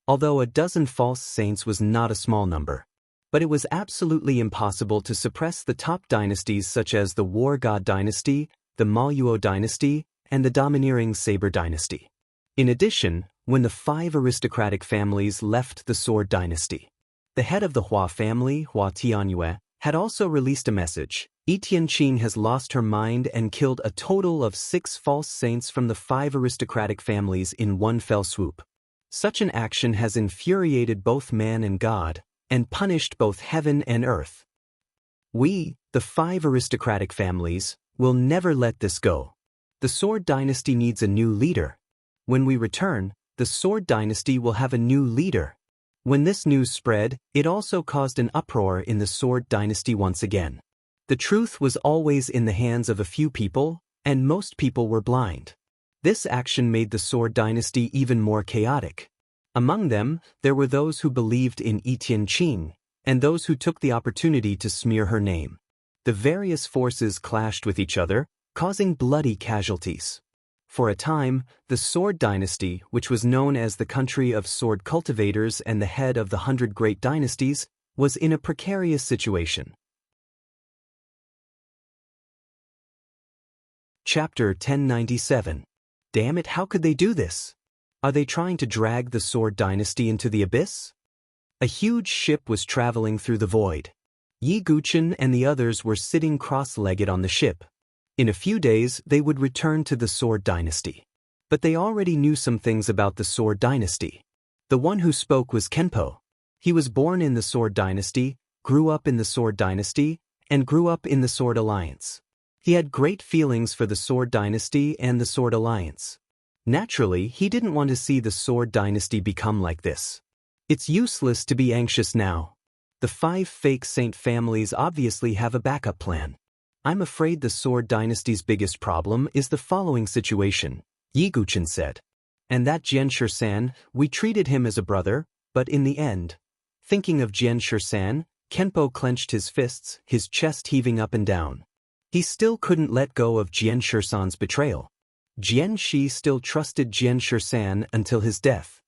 Although a dozen false saints was not a small number, but it was absolutely impossible to suppress the top dynasties such as the War God Dynasty, the Maoyuo Dynasty, and the domineering Saber Dynasty. In addition, when the 5 aristocratic families left the Sword Dynasty, the head of the Hua family, Hua Tianyue, had also released a message. Tianqing has lost her mind and killed a total of 6 false saints from the 5 aristocratic families in one fell swoop. Such an action has infuriated both man and God, and punished both heaven and earth. We, the 5 aristocratic families, will never let this go. The Sword Dynasty needs a new leader. When we return, the Sword Dynasty will have a new leader. When this news spread, it also caused an uproar in the Sword Dynasty once again. The truth was always in the hands of a few people, and most people were blind. This action made the Sword Dynasty even more chaotic. Among them, there were those who believed in Tianqing, and those who took the opportunity to smear her name. The various forces clashed with each other, causing bloody casualties. For a time, the Sword Dynasty, which was known as the country of sword cultivators and the head of the 100 great dynasties, was in a precarious situation. Chapter 1097. Damn it, how could they do this? Are they trying to drag the Sword Dynasty into the abyss? A huge ship was traveling through the void. Yi Guqin and the others were sitting cross-legged on the ship. In a few days, they would return to the Sword Dynasty. But they already knew some things about the Sword Dynasty. The one who spoke was Kenpo. He was born in the Sword Dynasty, grew up in the Sword Dynasty, and grew up in the Sword Alliance. He had great feelings for the Sword Dynasty and the Sword Alliance. Naturally, he didn't want to see the Sword Dynasty become like this. It's useless to be anxious now. The 5 fake saint families obviously have a backup plan. I'm afraid the Sword Dynasty's biggest problem is the following situation, Yi Guqin said. And that Jian Shisan, we treated him as a brother, but in the end. Thinking of Jian Shisan, Kenpo clenched his fists, his chest heaving up and down. He still couldn't let go of Jian Shisan's betrayal. Jian Shi still trusted Jian Shisan until his death.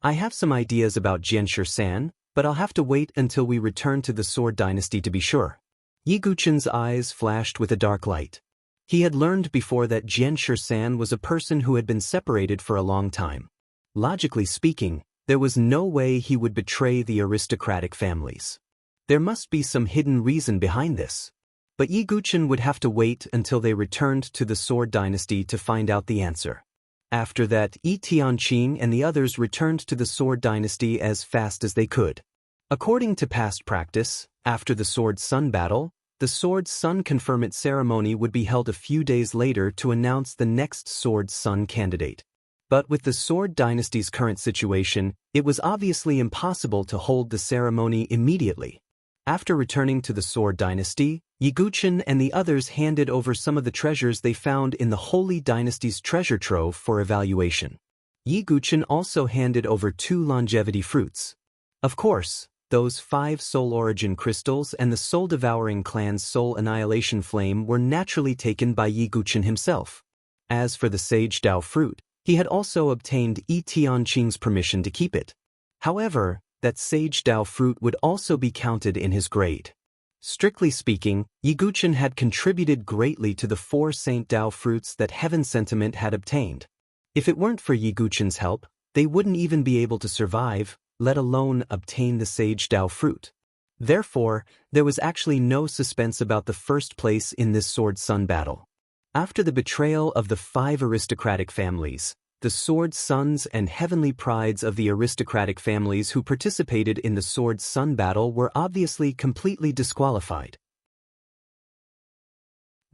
I have some ideas about Jian Shisan, but I'll have to wait until we return to the Sword Dynasty to be sure. Yi Guqin's eyes flashed with a dark light. He had learned before that Jian Shisan was a person who had been separated for a long time. Logically speaking, there was no way he would betray the aristocratic families. There must be some hidden reason behind this. But Yi Guchen would have to wait until they returned to the Sword Dynasty to find out the answer. After that, Yi Tianqing and the others returned to the Sword Dynasty as fast as they could. According to past practice, after the Sword Sun battle, the Sword Sun conferment ceremony would be held a few days later to announce the next Sword Sun candidate. But with the Sword Dynasty's current situation, it was obviously impossible to hold the ceremony immediately. After returning to the Sword Dynasty, Yi Guchen and the others handed over some of the treasures they found in the Holy Dynasty's treasure trove for evaluation. Yi Guchen also handed over 2 longevity fruits. Of course, those 5 soul origin crystals and the soul-devouring clan's soul annihilation flame were naturally taken by Yi Guchen himself. As for the sage Dao fruit, he had also obtained Yi Tianqing's permission to keep it. However, that sage Dao fruit would also be counted in his grade. Strictly speaking, Yi Guchen had contributed greatly to the 4 Saint Dao fruits that Heaven Sentiment had obtained. If it weren't for Yi Guchen's help, they wouldn't even be able to survive, let alone obtain the sage Dao fruit. Therefore, there was actually no suspense about the first place in this Sword Sun battle. After the betrayal of the 5 aristocratic families, the Sword Sons and heavenly prides of the aristocratic families who participated in the Sword Sun battle were obviously completely disqualified.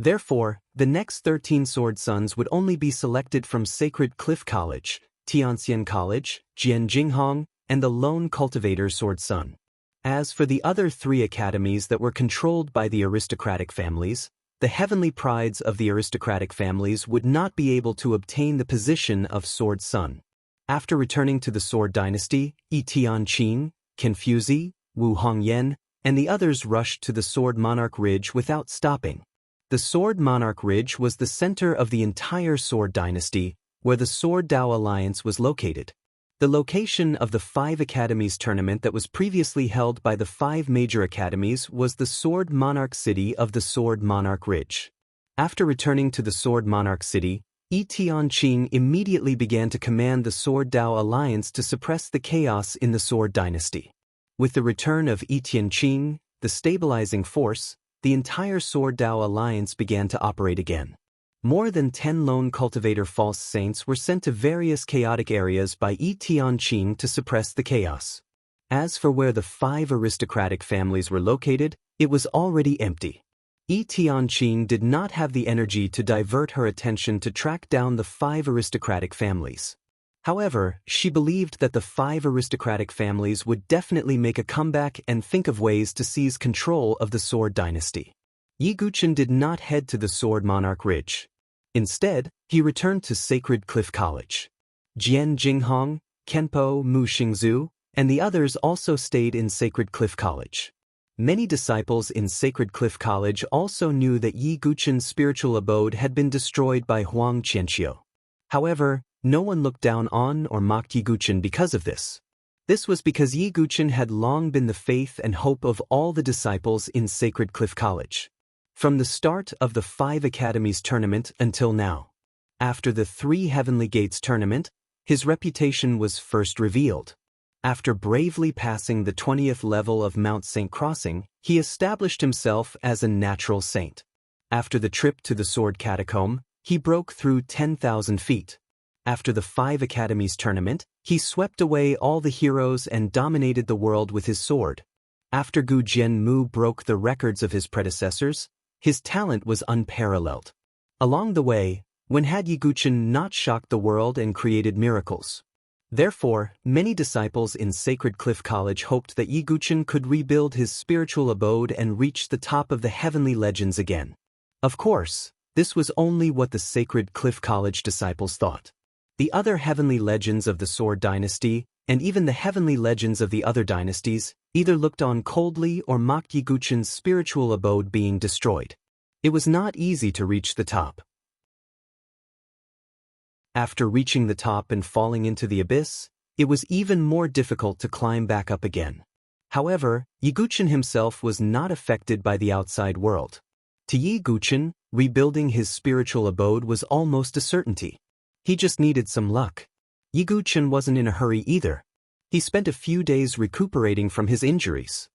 Therefore, the next 13 Sword Sons would only be selected from Sacred Cliff College, Tianxian College, Jianjinghong, and the Lone Cultivator Sword Sun. As for the other 3 academies that were controlled by the aristocratic families, the heavenly prides of the aristocratic families would not be able to obtain the position of Sword Sun. After returning to the Sword Dynasty, Yi Tianqing, Confuzi, Wu Hongyan, and the others rushed to the Sword Monarch Ridge without stopping. The Sword Monarch Ridge was the center of the entire Sword Dynasty, where the Sword Dao Alliance was located. The location of the 5 Academies tournament that was previously held by the 5 major academies was the Sword Monarch City of the Sword Monarch Ridge. After returning to the Sword Monarch City, Yi Tianqing immediately began to command the Sword Dao Alliance to suppress the chaos in the Sword Dynasty. With the return of Yi Tianqing, the stabilizing force, the entire Sword Dao Alliance began to operate again. More than 10 lone cultivator false saints were sent to various chaotic areas by Yi Tianqing to suppress the chaos. As for where the 5 aristocratic families were located, it was already empty. Yi Tianqing did not have the energy to divert her attention to track down the 5 aristocratic families. However, she believed that the 5 aristocratic families would definitely make a comeback and think of ways to seize control of the Sword Dynasty. Yi Guchen did not head to the Sword Monarch Ridge. Instead, he returned to Sacred Cliff College. Jian Jinghong, Kenpo Mu Xingzu, and the others also stayed in Sacred Cliff College. Many disciples in Sacred Cliff College also knew that Yi Guchen's spiritual abode had been destroyed by Huang Qianqiu. However, no one looked down on or mocked Yi Guchen because of this. This was because Yi Guchen had long been the faith and hope of all the disciples in Sacred Cliff College. From the start of the 5 Academies tournament until now. After the 3 Heavenly Gates tournament, his reputation was first revealed. After bravely passing the 20th level of Mount Saint Crossing, he established himself as a natural saint. After the trip to the Sword Catacomb, he broke through 10,000 feet. After the 5 Academies tournament, he swept away all the heroes and dominated the world with his sword. After Gu Jianmu broke the records of his predecessors, his talent was unparalleled. Along the way, when had Yi Guchen not shocked the world and created miracles? Therefore, many disciples in Sacred Cliff College hoped that Yi Guchen could rebuild his spiritual abode and reach the top of the heavenly legends again. Of course, this was only what the Sacred Cliff College disciples thought. The other heavenly legends of the Sword Dynasty, and even the heavenly legends of the other dynasties, either looked on coldly or mocked Yi Guchen's spiritual abode being destroyed. It was not easy to reach the top. After reaching the top and falling into the abyss, it was even more difficult to climb back up again. However, Yi Guchen himself was not affected by the outside world. To Yi Guchen, rebuilding his spiritual abode was almost a certainty. He just needed some luck. Yi Guchen wasn't in a hurry either. He spent a few days recuperating from his injuries.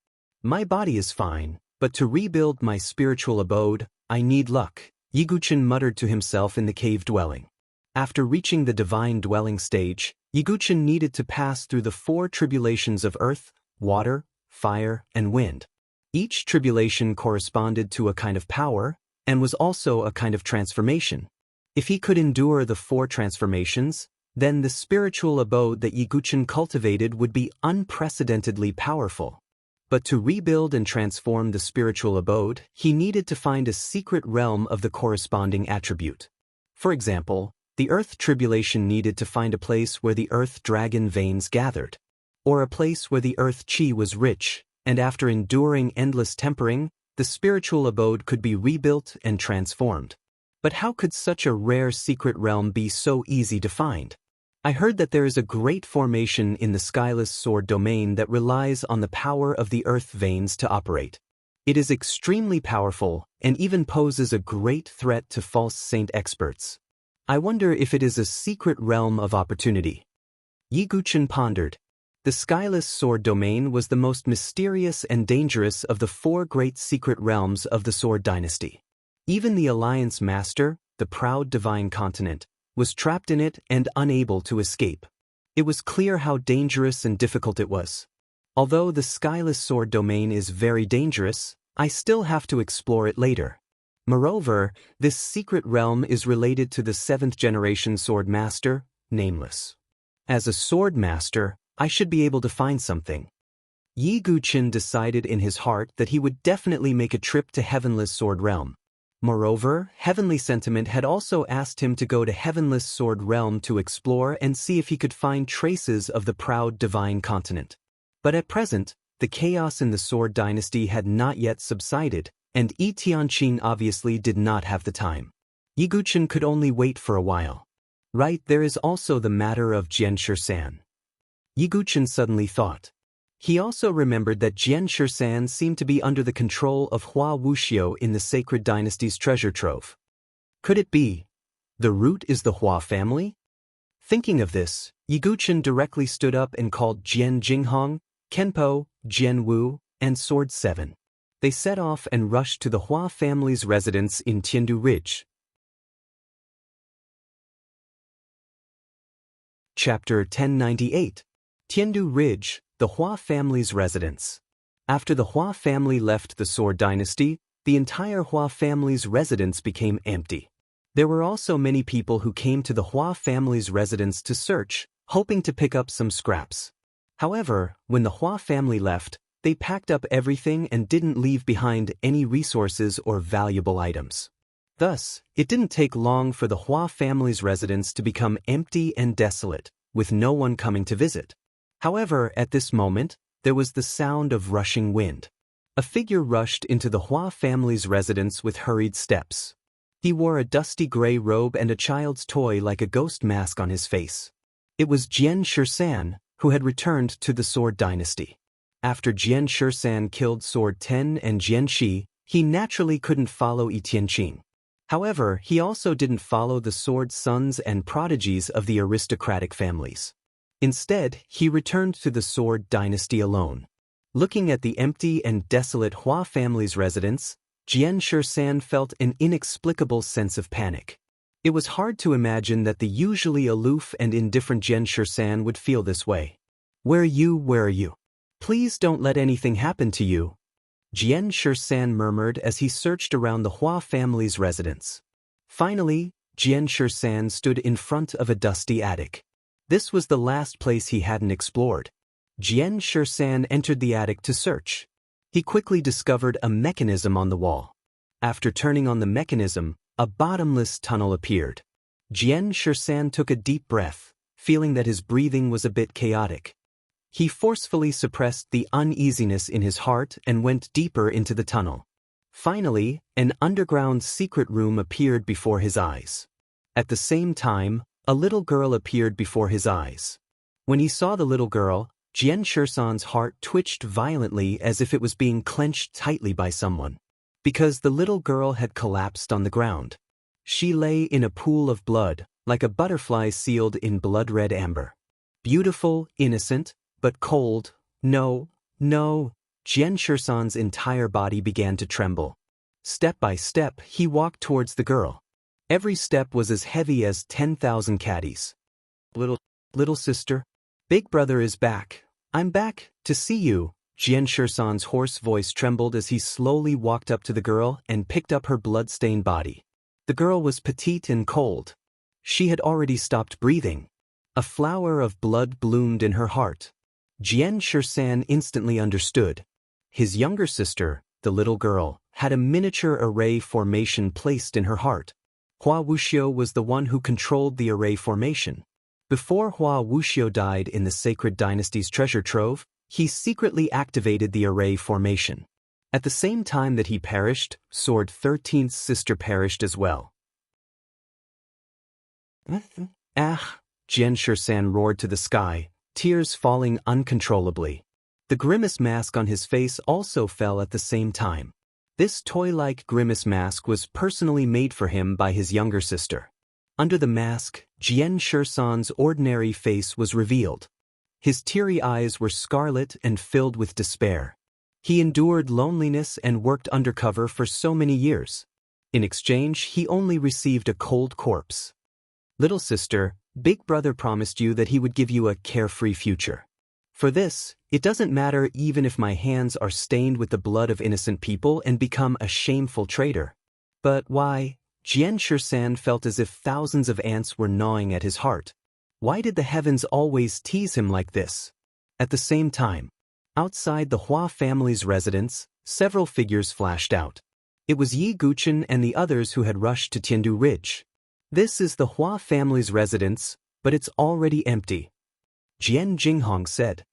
My body is fine, but to rebuild my spiritual abode, I need luck, Yiguchin muttered to himself in the cave dwelling. After reaching the divine dwelling stage, Yiguchin needed to pass through the 4 tribulations of earth, water, fire, and wind. Each tribulation corresponded to a kind of power, and was also a kind of transformation. If he could endure the 4 transformations, then the spiritual abode that Yiguchin cultivated would be unprecedentedly powerful. But to rebuild and transform the spiritual abode, he needed to find a secret realm of the corresponding attribute. For example, the earth tribulation needed to find a place where the earth dragon veins gathered, or a place where the earth chi was rich, and after enduring endless tempering, the spiritual abode could be rebuilt and transformed. But how could such a rare secret realm be so easy to find? I heard that there is a great formation in the skyless sword domain that relies on the power of the earth veins to operate. It is extremely powerful and even poses a great threat to false saint experts. I wonder if it is a secret realm of opportunity. Yiguchin pondered. The skyless sword domain was the most mysterious and dangerous of the 4 great secret realms of the Sword Dynasty. Even the Alliance Master, the proud divine continent, was trapped in it and unable to escape. It was clear how dangerous and difficult it was. Although the skyless sword domain is very dangerous, I still have to explore it later. Moreover, this secret realm is related to the 7th generation sword master, Nameless. As a sword master, I should be able to find something. Yiguchin decided in his heart that he would definitely make a trip to Heavenless Sword Realm. Moreover, Heavenly Sentiment had also asked him to go to Heavenless Sword Realm to explore and see if he could find traces of the proud divine continent. But at present, the chaos in the Sword Dynasty had not yet subsided, and Yi Tianqing obviously did not have the time. Yiguchin could only wait for a while. Right, there is also the matter of Jian Shisan. Yiguchin suddenly thought. He also remembered that Jian Shisan seemed to be under the control of Hua Wuxiu in the Sacred Dynasty's treasure trove. Could it be? The root is the Hua family? Thinking of this, Yiguchin directly stood up and called Jian Jinghong, Kenpo, Jian Wu, and Sword 7. They set off and rushed to the Hua family's residence in Tiandu Ridge. Chapter 1098. Tiandu Ridge, the Hua family's residence. After the Hua family left the Sword Dynasty, the entire Hua family's residence became empty. There were also many people who came to the Hua family's residence to search, hoping to pick up some scraps. However, when the Hua family left, they packed up everything and didn't leave behind any resources or valuable items. Thus, it didn't take long for the Hua family's residence to become empty and desolate, with no one coming to visit. However, at this moment, there was the sound of rushing wind. A figure rushed into the Hua family's residence with hurried steps. He wore a dusty gray robe and a child's toy like a ghost mask on his face. It was Jian Shisan, who had returned to the Sword Dynasty. After Jian Shisan killed Sword 10 and Jian Shi, he naturally couldn't follow Yi Tianqing. However, he also didn't follow the sword sons and prodigies of the aristocratic families. Instead, he returned to the Sword Dynasty alone. Looking at the empty and desolate Hua family's residence, Jian Shisan felt an inexplicable sense of panic. It was hard to imagine that the usually aloof and indifferent Jian Shisan would feel this way. Where are you? Please don't let anything happen to you. Jian Shisan murmured as he searched around the Hua family's residence. Finally, Jian Shisan stood in front of a dusty attic. This was the last place he hadn't explored. Jian Shisan entered the attic to search. He quickly discovered a mechanism on the wall. After turning on the mechanism, a bottomless tunnel appeared. Jian Shisan took a deep breath, feeling that his breathing was a bit chaotic. He forcefully suppressed the uneasiness in his heart and went deeper into the tunnel. Finally, an underground secret room appeared before his eyes. At the same time, a little girl appeared before his eyes. When he saw the little girl, Jian Shisan's heart twitched violently as if it was being clenched tightly by someone. Because the little girl had collapsed on the ground. She lay in a pool of blood, like a butterfly sealed in blood-red amber. Beautiful, innocent, but cold. No. Jian Shisan's entire body began to tremble. Step by step, he walked towards the girl. Every step was as heavy as 10,000 caddies. Little sister? Big brother is back. I'm back to see you. Jian Shisan's hoarse voice trembled as he slowly walked up to the girl and picked up her blood-stained body. The girl was petite and cold. She had already stopped breathing. A flower of blood bloomed in her heart. Jian Shisan instantly understood. His younger sister, the little girl, had a miniature array formation placed in her heart. Hua Wuxiu was the one who controlled the array formation. Before Hua Wuxiu died in the Sacred Dynasty's treasure trove, he secretly activated the array formation. At the same time that he perished, Sword 13's sister perished as well. Ah! Jian Shisan roared to the sky, tears falling uncontrollably. The grimace mask on his face also fell at the same time. This toy-like grimace mask was personally made for him by his younger sister. Under the mask, Jian Shisan's ordinary face was revealed. His teary eyes were scarlet and filled with despair. He endured loneliness and worked undercover for so many years. In exchange, he only received a cold corpse. Little sister, Big Brother promised you that he would give you a carefree future. For this, it doesn't matter even if my hands are stained with the blood of innocent people and become a shameful traitor. But why? Jian Shisan felt as if thousands of ants were gnawing at his heart. Why did the heavens always tease him like this? At the same time, outside the Hua family's residence, several figures flashed out. It was Yi Guchen and the others who had rushed to Tiandu Ridge. This is the Hua family's residence, but it's already empty. Jian Jinghong said.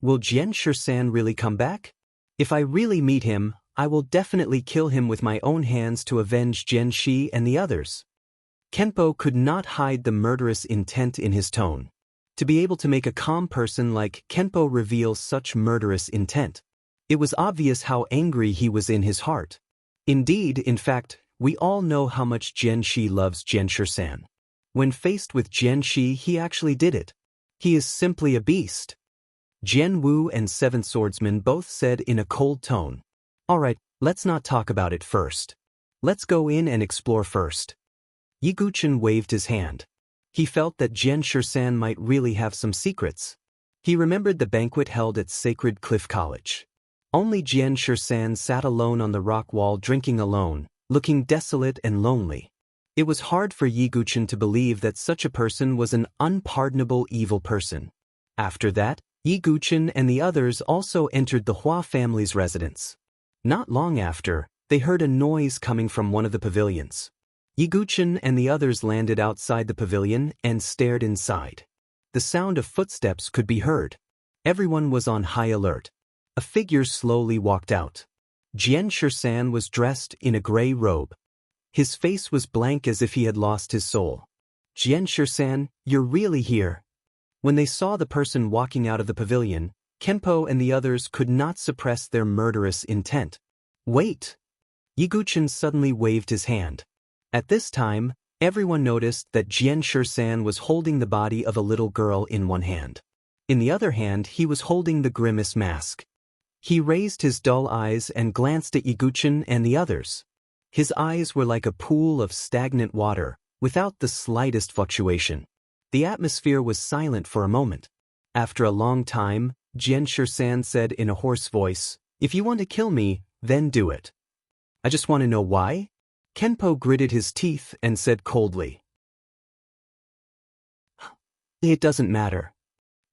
Will Jian Shisan really come back? If I really meet him, I will definitely kill him with my own hands to avenge Jian Shi and the others. Kenpo could not hide the murderous intent in his tone. To be able to make a calm person like Kenpo reveal such murderous intent, it was obvious how angry he was in his heart. Indeed, in fact, we all know how much Jian Shi loves Jian Shisan. When faced with Jian Shi, he actually did it. He is simply a beast. Jian Wu and Seventh Swordsman both said in a cold tone. Alright, let's not talk about it first. Let's go in and explore first. Yi Guchen waved his hand. He felt that Jian Shisan might really have some secrets. He remembered the banquet held at Sacred Cliff College. Only Jian Shisan sat alone on the rock wall drinking alone, looking desolate and lonely. It was hard for Yi Guchen to believe that such a person was an unpardonable evil person. After that, Yi Guchen and the others also entered the Hua family's residence. Not long after, they heard a noise coming from one of the pavilions. Yi Guchen and the others landed outside the pavilion and stared inside. The sound of footsteps could be heard. Everyone was on high alert. A figure slowly walked out. Jian Shisan was dressed in a gray robe. His face was blank as if he had lost his soul. Jian Shisan, you're really here. When they saw the person walking out of the pavilion, Kenpo and the others could not suppress their murderous intent. Wait! Yi Guchen suddenly waved his hand. At this time, everyone noticed that Jian Shisan was holding the body of a little girl in one hand. In the other hand, he was holding the grimace mask. He raised his dull eyes and glanced at Yi Guchen and the others. His eyes were like a pool of stagnant water, without the slightest fluctuation. The atmosphere was silent for a moment. After a long time, Jian Shisan said in a hoarse voice, If you want to kill me, then do it. I just want to know why? Kenpo gritted his teeth and said coldly. It doesn't matter.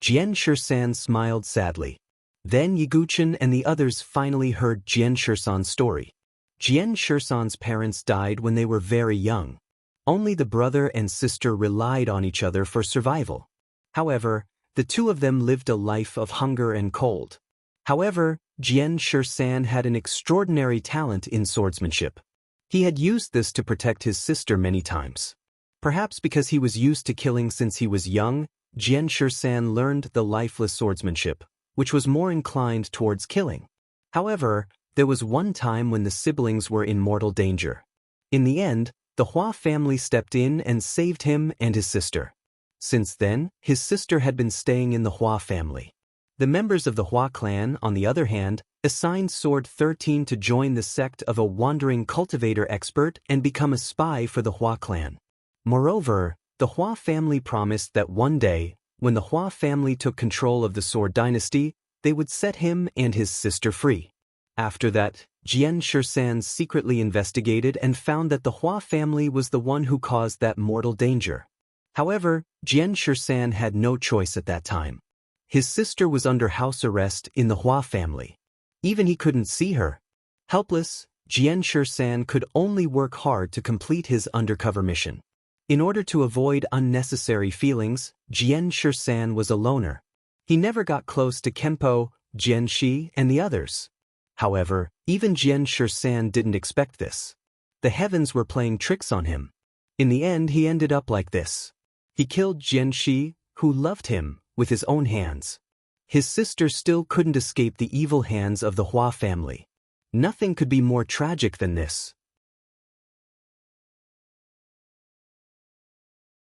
Jian Shisan smiled sadly. Then Yi Guchen and the others finally heard Jian Shisan's story. Jian Shisan's parents died when they were very young. Only the brother and sister relied on each other for survival. However, the two of them lived a life of hunger and cold. However, Jian Shisan had an extraordinary talent in swordsmanship. He had used this to protect his sister many times. Perhaps because he was used to killing since he was young, Jian Shisan learned the lifeless swordsmanship, which was more inclined towards killing. However, there was one time when the siblings were in mortal danger. In the end, the Hua family stepped in and saved him and his sister. Since then, his sister had been staying in the Hua family. The members of the Hua clan, on the other hand, assigned Sword 13 to join the sect of a wandering cultivator expert and become a spy for the Hua clan. Moreover, the Hua family promised that one day, when the Hua family took control of the Sword dynasty, they would set him and his sister free. After that, Jian Shisan secretly investigated and found that the Hua family was the one who caused that mortal danger. However, Jian Shisan had no choice at that time. His sister was under house arrest in the Hua family. Even he couldn't see her. Helpless, Jian Shisan could only work hard to complete his undercover mission. In order to avoid unnecessary feelings, Jian Shisan was a loner. He never got close to Kenpo, Jianxi, and the others. However, even Jian Shisan didn't expect this. The heavens were playing tricks on him. In the end, he ended up like this. He killed Jianxi, who loved him, with his own hands. His sister still couldn't escape the evil hands of the Hua family. Nothing could be more tragic than this.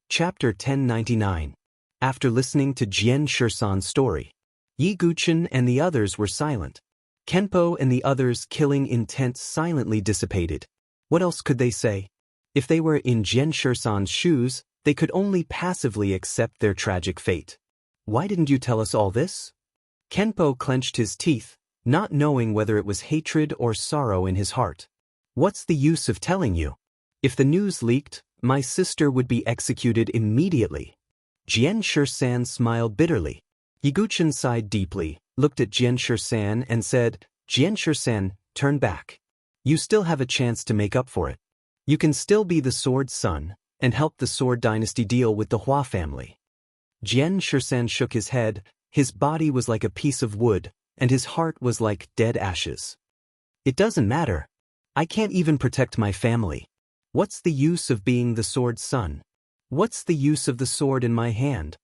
Chapter 1099. After listening to Jian Shisan's story, Yi Guchen and the others were silent. Kenpo and the others' killing intent silently dissipated. What else could they say? If they were in Jian Shisan's shoes, they could only passively accept their tragic fate. Why didn't you tell us all this? Kenpo clenched his teeth, not knowing whether it was hatred or sorrow in his heart. What's the use of telling you? If the news leaked, my sister would be executed immediately. Jian Shisan smiled bitterly. Yi Guchen sighed deeply, looked at Jian Shisan and said, Jian Shisan, turn back. You still have a chance to make up for it. You can still be the Sword's son, and help the Sword dynasty deal with the Hua family. Jian Shisan shook his head. His body was like a piece of wood, and his heart was like dead ashes. It doesn't matter. I can't even protect my family. What's the use of being the Sword's son? What's the use of the sword in my hand?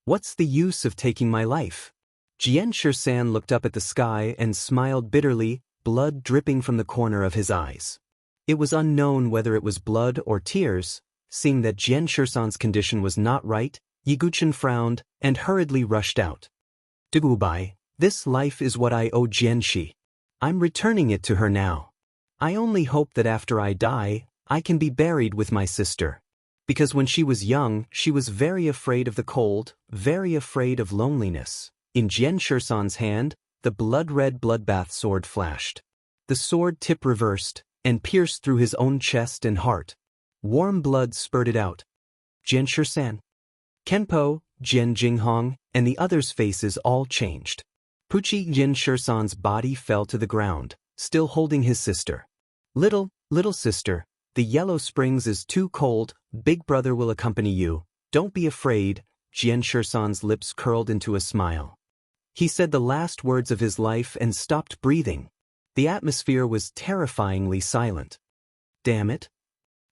What's the use of taking my life? Jian Shisan looked up at the sky and smiled bitterly, blood dripping from the corner of his eyes. It was unknown whether it was blood or tears. Seeing that Jian Shisan's condition was not right, Yi Guchen frowned and hurriedly rushed out. Goodbye, this life is what I owe Jianxi. I'm returning it to her now. I only hope that after I die, I can be buried with my sister. Because when she was young, she was very afraid of the cold, very afraid of loneliness. In Jian Shisan's hand, the blood-red bloodbath sword flashed. The sword tip reversed and pierced through his own chest and heart. Warm blood spurted out. Jian Shisan, Kenpo, Jian Jinghong, and the others' faces all changed. Puchi Jian Shisan's body fell to the ground, still holding his sister. Little sister, the Yellow Springs is too cold, Big Brother will accompany you, don't be afraid. Jian Shisan's lips curled into a smile. He said the last words of his life and stopped breathing. The atmosphere was terrifyingly silent. Damn it.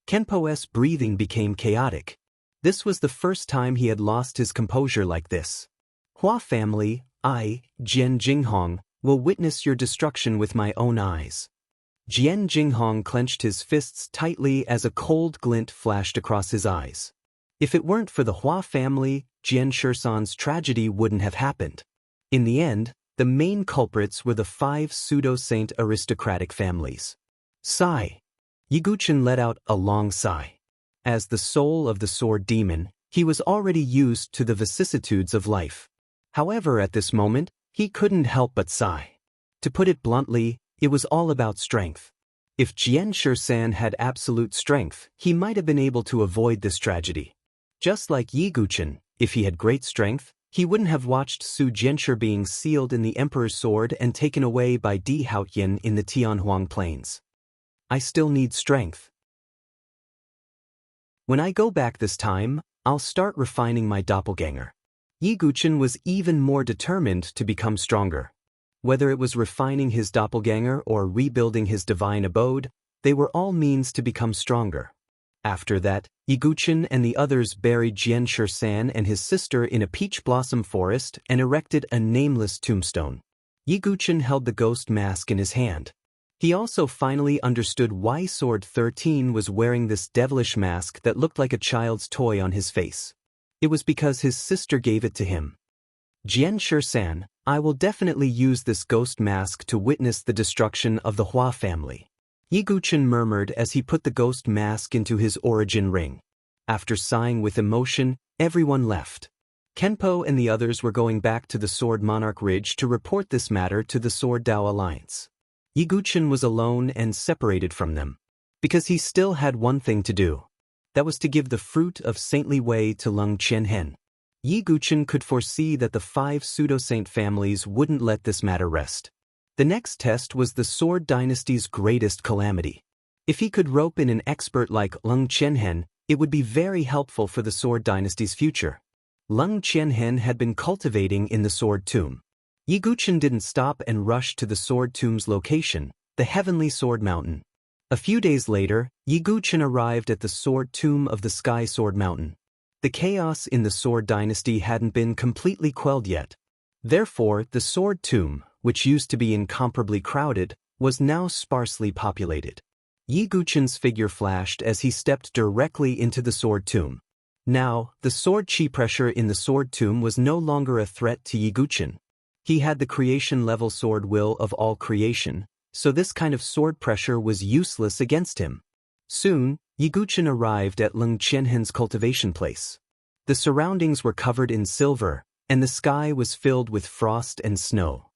Kenpo's breathing became chaotic. This was the first time he had lost his composure like this. Hua family, I, Jian Jinghong, will witness your destruction with my own eyes. Jian Jinghong clenched his fists tightly as a cold glint flashed across his eyes. If it weren't for the Hua family, Jian Shisan's tragedy wouldn't have happened. In the end, the main culprits were the 5 pseudo-saint aristocratic families. Sigh. Yi Guchen let out a long sigh. As the soul of the sword demon, he was already used to the vicissitudes of life. However, at this moment, he couldn't help but sigh. To put it bluntly, it was all about strength. If Jian Shisan had absolute strength, he might have been able to avoid this tragedy. Just like Yi Guchen, if he had great strength, he wouldn't have watched Su Jianshi being sealed in the Emperor's sword and taken away by Di Haotian in the Tianhuang Plains. I still need strength. When I go back this time, I'll start refining my doppelganger. Yi Guchen was even more determined to become stronger. Whether it was refining his doppelganger or rebuilding his divine abode, they were all means to become stronger. After that, Yi Guchen and the others buried Jian Shisan and his sister in a peach blossom forest and erected a nameless tombstone. Yi Guchen held the ghost mask in his hand. He also finally understood why Sword 13 was wearing this devilish mask that looked like a child's toy on his face. It was because his sister gave it to him. Jian Shisan, I will definitely use this ghost mask to witness the destruction of the Hua family. Yi Guchen murmured as he put the ghost mask into his origin ring. After sighing with emotion, everyone left. Kenpo and the others were going back to the Sword Monarch Ridge to report this matter to the Sword Dao Alliance. Yi Guchen was alone and separated from them, because he still had one thing to do. That was to give the fruit of saintly way to Leng Qianhen. Yi Guchen could foresee that the 5 pseudo-saint families wouldn't let this matter rest. The next test was the Sword Dynasty's greatest calamity. If he could rope in an expert like Leng Qianhen, it would be very helpful for the Sword Dynasty's future. Leng Qianhen had been cultivating in the Sword Tomb. Yi Guchen didn't stop and rush to the Sword Tomb's location, the Heavenly Sword Mountain. A few days later, Yi Guchen arrived at the Sword Tomb of the Sky Sword Mountain. The chaos in the Sword Dynasty hadn't been completely quelled yet. Therefore, the Sword Tomb, which used to be incomparably crowded, was now sparsely populated. Yi Guchen's figure flashed as he stepped directly into the Sword Tomb. Now, the sword chi pressure in the Sword Tomb was no longer a threat to Yi Guchen. He had the creation-level sword will of all creation, so this kind of sword pressure was useless against him. Soon, Yi Guchen arrived at Leng Qianhen's cultivation place. The surroundings were covered in silver, and the sky was filled with frost and snow.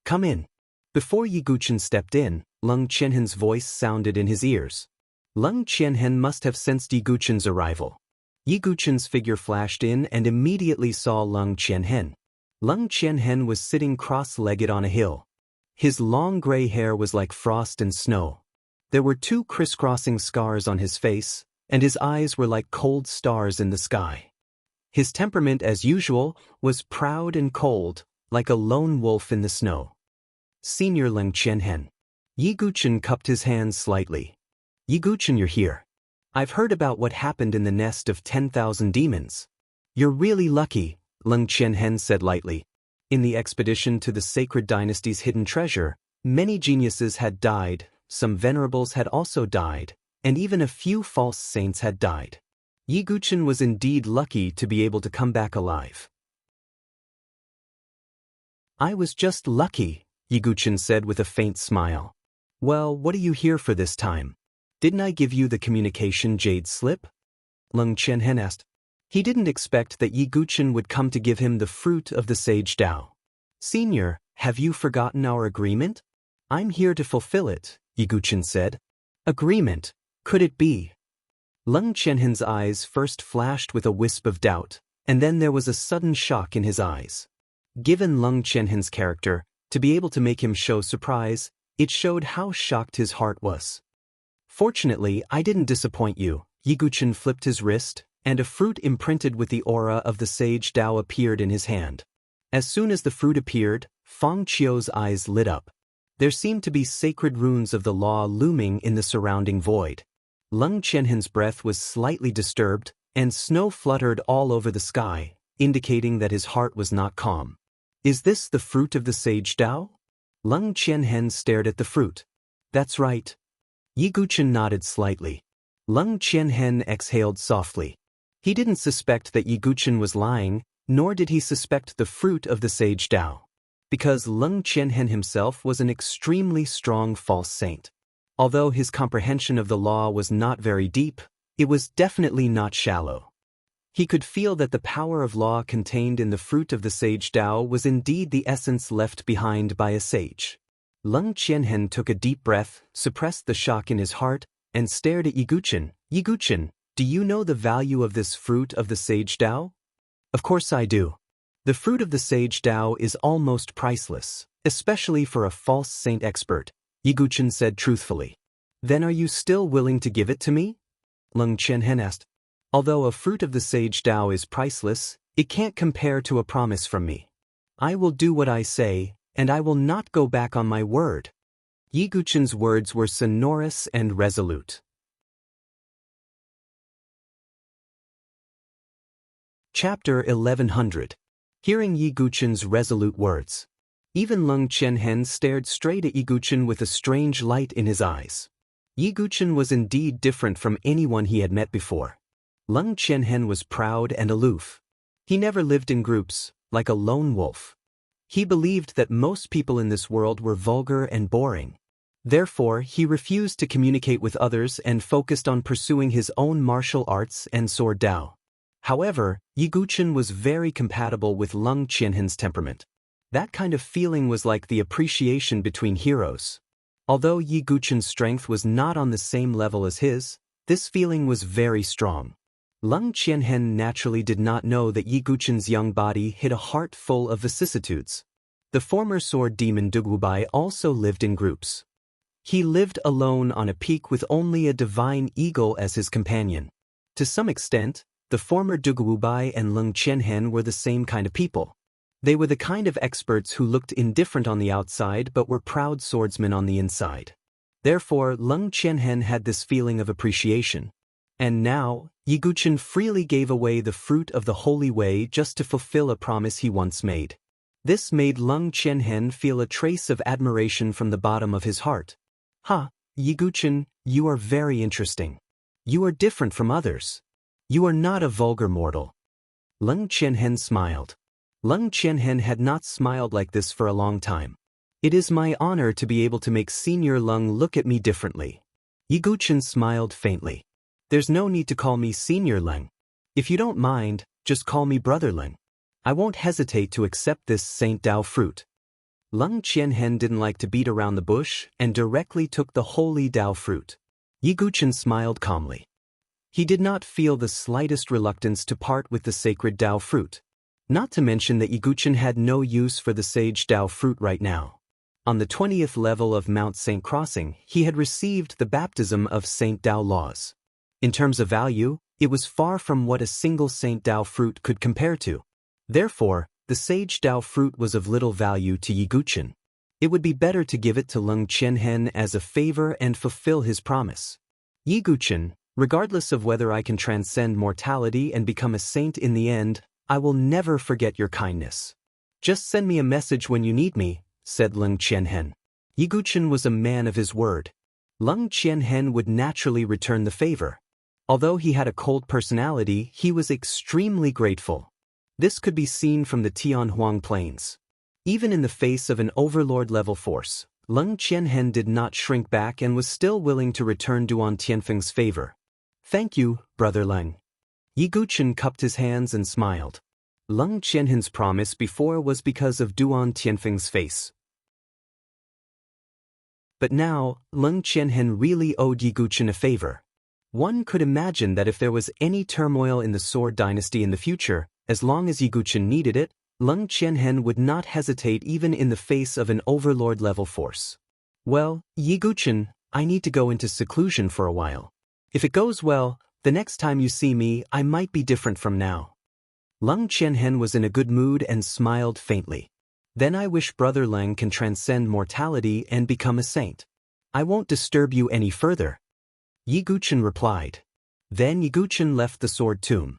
"Come in." Before Yi Guchen stepped in, Leng Qianhen's voice sounded in his ears. Leng Qianhen must have sensed Yi Guchen's arrival. Yi Guchen's figure flashed in and immediately saw Leng Qianhen. Leng Qianhen was sitting cross-legged on a hill. His long gray hair was like frost and snow. There were 2 crisscrossing scars on his face, and his eyes were like cold stars in the sky. His temperament, as usual, was proud and cold, like a lone wolf in the snow. "Senior Leng Qianhen." Yi Guchen cupped his hands slightly. "Yi Guchen, you're here. I've heard about what happened in the nest of 10,000 demons." "You're really lucky," Leng Qianhen said lightly. In the expedition to the Sacred Dynasty's hidden treasure, many geniuses had died, some venerables had also died, and even a few false saints had died. Yi Guchen was indeed lucky to be able to come back alive. "I was just lucky," Yi Guchen said with a faint smile. "Well, what are you here for this time? Didn't I give you the communication jade slip?" Leng Qianhen asked. He didn't expect that Yi Guchen would come to give him the fruit of the Sage Dao. "Senior, have you forgotten our agreement?" "I'm here to fulfill it," Yi Guchen said. "Agreement? Could it be?" Leng Qianhen's eyes first flashed with a wisp of doubt, and then there was a sudden shock in his eyes. Given Leng Qianhen's character, to be able to make him show surprise, it showed how shocked his heart was. "Fortunately, I didn't disappoint you." Yi Guchen flipped his wrist, and a fruit imprinted with the aura of the Sage Dao appeared in his hand. As soon as the fruit appeared, Fang Qiu's eyes lit up. There seemed to be sacred runes of the law looming in the surrounding void. Leng Qianhen's breath was slightly disturbed, and snow fluttered all over the sky, indicating that his heart was not calm. "Is this the fruit of the Sage Dao?" Leng Qianhen stared at the fruit. "That's right." Yi Guchen nodded slightly. Leng Qianhen exhaled softly. He didn't suspect that Yi Guchen was lying, nor did he suspect the fruit of the Sage Dao. Because Leng Qianhen himself was an extremely strong false saint. Although his comprehension of the law was not very deep, it was definitely not shallow. He could feel that the power of law contained in the fruit of the Sage Dao was indeed the essence left behind by a sage. Leng Qianhen took a deep breath, suppressed the shock in his heart, and stared at Yi Guchen. "Yi Guchen, do you know the value of this fruit of the Sage Dao?" "Of course I do. The fruit of the Sage Dao is almost priceless, especially for a false saint expert," Yi Guchen said truthfully. "Then are you still willing to give it to me?" Leng Qianhen asked. "Although a fruit of the Sage Dao is priceless, it can't compare to a promise from me. I will do what I say, and I will not go back on my word." Yi Guchen's words were sonorous and resolute. Chapter 1100. Hearing Yi Guchen's resolute words. Even Leng Qianhen stared straight at Yi Guchen with a strange light in his eyes. Yi Guchen was indeed different from anyone he had met before. Leng Qianhen was proud and aloof. He never lived in groups, like a lone wolf. He believed that most people in this world were vulgar and boring. Therefore, he refused to communicate with others and focused on pursuing his own martial arts and sword Dao. However, Yi Guqin was very compatible with Leng Qianhen's temperament. That kind of feeling was like the appreciation between heroes. Although Yi Guqin's strength was not on the same level as his, this feeling was very strong. Leng Qianhen naturally did not know that Yi Guqin's young body hid a heart full of vicissitudes. The former sword demon Dugubai also lived in groups. He lived alone on a peak with only a divine eagle as his companion. To some extent, the former Dugubai and Leng Qianhen were the same kind of people. They were the kind of experts who looked indifferent on the outside but were proud swordsmen on the inside. Therefore, Leng Qianhen had this feeling of appreciation. And now, Yi Guqin freely gave away the fruit of the holy way just to fulfill a promise he once made. This made Leng Qianhen feel a trace of admiration from the bottom of his heart. Yi Guqin, you are very interesting. You are different from others. You are not a vulgar mortal. Leng Qianhen smiled. Leng Qianhen had not smiled like this for a long time. It is my honor to be able to make Senior Leng look at me differently. Yi Guqin smiled faintly. There's no need to call me Senior Leng. If you don't mind, just call me Brother Leng. I won't hesitate to accept this Saint Dao fruit. Leng Qianhen didn't like to beat around the bush and directly took the holy Dao fruit. Yi Guqin smiled calmly. He did not feel the slightest reluctance to part with the sacred Dao fruit. Not to mention that Yi Guqin had no use for the sage Dao fruit right now. On the 20th level of Mount Saint Crossing, he had received the baptism of Saint Dao laws. In terms of value, it was far from what a single Saint Dao fruit could compare to. Therefore, the sage Dao fruit was of little value to Yi Guqin. It would be better to give it to Leng Qianhen as a favor and fulfill his promise. Yi Guqin, regardless of whether I can transcend mortality and become a saint in the end, I will never forget your kindness. Just send me a message when you need me, said Leng Qianhen. Yi Guqin was a man of his word. Leng Qianhen would naturally return the favor. Although he had a cold personality, he was extremely grateful. This could be seen from the Tianhuang Plains. Even in the face of an overlord-level force, Leng Qianhen did not shrink back and was still willing to return Duan Tianfeng's favor. Thank you, Brother Leng. Yi Guqin cupped his hands and smiled. Leng Qianhen's promise before was because of Duan Tianfeng's face. But now, Leng Qianhen really owed Yi Guqin a favor. One could imagine that if there was any turmoil in the Sword Dynasty in the future, as long as Yi Guqin needed it, Leng Qianhen would not hesitate even in the face of an overlord-level force. Well, Yi Guqin, I need to go into seclusion for a while. If it goes well, the next time you see me, I might be different from now. Leng Qianhen was in a good mood and smiled faintly. Then I wish Brother Leng can transcend mortality and become a saint. I won't disturb you any further. Yi Guqin replied. Then Yi Guqin left the sword tomb.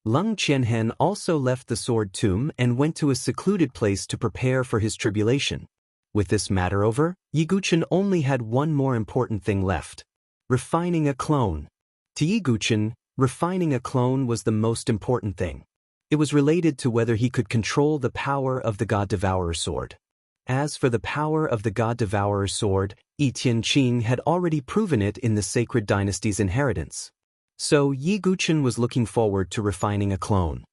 Leng Qianhen also left the sword tomb and went to a secluded place to prepare for his tribulation. With this matter over, Yi Guqin only had one more important thing left. Refining a clone. To Yi Guqin, refining a clone was the most important thing. It was related to whether he could control the power of the God Devourer sword. As for the power of the God Devourer sword, Yi Tianqing had already proven it in the Sacred Dynasty's inheritance. So Yi Guqin was looking forward to refining a clone.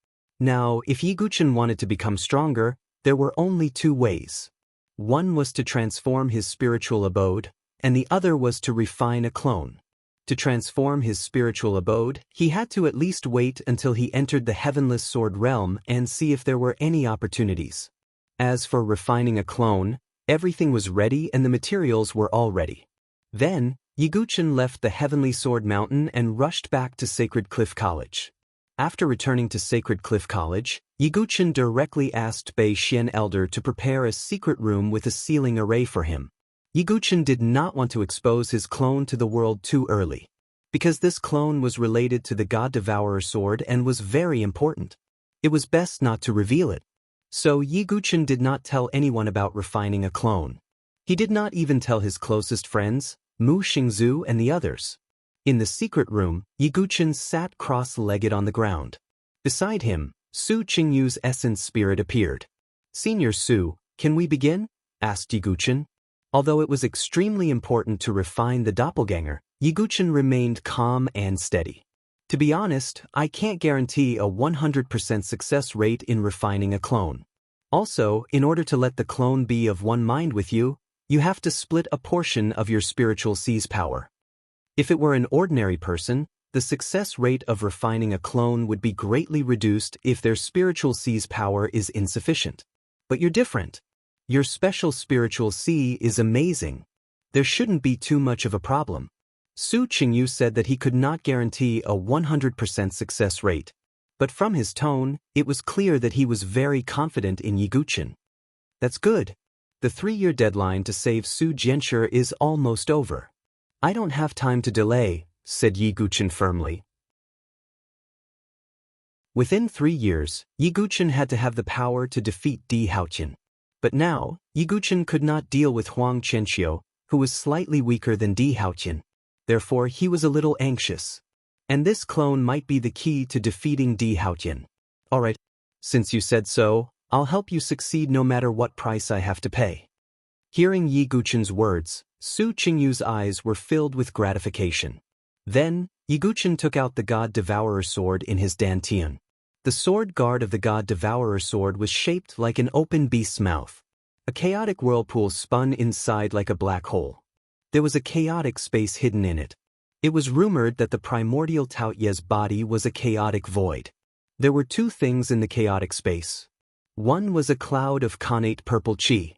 Now, if Yi Guqin wanted to become stronger, there were only two ways. One was to transform his spiritual abode, and the other was to refine a clone. To transform his spiritual abode, he had to at least wait until he entered the Heavenless Sword realm and see if there were any opportunities. As for refining a clone, everything was ready and the materials were all ready. Then, Yi Guqin left the Heavenly Sword Mountain and rushed back to Sacred Cliff College. After returning to Sacred Cliff College, Yi Guqin directly asked Bei Xian Elder to prepare a secret room with a sealing array for him. Yi Guqin did not want to expose his clone to the world too early, because this clone was related to the God Devourer sword and was very important. It was best not to reveal it. So Yi Guqin did not tell anyone about refining a clone. He did not even tell his closest friends, Mu Xingzu and the others. In the secret room, Yi Guqin sat cross-legged on the ground. Beside him, Su Qingyu's essence spirit appeared. Senior Su, Can we begin? Asked Yiguchen. Although it was extremely important to refine the doppelganger, Yiguchen remained calm and steady. To be honest, I can't guarantee a 100% success rate in refining a clone. Also, in order to let the clone be of one mind with you, you have to split a portion of your spiritual sea's power. If it were an ordinary person, the success rate of refining a clone would be greatly reduced if their spiritual sea's power is insufficient. But you're different. Your special spiritual sea is amazing. There shouldn't be too much of a problem. Su Qingyu said that he could not guarantee a 100% success rate. But from his tone, it was clear that he was very confident in Yiguchen. That's good. The 3-year deadline to save Su Jianshi is almost over. I don't have time to delay, said Yiguchen firmly. Within 3 years, Yiguchen had to have the power to defeat Di Haoqian. But now, Yiguchen could not deal with Huang Qianxiu, who was slightly weaker than Di Haoqian. Therefore, he was a little anxious. And this clone might be the key to defeating Di Haoqian. Alright, since you said so, I'll help you succeed no matter what price I have to pay. Hearing Yiguchen's words, Su Qingyu's eyes were filled with gratification. Then, Yiguchen took out the God Devourer sword in his dantian. The sword guard of the God Devourer sword was shaped like an open beast's mouth. A chaotic whirlpool spun inside like a black hole. There was a chaotic space hidden in it. It was rumored that the primordial Taoye's body was a chaotic void. There were 2 things in the chaotic space. One was a cloud of connate purple qi.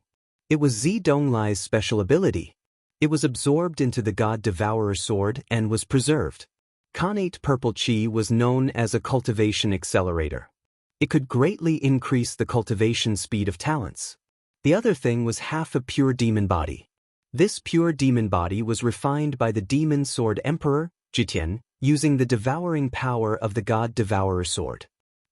It was Zi Donglai's special ability. It was absorbed into the God Devourer sword and was preserved. Connate purple qi was known as a cultivation accelerator. It could greatly increase the cultivation speed of talents. The other thing was half a pure demon body. This pure demon body was refined by the demon sword emperor, Jitian, using the devouring power of the God Devourer sword.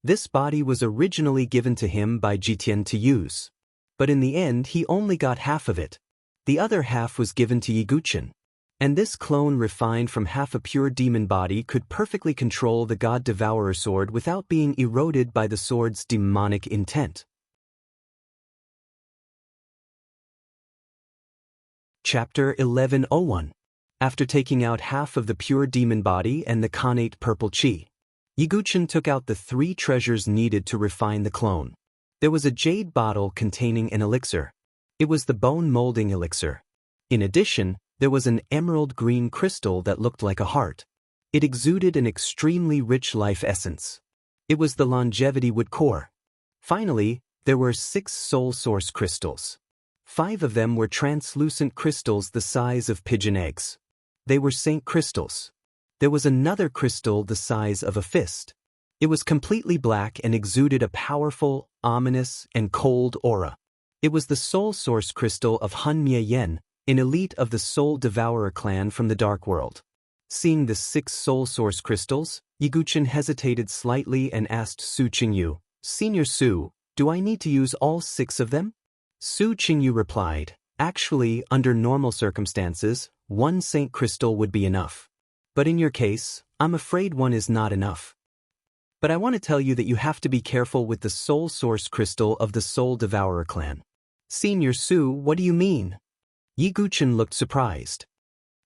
This body was originally given to him by Jitian to use. But in the end he only got half of it. The other half was given to Yiguchen. And this clone refined from half a pure demon body could perfectly control the God Devourer sword without being eroded by the sword's demonic intent. Chapter 1101. After taking out half of the pure demon body and the connate purple qi, Yiguchen took out the 3 treasures needed to refine the clone. There was a jade bottle containing an elixir. It was the bone molding elixir. In addition, there was an emerald green crystal that looked like a heart. It exuded an extremely rich life essence. It was the longevity wood core. Finally, there were 6 soul source crystals. 5 of them were translucent crystals the size of pigeon eggs. They were saint crystals. There was another crystal the size of a fist. It was completely black and exuded a powerful, ominous, and cold aura. It was the soul source crystal of Han Mie-yen, an elite of the Soul Devourer clan from the Dark World. Seeing the 6 soul source crystals, Yiguchen hesitated slightly and asked Su Qingyu, "Senior Su, do I need to use all 6 of them?" Su Qingyu replied, "Actually, under normal circumstances, 1 saint crystal would be enough. But in your case, I'm afraid 1 is not enough. But I want to tell you that you have to be careful with the soul source crystal of the Soul Devourer clan." "Senior Su, what do you mean?" Yiguchen looked surprised.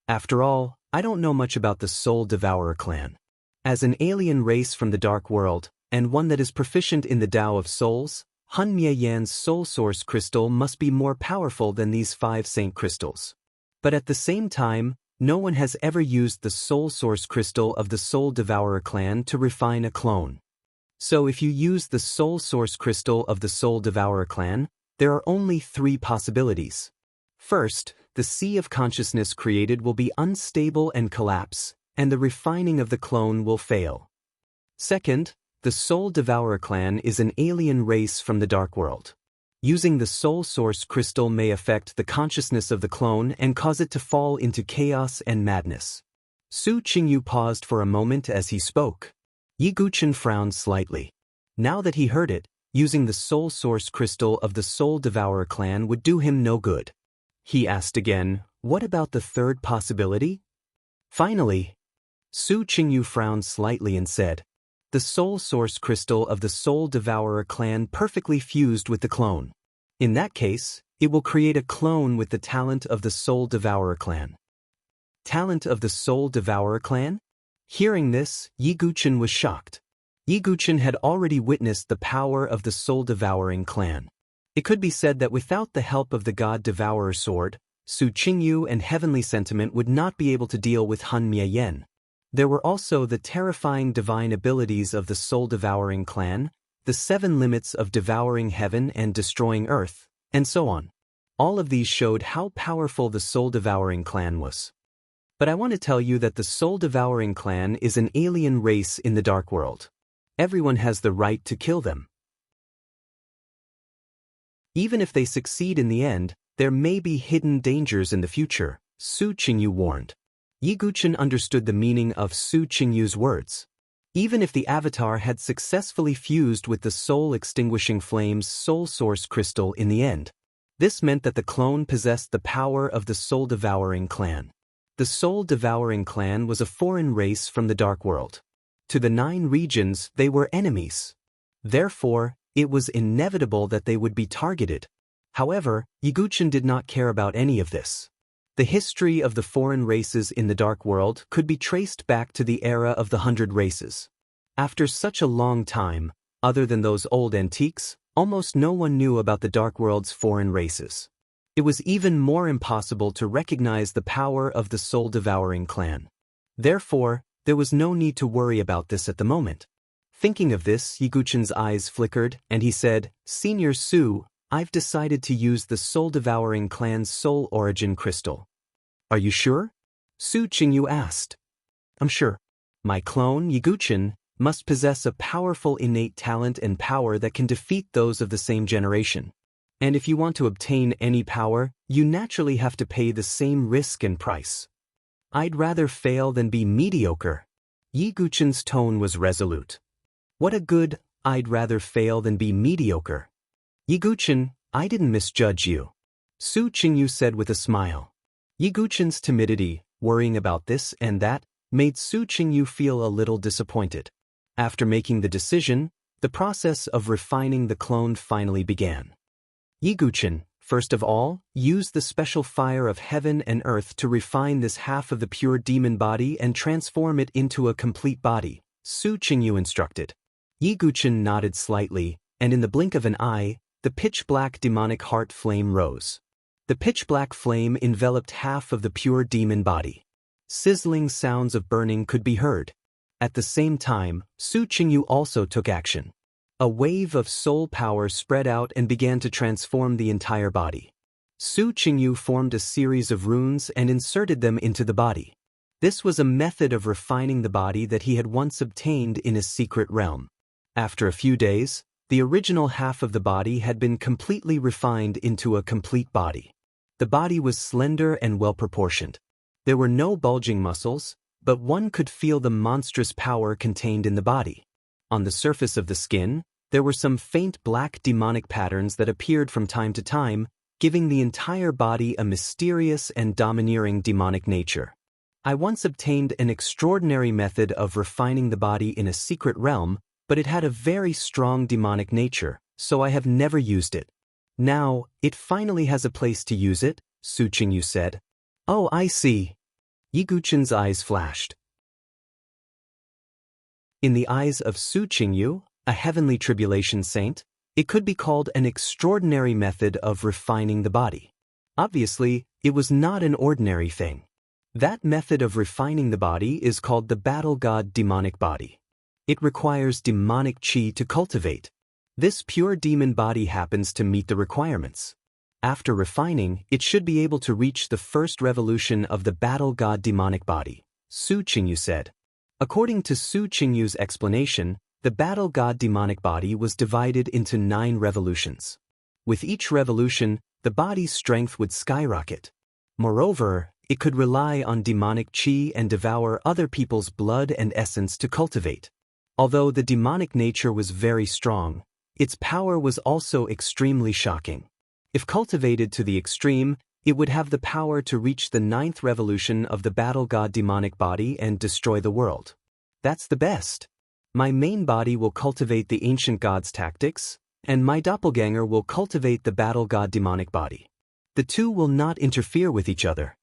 "After all, I don't know much about the Soul Devourer clan. As an alien race from the Dark World, and one that is proficient in the Tao of Souls, Han Mie-yan's soul source crystal must be more powerful than these 5 saint crystals. But at the same time, no one has ever used the soul source crystal of the Soul Devourer clan to refine a clone. So if you use the soul source crystal of the Soul Devourer clan, there are only 3 possibilities. First, the sea of consciousness created will be unstable and collapse, and the refining of the clone will fail. Second, the Soul Devourer clan is an alien race from the Dark World. Using the soul source crystal may affect the consciousness of the clone and cause it to fall into chaos and madness. Su Qingyu paused for a moment as he spoke. Yiguchen frowned slightly. Now that he heard it, using the soul source crystal of the Soul Devourer clan would do him no good. He asked again, "What about the 3rd possibility?" Finally, Su Qingyu frowned slightly and said, "The soul source crystal of the Soul Devourer clan perfectly fused with the clone. In that case, it will create a clone with the talent of the Soul Devourer clan. Talent of the Soul Devourer clan? Hearing this, Yiguchen was shocked. Yiguchen had already witnessed the power of the Soul Devouring clan. It could be said that without the help of the God Devourer sword, Su Qingyu and Heavenly Sentiment would not be able to deal with Han Mieyen. There were also the terrifying divine abilities of the Soul Devouring clan, the 7 limits of devouring heaven and destroying earth, and so on. All of these showed how powerful the Soul Devouring clan was. But I want to tell you that the Soul Devouring clan is an alien race in the Dark World. Everyone has the right to kill them. Even if they succeed in the end, there may be hidden dangers in the future, Su Qingyu warned. Yiguchen understood the meaning of Su Qingyu's words. Even if the avatar had successfully fused with the soul-extinguishing flame's soul source crystal in the end, this meant that the clone possessed the power of the Soul Devouring clan. The Soul Devouring clan was a foreign race from the Dark World. To the 9 regions, they were enemies. Therefore, it was inevitable that they would be targeted. However, Yiguchen did not care about any of this. The history of the foreign races in the Dark World could be traced back to the era of the 100 races. After such a long time, other than those old antiques, almost no one knew about the Dark World's foreign races. It was even more impossible to recognize the power of the Soul Devouring clan. Therefore, there was no need to worry about this at the moment. Thinking of this, Yiguchen's eyes flickered, and he said, "Senior Su, I've decided to use the Soul Devouring clan's soul origin crystal." "Are you sure?" Su Qingyu asked. "I'm sure. My clone, Yiguchen, must possess a powerful innate talent and power that can defeat those of the same generation. And if you want to obtain any power, you naturally have to pay the same risk and price. I'd rather fail than be mediocre." Yiguchen's tone was resolute. What a good, "I'd rather fail than be mediocre." "Yiguchen, I didn't misjudge you," Su Qingyu said with a smile. Yiguchen's timidity, worrying about this and that, made Su Qingyu feel a little disappointed. After making the decision, the process of refining the clone finally began. Yiguchen, first of all, use the special fire of heaven and earth to refine this half of the pure demon body and transform it into a complete body, Su Qingyu instructed. Yiguchen nodded slightly, and in the blink of an eye, the pitch-black demonic heart flame rose. The pitch-black flame enveloped half of the pure demon body. Sizzling sounds of burning could be heard. At the same time, Su Qingyu also took action. A wave of soul power spread out and began to transform the entire body. Su Qingyu formed a series of runes and inserted them into the body. This was a method of refining the body that he had once obtained in a secret realm. After a few days, the original half of the body had been completely refined into a complete body. The body was slender and well-proportioned. There were no bulging muscles, but one could feel the monstrous power contained in the body. On the surface of the skin, there were some faint black demonic patterns that appeared from time to time, giving the entire body a mysterious and domineering demonic nature. I once obtained an extraordinary method of refining the body in a secret realm, but it had a very strong demonic nature, so I have never used it. Now, it finally has a place to use it, Su Qingyu said. "Oh, I see." Yiguchen's eyes flashed. In the eyes of Su Qingyu, a heavenly tribulation saint, it could be called an extraordinary method of refining the body. Obviously, it was not an ordinary thing. That method of refining the body is called the battle god demonic body. It requires demonic chi to cultivate. This pure demon body happens to meet the requirements. After refining, it should be able to reach the first revolution of the battle god demonic body, Su Qingyu said. According to Su Qingyu's explanation, the battle god demonic body was divided into 9 revolutions. With each revolution, the body's strength would skyrocket. Moreover, it could rely on demonic chi and devour other people's blood and essence to cultivate. Although the demonic nature was very strong, its power was also extremely shocking. If cultivated to the extreme, it would have the power to reach the 9th revolution of the battle god demonic body and destroy the world. That's the best. My main body will cultivate the ancient god's tactics, and my doppelganger will cultivate the battle god demonic body. The two will not interfere with each other.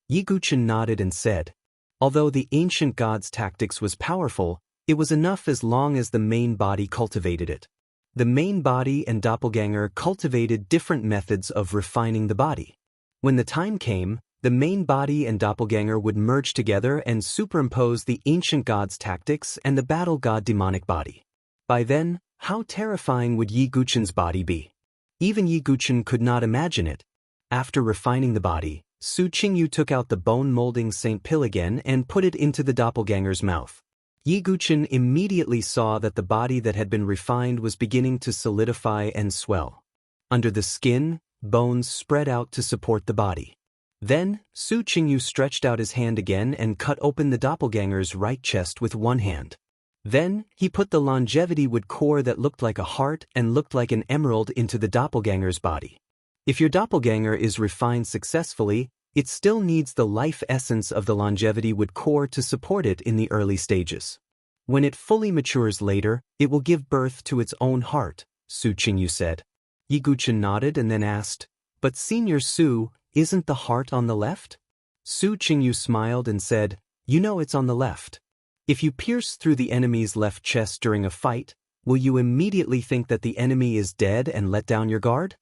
Yi Guchen nodded and said, although the ancient god's tactics was powerful, it was enough as long as the main body cultivated it. The main body and doppelganger cultivated different methods of refining the body. When the time came, the main body and doppelganger would merge together and superimpose the ancient god's tactics and the battle god demonic body. By then, how terrifying would Yi Guchen's body be? Even Yi Guchen could not imagine it. After refining the body, Su Qingyu took out the bone-molding Saint Pill again and put it into the doppelganger's mouth. Yi Guchen immediately saw that the body that had been refined was beginning to solidify and swell. Under the skin, bones spread out to support the body. Then, Su Qingyu stretched out his hand again and cut open the doppelganger's right chest with one hand. Then, he put the longevity wood core that looked like a heart and looked like an emerald into the doppelganger's body. If your doppelganger is refined successfully, it still needs the life essence of the longevity wood core to support it in the early stages. When it fully matures later, it will give birth to its own heart, Su Qingyu said. Yi Guchen nodded and then asked, but Senior Su, isn't the heart on the left? Su Qingyu smiled and said, you know it's on the left. If you pierce through the enemy's left chest during a fight, will you immediately think that the enemy is dead and let down your guard?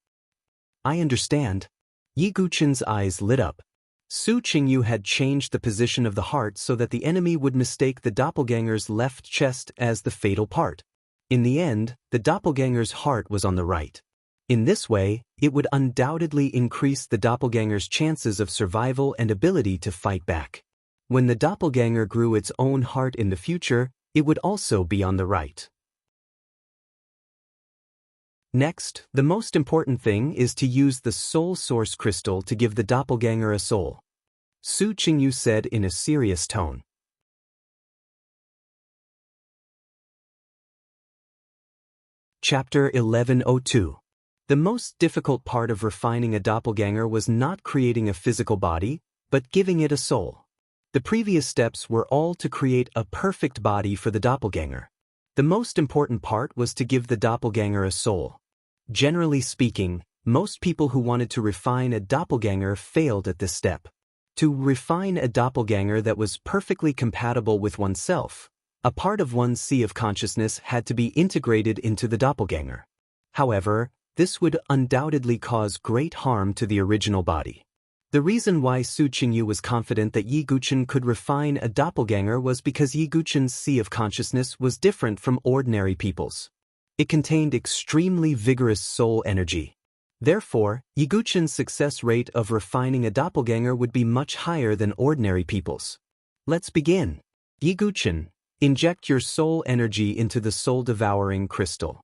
I understand. Yi Guchen's eyes lit up. Su Qingyu had changed the position of the heart so that the enemy would mistake the doppelganger's left chest as the fatal part. In the end, the doppelganger's heart was on the right. In this way, it would undoubtedly increase the doppelganger's chances of survival and ability to fight back. When the doppelganger grew its own heart in the future, it would also be on the right. Next, the most important thing is to use the soul source crystal to give the doppelganger a soul. Su Qingyu said in a serious tone. Chapter 1102. The most difficult part of refining a doppelganger was not creating a physical body, but giving it a soul. The previous steps were all to create a perfect body for the doppelganger. The most important part was to give the doppelganger a soul. Generally speaking, most people who wanted to refine a doppelganger failed at this step. To refine a doppelganger that was perfectly compatible with oneself, a part of one's sea of consciousness had to be integrated into the doppelganger. However, this would undoubtedly cause great harm to the original body. The reason why Su Qingyu was confident that Yi Guchen could refine a doppelganger was because Yi Guchen's sea of consciousness was different from ordinary people's. It contained extremely vigorous soul energy. Therefore, Yi Guchen's success rate of refining a doppelganger would be much higher than ordinary people's. Let's begin. Yi Guchen, inject your soul energy into the soul-devouring crystal.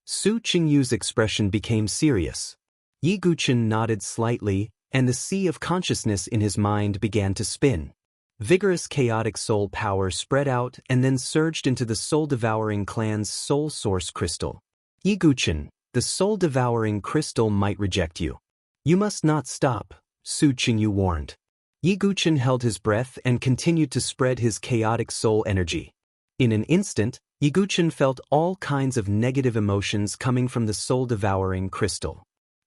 Su Qingyu's expression became serious. Yi Guchen nodded slightly, and the sea of consciousness in his mind began to spin. Vigorous chaotic soul power spread out and then surged into the soul-devouring clan's soul source crystal. Yi Guchen, the soul-devouring crystal might reject you. You must not stop, Su Qingyu warned. Yi Guchen held his breath and continued to spread his chaotic soul energy. In an instant, Yi Guchen felt all kinds of negative emotions coming from the soul-devouring crystal.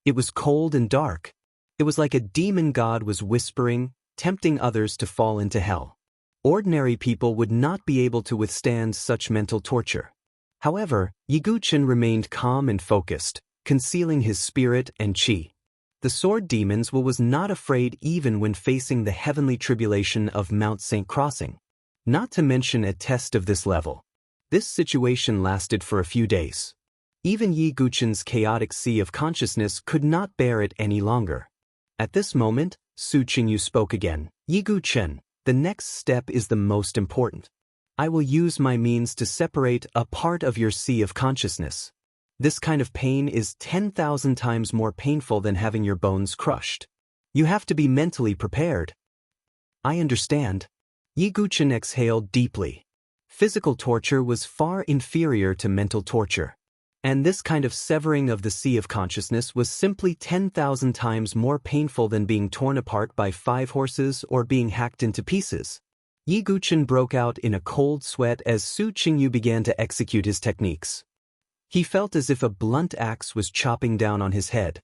It was cold and dark. It was like a demon god was whispering, tempting others to fall into hell. Ordinary people would not be able to withstand such mental torture. However, Yi Guchen remained calm and focused, concealing his spirit and qi. The sword demons was not afraid even when facing the heavenly tribulation of Mount Saint Crossing. Not to mention a test of this level. This situation lasted for a few days. Even Yi Guchen's chaotic sea of consciousness could not bear it any longer. At this moment, Su Qingyu spoke again. Yi Guchen, the next step is the most important. I will use my means to separate a part of your sea of consciousness. This kind of pain is 10,000 times more painful than having your bones crushed. You have to be mentally prepared. I understand. Yi Guchen exhaled deeply. Physical torture was far inferior to mental torture. And this kind of severing of the sea of consciousness was simply 10,000 times more painful than being torn apart by 5 horses or being hacked into pieces. Yi Guchen broke out in a cold sweat as Su Qingyu began to execute his techniques. He felt as if a blunt axe was chopping down on his head.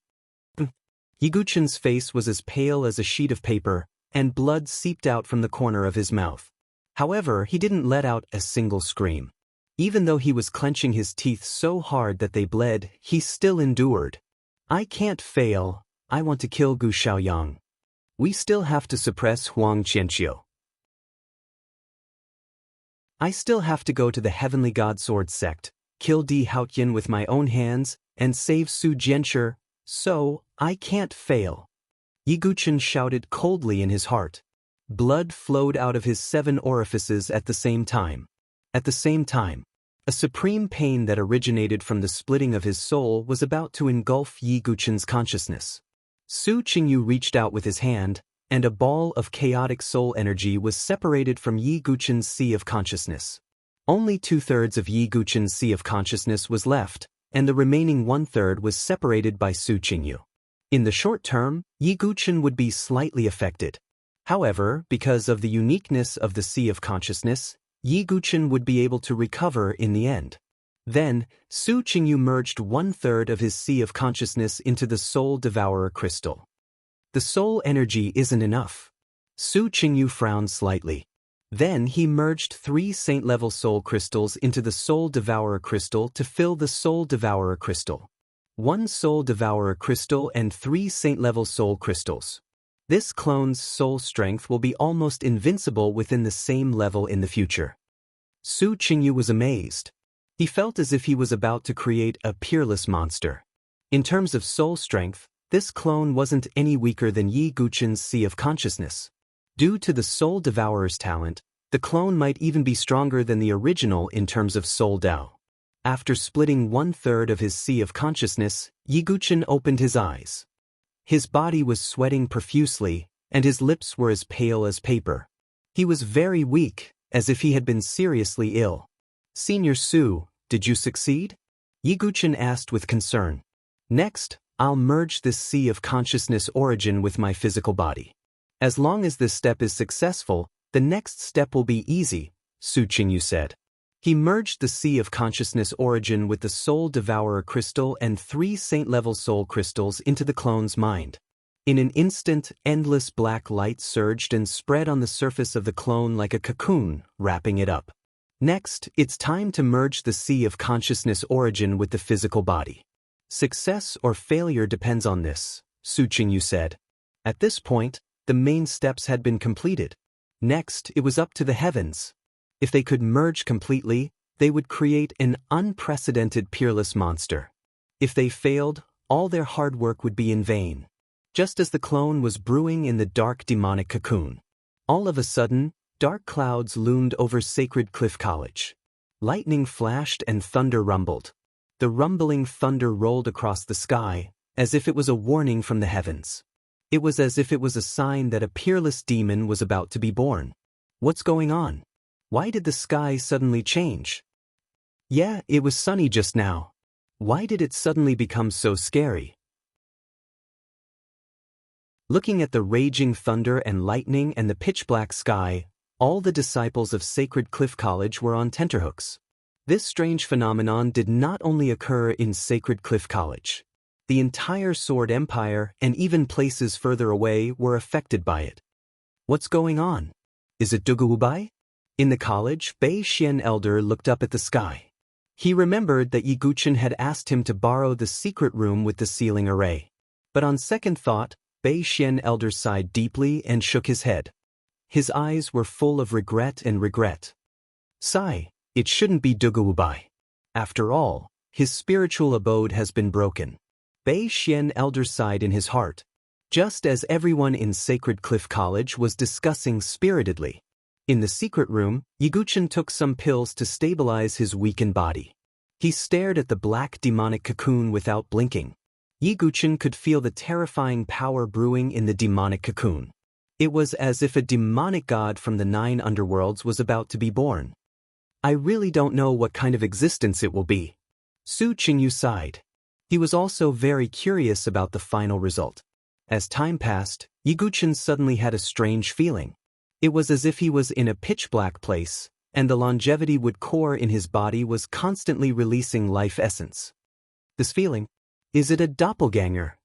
Yiguchen's face was as pale as a sheet of paper, and blood seeped out from the corner of his mouth. However, he didn't let out a single scream. Even though he was clenching his teeth so hard that they bled, he still endured. I can't fail. I want to kill Gu Xiaoyang. We still have to suppress Huang Qianqiu. I still have to go to the Heavenly God Sword sect, kill Di Haotian with my own hands, and save Su Jianshi, so I can't fail. Yiguchen shouted coldly in his heart. Blood flowed out of his 7 orifices at the same time. At the same time, a supreme pain that originated from the splitting of his soul was about to engulf Yiguchen's consciousness. Su Qingyu reached out with his hand, and a ball of chaotic soul energy was separated from Yiguchen's sea of consciousness. Only 2/3 of Yiguchen's sea of consciousness was left, and the remaining 1/3 was separated by Su Qingyu. In the short term, Yiguchen would be slightly affected. However, because of the uniqueness of the sea of consciousness, Yiguchen would be able to recover in the end. Then, Su Qingyu merged 1/3 of his sea of consciousness into the Soul Devourer crystal. The soul energy isn't enough. Su Qingyu frowned slightly. Then he merged 3 saint-level soul crystals into the Soul Devourer crystal to fill the Soul Devourer crystal. 1 Soul Devourer crystal and 3 saint-level soul crystals. This clone's soul strength will be almost invincible within the same level in the future. Su Qingyu was amazed. He felt as if he was about to create a peerless monster. In terms of soul strength, this clone wasn't any weaker than Yiguchen's sea of consciousness. Due to the Soul Devourer's talent, the clone might even be stronger than the original in terms of soul Dao. After splitting 1/3 of his sea of consciousness, Yiguchen opened his eyes. His body was sweating profusely, and his lips were as pale as paper. He was very weak, as if he had been seriously ill. Senior Su, did you succeed? Yiguchen asked with concern. Next, I'll merge this sea of consciousness origin with my physical body. As long as this step is successful, the next step will be easy, Su Qingyu said. He merged the sea of consciousness origin with the Soul Devourer crystal and 3 saint-level soul crystals into the clone's mind. In an instant, endless black light surged and spread on the surface of the clone like a cocoon, wrapping it up. Next, it's time to merge the sea of consciousness origin with the physical body. Success or failure depends on this, Su Qingyu said. At this point, the main steps had been completed. Next, it was up to the heavens. If they could merge completely, they would create an unprecedented peerless monster. If they failed, all their hard work would be in vain. Just as the clone was brewing in the dark demonic cocoon, all of a sudden, dark clouds loomed over Sacred Cliff College. Lightning flashed and thunder rumbled. The rumbling thunder rolled across the sky, as if it was a warning from the heavens. It was as if it was a sign that a peerless demon was about to be born. What's going on? Why did the sky suddenly change? Yeah, it was sunny just now. Why did it suddenly become so scary? Looking at the raging thunder and lightning and the pitch-black sky, all the disciples of Sacred Cliff College were on tenterhooks. This strange phenomenon did not only occur in Sacred Cliff College. The entire Sword Empire and even places further away were affected by it. What's going on? Is it Duguwubai? In the college, Bei Xian Elder looked up at the sky. He remembered that Yiguchen had asked him to borrow the secret room with the ceiling array. But on second thought, Bei Xian Elder sighed deeply and shook his head. His eyes were full of regret and regret. Sigh, it shouldn't be Duguwubai. After all, his spiritual abode has been broken. Bei Xian Elder sighed in his heart, just as everyone in Sacred Cliff College was discussing spiritedly. In the secret room, Yiguchen took some pills to stabilize his weakened body. He stared at the black demonic cocoon without blinking. Yiguchen could feel the terrifying power brewing in the demonic cocoon. It was as if a demonic god from the 9 underworlds was about to be born. I really don't know what kind of existence it will be. Su Qingyu sighed. He was also very curious about the final result. As time passed, Yiguchen suddenly had a strange feeling. It was as if he was in a pitch-black place, and the longevity wood core in his body was constantly releasing life essence. This feeling? Is it a doppelganger?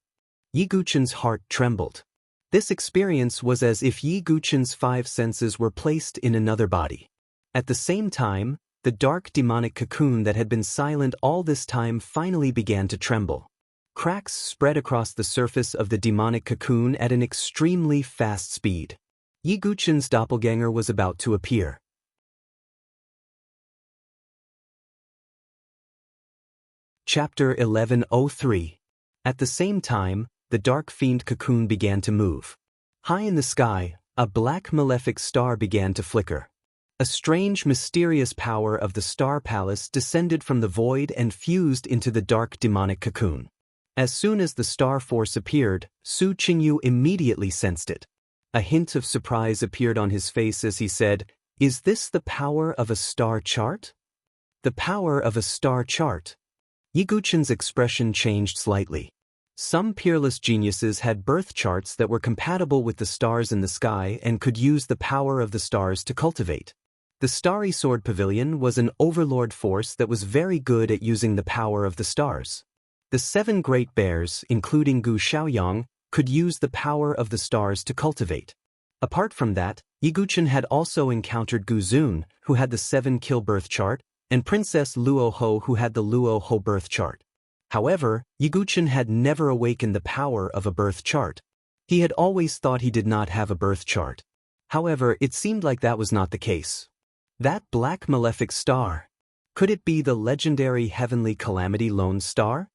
Yi Guchen's heart trembled. This experience was as if Yi Guchen's 5 senses were placed in another body. At the same time, the dark demonic cocoon that had been silent all this time finally began to tremble. Cracks spread across the surface of the demonic cocoon at an extremely fast speed. Yi Guchen's doppelganger was about to appear. Chapter 1103. At the same time, the dark fiend cocoon began to move. High in the sky, a black malefic star began to flicker. A strange, mysterious power of the star palace descended from the void and fused into the dark demonic cocoon. As soon as the star force appeared, Su Qingyu immediately sensed it. A hint of surprise appeared on his face as he said, "Is this the power of a star chart?" The power of a star chart. Yi Guchen's expression changed slightly. Some peerless geniuses had birth charts that were compatible with the stars in the sky and could use the power of the stars to cultivate. The Starry Sword Pavilion was an overlord force that was very good at using the power of the stars. The 7 great bears, including Gu Xiaoyang, could use the power of the stars to cultivate. Apart from that, Yi Guchen had also encountered Gu Zun, who had the 7-kill birth chart, and Princess Luo Ho, who had the Luo Ho birth chart. However, Yi Guchen had never awakened the power of a birth chart. He had always thought he did not have a birth chart. However, it seemed like that was not the case. That black malefic star. Could it be the legendary heavenly calamity lone star?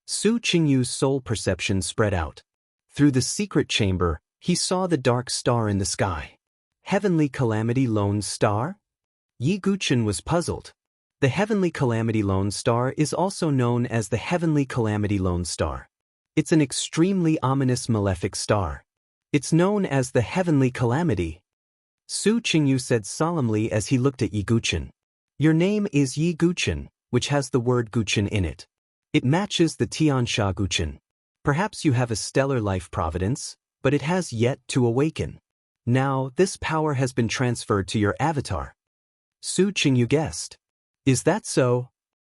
Su Qingyu's soul perception spread out. Through the secret chamber, he saw the dark star in the sky. Heavenly calamity lone star? Yi Guchen was puzzled. The Heavenly Calamity Lone Star is also known as the Heavenly Calamity Lone Star. It's an extremely ominous malefic star. It's known as the Heavenly Calamity. Su Qingyu said solemnly as he looked at Yi Guchen. Your name is Yi Guchen, which has the word Guchen in it. It matches the Tiansha Guchen. Perhaps you have a stellar life providence, but it has yet to awaken. Now, this power has been transferred to your avatar. Su Qingyu guessed. Is that so?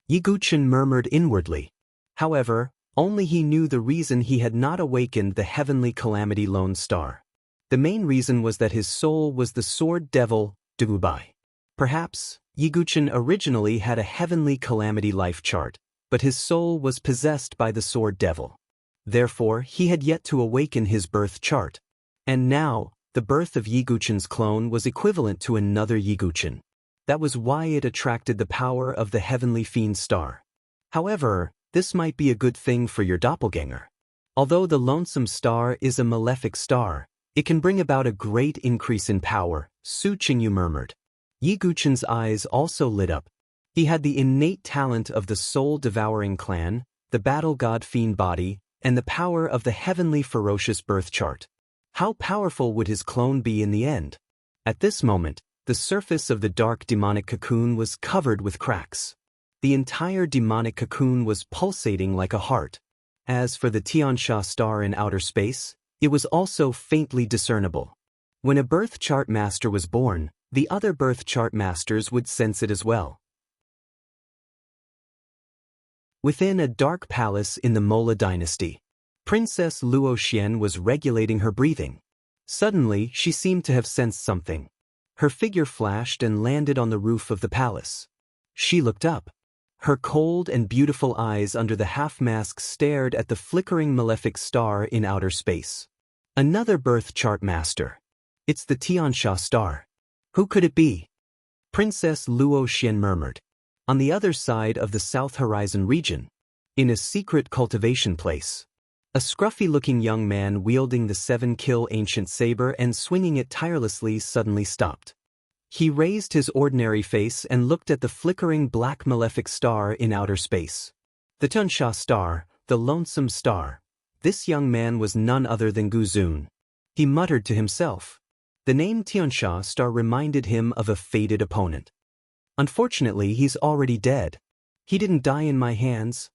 Yi Guchen murmured inwardly. However, only he knew the reason he had not awakened the Heavenly Calamity Lone Star. The main reason was that his soul was the Sword Devil, Dubai. Perhaps, Yi Guchen originally had a Heavenly Calamity life chart, but his soul was possessed by the Sword Devil. Therefore, he had yet to awaken his birth chart. And now, the birth of Yi Guchen's clone was equivalent to another Yi Guchen. That was why it attracted the power of the Heavenly Fiend Star. However, this might be a good thing for your doppelganger. Although the Lonesome Star is a malefic star, it can bring about a great increase in power, Su Qingyu murmured. Yi Guchen's eyes also lit up. He had the innate talent of the soul-devouring clan, the battle god fiend body, and the power of the heavenly ferocious birth chart. How powerful would his clone be in the end? At this moment, the surface of the dark demonic cocoon was covered with cracks. The entire demonic cocoon was pulsating like a heart. As for the Tiansha star in outer space, it was also faintly discernible. When a birth chart master was born, the other birth chart masters would sense it as well. Within a dark palace in the Mola dynasty, Princess Luo Xian was regulating her breathing. Suddenly, she seemed to have sensed something. Her figure flashed and landed on the roof of the palace. She looked up. Her cold and beautiful eyes under the half-mask stared at the flickering malefic star in outer space. Another birth chart master. It's the Tiansha star. Who could it be? Princess Luo Xian murmured. On the other side of the South Horizon region, in a secret cultivation place, a scruffy-looking young man wielding the 7-kill ancient saber and swinging it tirelessly suddenly stopped. He raised his ordinary face and looked at the flickering black malefic star in outer space. The Tiansha star, the lonesome star. This young man was none other than Gu Zun. He muttered to himself. The name Tiansha star reminded him of a fated opponent. Unfortunately, he's already dead. He didn't die in my hands.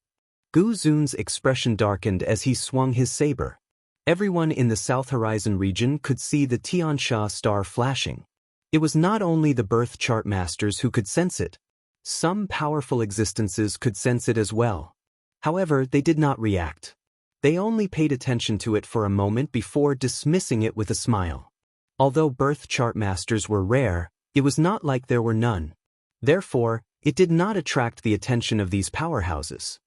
Gu Zun's expression darkened as he swung his saber. Everyone in the South Horizon region could see the Tiansha star flashing. It was not only the birth chart masters who could sense it. Some powerful existences could sense it as well. However, they did not react. They only paid attention to it for a moment before dismissing it with a smile. Although birth chart masters were rare, it was not like there were none. Therefore, it did not attract the attention of these powerhouses.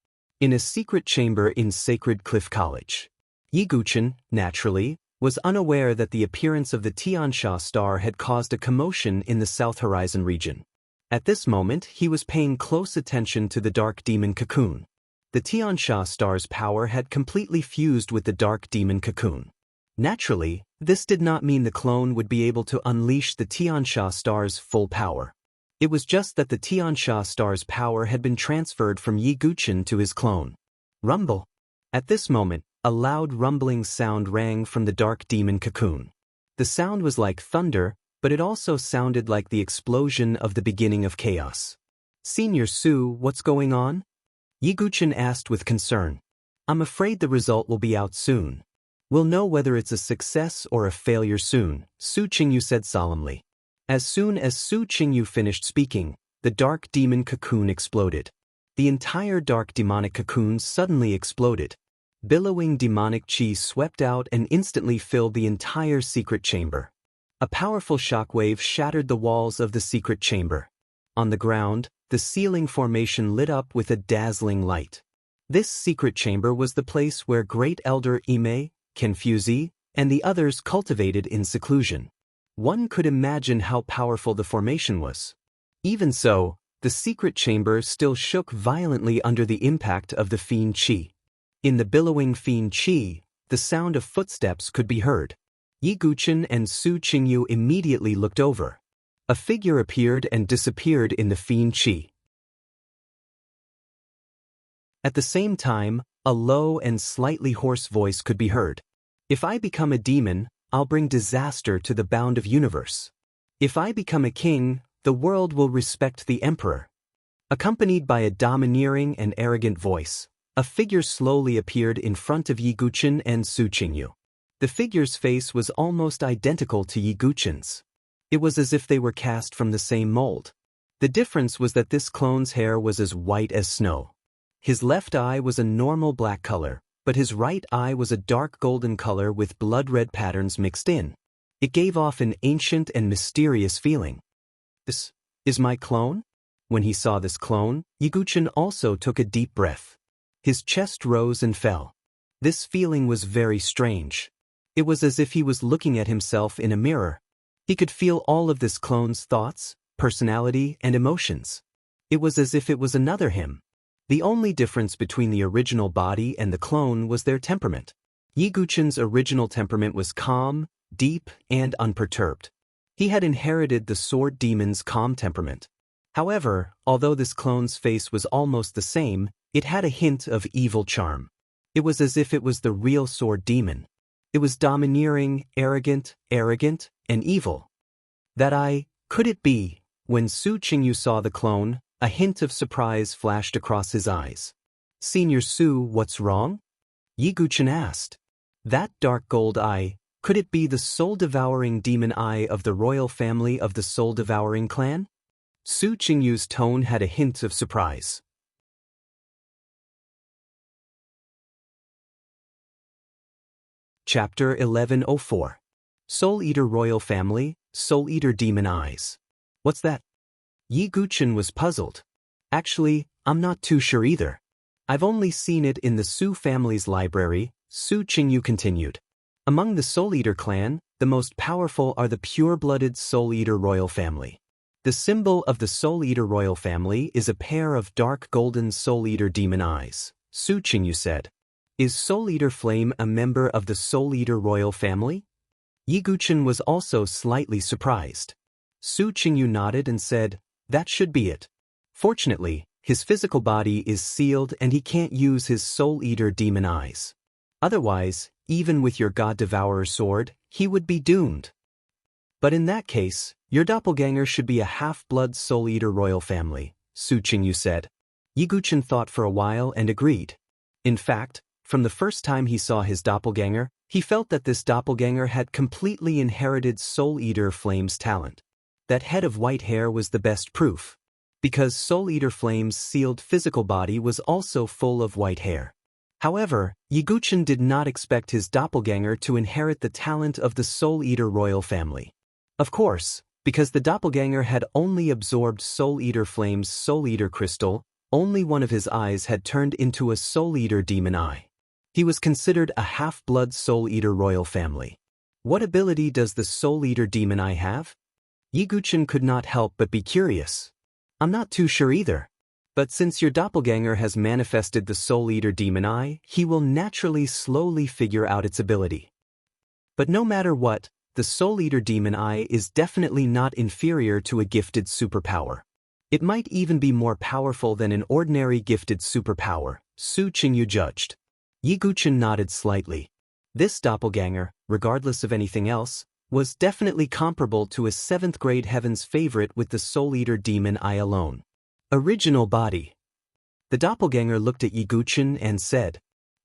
In a secret chamber in Sacred Cliff College, Yi Guchen, naturally, was unaware that the appearance of the Tiansha star had caused a commotion in the South Horizon region. At this moment, he was paying close attention to the Dark Demon Cocoon. The Tiansha star's power had completely fused with the Dark Demon Cocoon. Naturally, this did not mean the clone would be able to unleash the Tiansha star's full power. It was just that the Tiansha star's power had been transferred from Yi Guchen to his clone. Rumble. At this moment, a loud rumbling sound rang from the Dark Demon Cocoon. The sound was like thunder, but it also sounded like the explosion of the beginning of chaos. Senior Su, what's going on? Yi Guchen asked with concern. I'm afraid the result will be out soon. We'll know whether it's a success or a failure soon, Su Qingyu said solemnly. As soon as Su Qingyu finished speaking, the Dark Demon Cocoon exploded. The entire dark demonic cocoon suddenly exploded. Billowing demonic chi swept out and instantly filled the entire secret chamber. A powerful shockwave shattered the walls of the secret chamber. On the ground, the ceiling formation lit up with a dazzling light. This secret chamber was the place where Great Elder Ime, Kenfuzi, and the others cultivated in seclusion. One could imagine how powerful the formation was. Even so, the secret chamber still shook violently under the impact of the fiend chi. In the billowing fiend chi, the sound of footsteps could be heard. Yi Guchen and Su Qingyu immediately looked over. A figure appeared and disappeared in the fiend chi. At the same time, a low and slightly hoarse voice could be heard. If I become a demon, I'll bring disaster to the bound of universe. If I become a king, the world will respect the emperor. Accompanied by a domineering and arrogant voice, a figure slowly appeared in front of Yi Guchen and Su Qingyu. The figure's face was almost identical to Yi Guchen's. It was as if they were cast from the same mold. The difference was that this clone's hair was as white as snow. His left eye was a normal black color, but his right eye was a dark golden color with blood-red patterns mixed in. It gave off an ancient and mysterious feeling. This is my clone? When he saw this clone, Yi Guchen also took a deep breath. His chest rose and fell. This feeling was very strange. It was as if he was looking at himself in a mirror. He could feel all of this clone's thoughts, personality, and emotions. It was as if it was another him. The only difference between the original body and the clone was their temperament. Yi Guchen's original temperament was calm, deep, and unperturbed. He had inherited the sword demon's calm temperament. However, although this clone's face was almost the same, it had a hint of evil charm. It was as if it was the real sword demon. It was domineering, arrogant, and evil. Could it be? When Su Qingyu saw the clone, a hint of surprise flashed across his eyes. Senior Su, what's wrong? Yi Guchen asked. That dark gold eye, could it be the soul-devouring demon eye of the royal family of the soul-devouring clan? Su Qingyu's tone had a hint of surprise. Chapter 1104. Soul Eater Royal Family, Soul Eater Demon Eyes. What's that? Yi Guchen was puzzled. Actually, I'm not too sure either. I've only seen it in the Su family's library, Su Qingyu continued. Among the Soul Eater clan, the most powerful are the pure-blooded Soul Eater royal family. The symbol of the Soul Eater royal family is a pair of dark golden Soul Eater demon eyes, Su Qingyu said. Is Soul Eater Flame a member of the Soul Eater royal family? Yi Guchen was also slightly surprised. Su Qingyu nodded and said, that should be it. Fortunately, his physical body is sealed and he can't use his Soul Eater demon eyes. Otherwise, even with your God Devourer sword, he would be doomed. But in that case, your doppelganger should be a half-blood Soul Eater royal family, Su Qingyu said. Yi Guchen thought for a while and agreed. In fact, from the first time he saw his doppelganger, he felt that this doppelganger had completely inherited Soul Eater Flame's talent. that head of white hair was the best proof, because Soul Eater Flame's sealed physical body was also full of white hair. However, Yiguchen did not expect his doppelganger to inherit the talent of the Soul Eater royal family. Of course, because the doppelganger had only absorbed Soul Eater Flame's Soul Eater crystal, only one of his eyes had turned into a Soul Eater demon eye. He was considered a half-blood Soul Eater royal family. What ability does the Soul Eater demon eye have? Yiguchen could not help but be curious. I'm not too sure either. But since your doppelganger has manifested the Soul Eater demon eye, he will naturally slowly figure out its ability. But no matter what, the Soul Eater demon eye is definitely not inferior to a gifted superpower. It might even be more powerful than an ordinary gifted superpower, Su Qingyu judged. Yiguchen nodded slightly. This doppelganger, regardless of anything else, was definitely comparable to a 7th grade Heaven's favorite with the Soul Eater demon eye alone. Original body. The doppelganger looked at Yiguchen and said.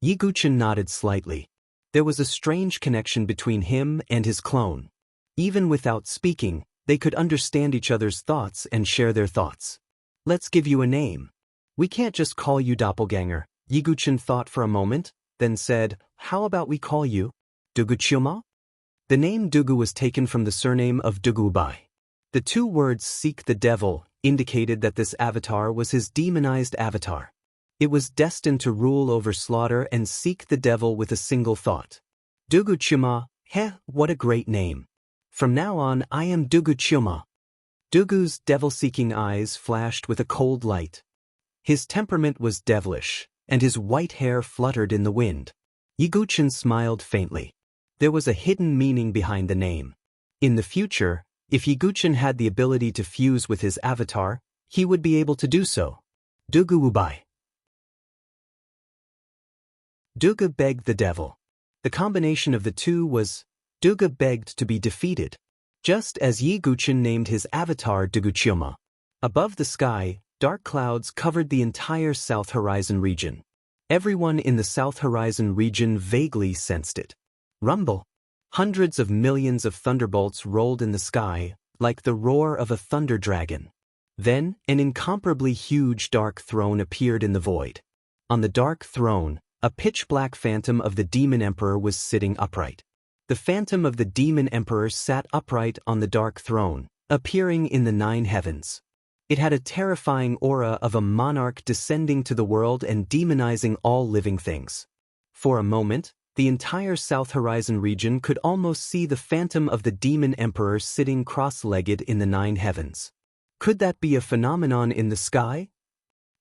Yiguchen nodded slightly. There was a strange connection between him and his clone. Even without speaking, they could understand each other's thoughts and share their thoughts. Let's give you a name. We can't just call you doppelganger, Yiguchen thought for a moment, then said, how about we call you Duguchuma? The name Dugu was taken from the surname of Dugubai. The two words seek the devil indicated that this avatar was his demonized avatar. It was destined to rule over slaughter and seek the devil with a single thought. Duguchuma, what a great name. From now on I am Duguchuma. Dugu's devil-seeking eyes flashed with a cold light. His temperament was devilish, and his white hair fluttered in the wind. Yiguchen smiled faintly. There was a hidden meaning behind the name. In the future, if Yiguchen had the ability to fuse with his avatar, he would be able to do so. Dugu Ubai. Duga begged the devil. The combination of the two was, Duga begged to be defeated. Just as Yiguchen named his avatar Duguchuma. Above the sky, dark clouds covered the entire South Horizon region. Everyone in the South Horizon region vaguely sensed it. Rumble. Hundreds of millions of thunderbolts rolled in the sky, like the roar of a thunder dragon. Then, an incomparably huge dark throne appeared in the void. On the dark throne, a pitch-black phantom of the Demon Emperor was sitting upright. The phantom of the Demon Emperor sat upright on the dark throne, appearing in the 9 heavens. It had a terrifying aura of a monarch descending to the world and demonizing all living things. For a moment, the entire South Horizon region could almost see the phantom of the Demon Emperor sitting cross-legged in the 9 heavens. Could that be a phenomenon in the sky?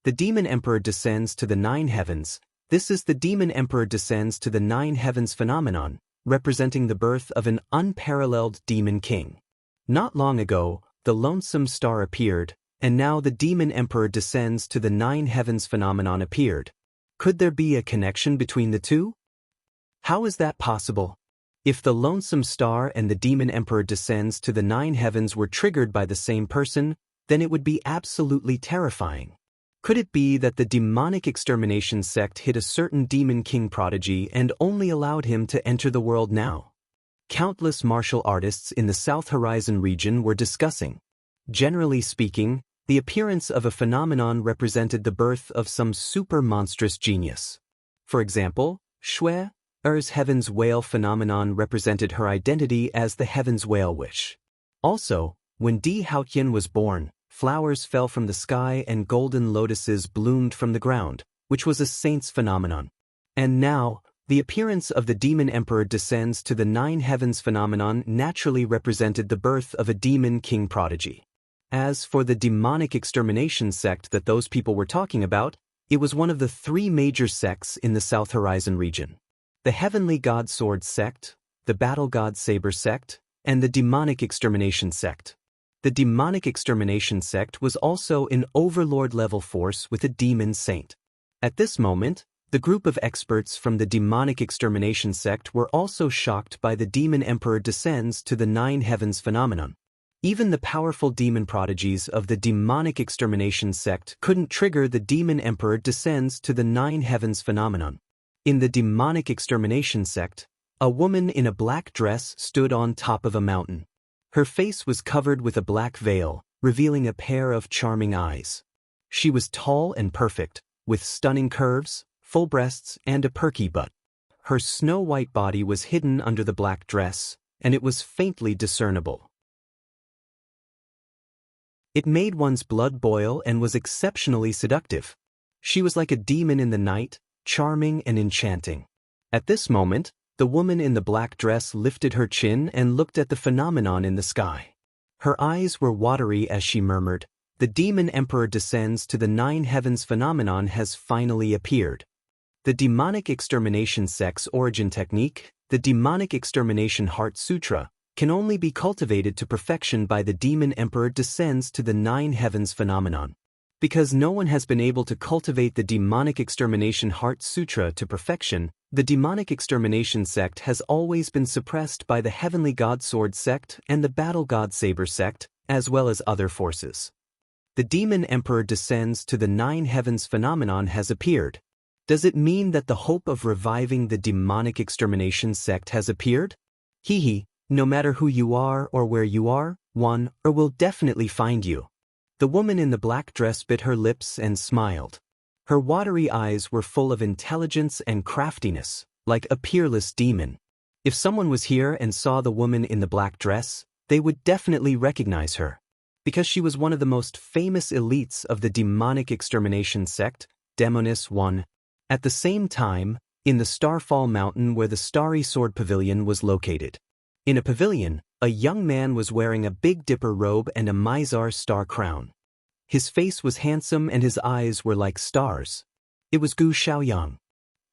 The Demon Emperor descends to the 9 heavens. This is the Demon Emperor descends to the 9 heavens phenomenon, representing the birth of an unparalleled demon king. Not long ago, the lonesome star appeared, and now the Demon Emperor descends to the 9 heavens phenomenon appeared. Could there be a connection between the two? How is that possible? If the lonesome star and the Demon Emperor descends to the 9 heavens were triggered by the same person, then it would be absolutely terrifying. Could it be that the demonic extermination sect hid a certain demon king prodigy and only allowed him to enter the world now? Countless martial artists in the South Horizon region were discussing. Generally speaking, the appearance of a phenomenon represented the birth of some super monstrous genius. For example, Shui Er's Heaven's Whale phenomenon represented her identity as the Heaven's Whale Wish. Also, when Di Haotian was born, flowers fell from the sky and golden lotuses bloomed from the ground, which was a saint's phenomenon. And now, the appearance of the Demon Emperor descends to the 9 heavens phenomenon naturally represented the birth of a demon king prodigy. As for the demonic extermination sect that those people were talking about, it was one of the 3 major sects in the South Horizon region. The Heavenly God Sword sect, the Battle God Saber sect, and the Demonic Extermination sect. The Demonic Extermination sect was also an overlord-level force with a demon saint. At this moment, the group of experts from the Demonic Extermination sect were also shocked by the Demon Emperor descends to the 9 heavens phenomenon. Even the powerful demon prodigies of the Demonic Extermination sect couldn't trigger the Demon Emperor descends to the 9 heavens phenomenon. In the Demonic Extermination sect, a woman in a black dress stood on top of a mountain. Her face was covered with a black veil, revealing a pair of charming eyes. She was tall and perfect, with stunning curves, full breasts, and a perky butt. Her snow-white body was hidden under the black dress, and it was faintly discernible. It made one's blood boil and was exceptionally seductive. She was like a demon in the night, charming and enchanting. At this moment, the woman in the black dress lifted her chin and looked at the phenomenon in the sky. Her eyes were watery as she murmured, "The demon emperor descends to the 9 heavens phenomenon has finally appeared." The demonic extermination sex origin technique, the demonic extermination heart sutra, can only be cultivated to perfection by the demon emperor descends to the 9 heavens phenomenon. Because no one has been able to cultivate the demonic extermination heart sutra to perfection, the demonic extermination sect has always been suppressed by the heavenly god sword sect and the battle god saber sect, as well as other forces. The demon emperor descends to the 9 heavens phenomenon has appeared. Does it mean that the hope of reviving the demonic extermination sect has appeared? No matter who you are or where you are, one or will definitely find you. The woman in the black dress bit her lips and smiled. Her watery eyes were full of intelligence and craftiness, like a peerless demon. If someone was here and saw the woman in the black dress, they would definitely recognize her. Because she was one of the most famous elites of the demonic extermination sect, Demonis 1. At the same time, in the Starfall Mountain where the Starry Sword Pavilion was located. In a pavilion, a young man was wearing a Big Dipper robe and a Mizar star crown. His face was handsome and his eyes were like stars. It was Gu Xiaoyang.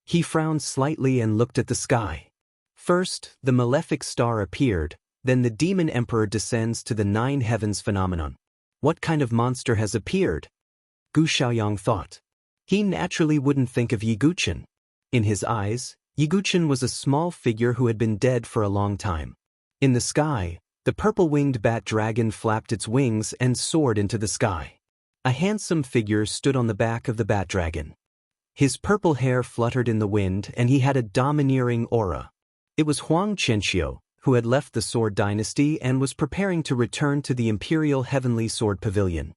He frowned slightly and looked at the sky. First, the malefic star appeared, then the demon emperor descends to the 9 heavens phenomenon. What kind of monster has appeared? Gu Xiaoyang thought. He naturally wouldn't think of Yiguchen. In his eyes, Yiguchen was a small figure who had been dead for a long time. In the sky, the purple-winged bat dragon flapped its wings and soared into the sky. A handsome figure stood on the back of the bat dragon. His purple hair fluttered in the wind and he had a domineering aura. It was Huang Qianxiu, who had left the Sword Dynasty and was preparing to return to the Imperial Heavenly Sword Pavilion.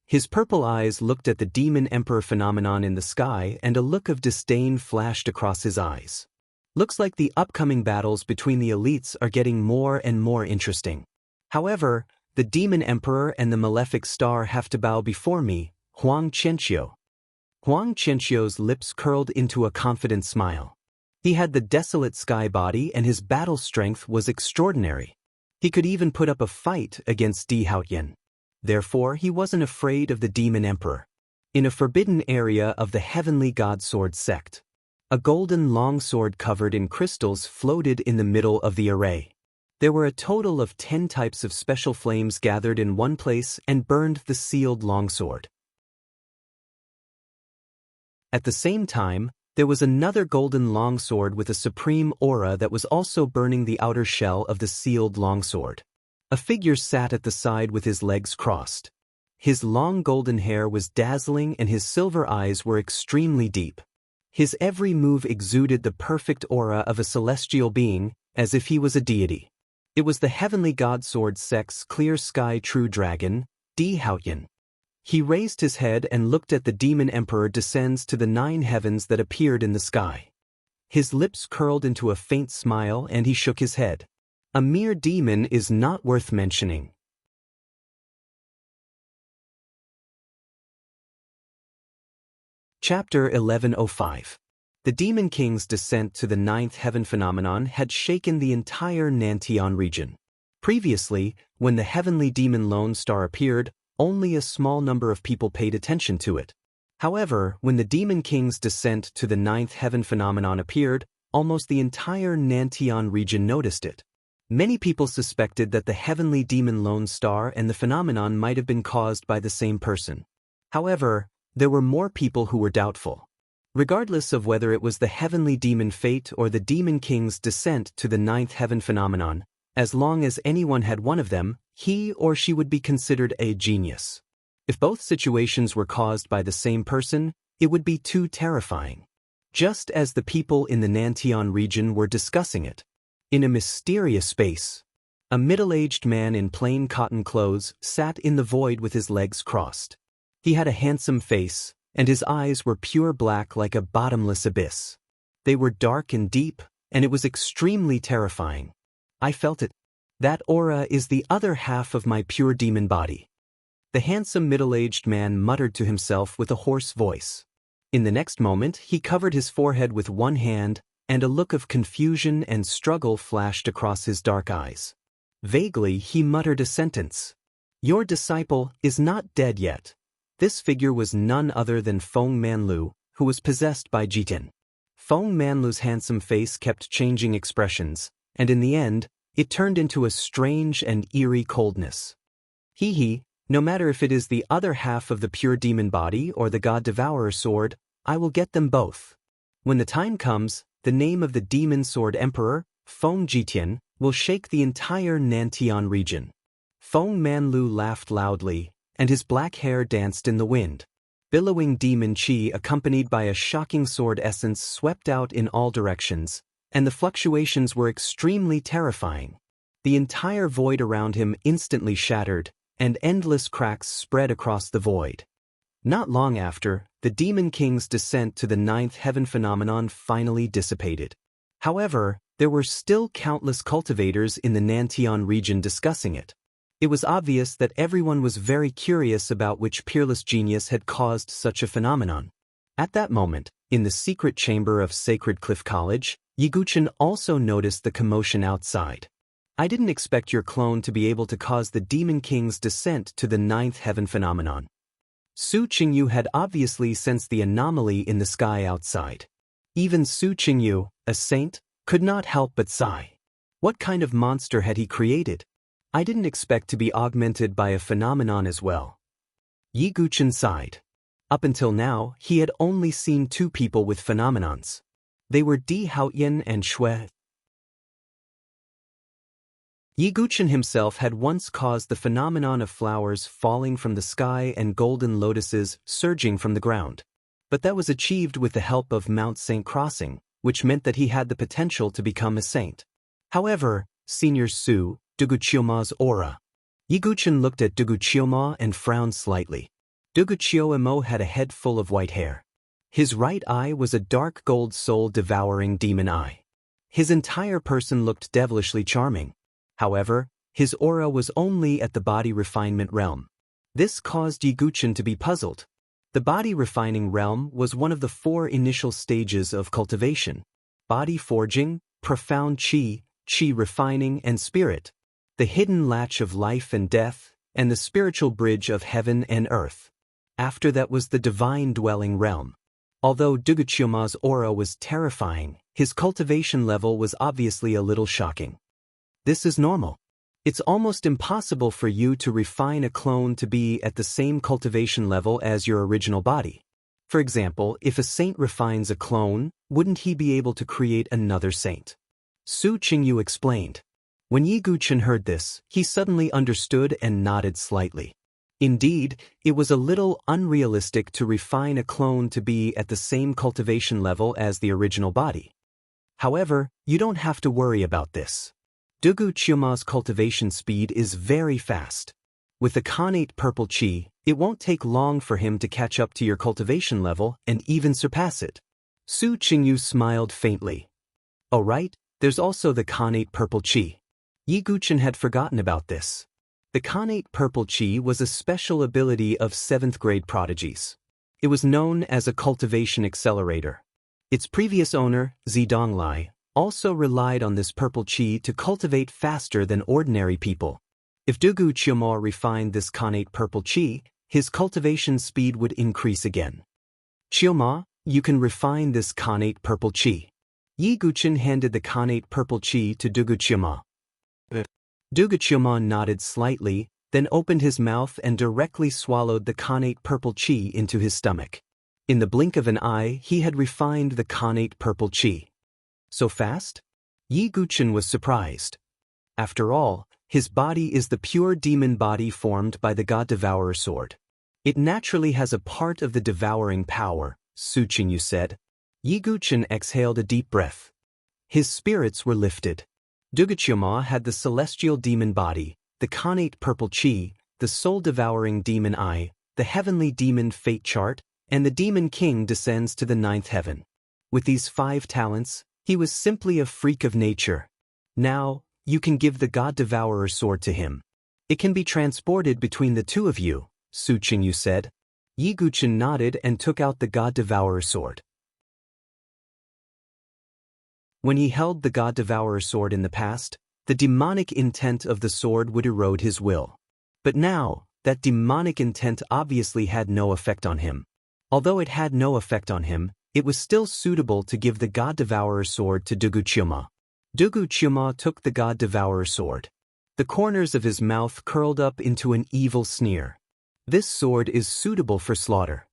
His purple eyes looked at the demon emperor phenomenon in the sky and a look of disdain flashed across his eyes. Looks like the upcoming battles between the elites are getting more and more interesting. However, the demon emperor and the malefic star have to bow before me, Huang Qianxiu. Huang Qianxiu's lips curled into a confident smile. He had the desolate sky body and his battle strength was extraordinary. He could even put up a fight against Di Haoyan. Therefore, he wasn't afraid of the demon emperor. In a forbidden area of the heavenly god sword sect, a golden longsword covered in crystals floated in the middle of the array. There were a total of 10 types of special flames gathered in one place and burned the sealed longsword. At the same time, there was another golden longsword with a supreme aura that was also burning the outer shell of the sealed longsword. A figure sat at the side with his legs crossed. His long golden hair was dazzling and his silver eyes were extremely deep. His every move exuded the perfect aura of a celestial being, as if he was a deity. It was the heavenly god sword sect's clear sky true dragon, Di Haoyan. He raised his head and looked at the demon emperor descends to the 9 heavens that appeared in the sky. His lips curled into a faint smile and he shook his head. A mere demon is not worth mentioning. Chapter 1105. The Demon King's descent to the 9th heaven phenomenon had shaken the entire Nantian region. Previously, when the heavenly demon Lone Star appeared, only a small number of people paid attention to it. However, when the Demon King's descent to the 9th heaven phenomenon appeared, almost the entire Nantian region noticed it. Many people suspected that the heavenly demon Lone Star and the phenomenon might have been caused by the same person. However, there were more people who were doubtful. Regardless of whether it was the heavenly demon fate or the Demon King's descent to the 9th heaven phenomenon, as long as anyone had one of them, he or she would be considered a genius. If both situations were caused by the same person, it would be too terrifying. Just as the people in the Nantian region were discussing it. In a mysterious space, A middle-aged man in plain cotton clothes sat in the void with his legs crossed. He had a handsome face, and his eyes were pure black like a bottomless abyss. They were dark and deep, and it was extremely terrifying. I felt it. That aura is the other half of my pure demon body. The handsome middle-aged man muttered to himself with a hoarse voice. In the next moment, he covered his forehead with one hand, and a look of confusion and struggle flashed across his dark eyes. Vaguely, he muttered a sentence. "Your disciple is not dead yet." This figure was none other than Feng Manlu, who was possessed by Jitin. Feng Manlu's handsome face kept changing expressions, and in the end, it turned into a strange and eerie coldness. He, no matter if it is the other half of the pure demon body or the God Devourer sword, I will get them both. When the time comes, the name of the Demon Sword Emperor, Feng Jitian, will shake the entire Nantian region. Feng Manlu laughed loudly, and his black hair danced in the wind. Billowing demon chi accompanied by a shocking sword essence swept out in all directions, and the fluctuations were extremely terrifying. The entire void around him instantly shattered, and endless cracks spread across the void. Not long after, the Demon King's descent to the ninth heaven phenomenon finally dissipated. However, there were still countless cultivators in the Nantian region discussing it. It was obvious that everyone was very curious about which peerless genius had caused such a phenomenon. At that moment, in the secret chamber of Sacred Cliff College, Yiguchen also noticed the commotion outside. "I didn't expect your clone to be able to cause the Demon King's descent to the ninth heaven phenomenon." Su Qingyu had obviously sensed the anomaly in the sky outside. Even Su Qingyu, a saint, could not help but sigh. What kind of monster had he created? I didn't expect to be augmented by a phenomenon as well. Yiguchen sighed. Up until now, he had only seen two people with phenomenons. They were Di Haoyan and Shui. Yiguchen himself had once caused the phenomenon of flowers falling from the sky and golden lotuses surging from the ground. But that was achieved with the help of Mount Saint Crossing, which meant that he had the potential to become a saint. However, Senior Su, Duguchioma's aura. Yiguchen looked at Duguchioma and frowned slightly. Duguchioma had a head full of white hair. His right eye was a dark gold soul-devouring demon eye. His entire person looked devilishly charming. However, his aura was only at the body refinement realm. This caused Yiguchen to be puzzled. The body refining realm was one of the four initial stages of cultivation: body forging, profound chi, chi refining, and spirit, the hidden latch of life and death, and the spiritual bridge of heaven and earth. After that was the divine dwelling realm. Although Duguchioma's aura was terrifying, his cultivation level was obviously a little shocking. This is normal. It's almost impossible for you to refine a clone to be at the same cultivation level as your original body. For example, if a saint refines a clone, wouldn't he be able to create another saint? Su Qingyu explained. When Yiguchen heard this, he suddenly understood and nodded slightly. Indeed, it was a little unrealistic to refine a clone to be at the same cultivation level as the original body. However, you don't have to worry about this. Duguchioma's cultivation speed is very fast. With the connate purple chi, it won't take long for him to catch up to your cultivation level and even surpass it. Su Qingyu smiled faintly. Oh right, there's also the connate purple chi. Yiguchen had forgotten about this. The connate purple chi was a special ability of 7th grade prodigies. It was known as a cultivation accelerator. Its previous owner, Zidonglai, also relied on this purple chi to cultivate faster than ordinary people. If Duguchioma refined this connate purple chi, his cultivation speed would increase again. Chioma, you can refine this connate purple chi. Yiguchen handed the connate purple chi to Duguchioma. Duguchioma nodded slightly, then opened his mouth and directly swallowed the connate purple chi into his stomach. In the blink of an eye, he had refined the connate purple chi. So fast? Yiguchen was surprised. After all, his body is the pure demon body formed by the God Devourer sword. It naturally has a part of the devouring power, Su Qingyu said. Yiguchen exhaled a deep breath. His spirits were lifted. Duguchuma had the celestial demon body, the connate purple chi, the soul-devouring demon eye, the heavenly demon fate chart, and the demon king descends to the 9th heaven. With these 5 talents, he was simply a freak of nature. Now, you can give the God-Devourer sword to him. It can be transported between the two of you, Su Qingyu said. Yi Guchen nodded and took out the God-Devourer sword. When he held the God-Devourer sword in the past, the demonic intent of the sword would erode his will. But now, that demonic intent obviously had no effect on him. Although it had no effect on him, it was still suitable to give the God-Devourer sword to Duguchuma. Duguchuma took the God-Devourer sword. The corners of his mouth curled up into an evil sneer. This sword is suitable for slaughter.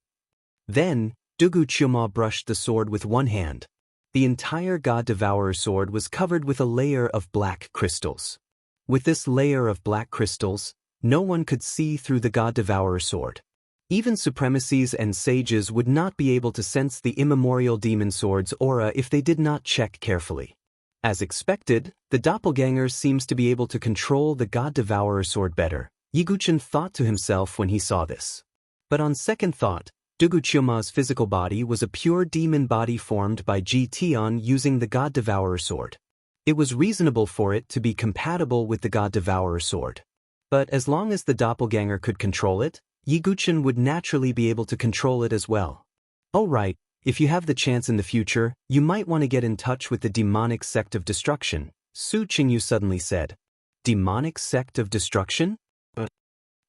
Then, Duguchuma brushed the sword with one hand. The entire God-Devourer sword was covered with a layer of black crystals. With this layer of black crystals, no one could see through the God-Devourer sword. Even supremacies and sages would not be able to sense the immemorial demon sword's aura if they did not check carefully. As expected, the doppelganger seems to be able to control the God-Devourer sword better, Yi Guchen thought to himself when he saw this. But on second thought, Duguchuma's physical body was a pure demon body formed by Ji Tian using the God-Devourer sword. It was reasonable for it to be compatible with the God-Devourer sword. But as long as the doppelganger could control it, Yi Guchen would naturally be able to control it as well. Oh right, if you have the chance in the future, you might want to get in touch with the demonic sect of destruction, Su Qingyu suddenly said. Demonic sect of destruction?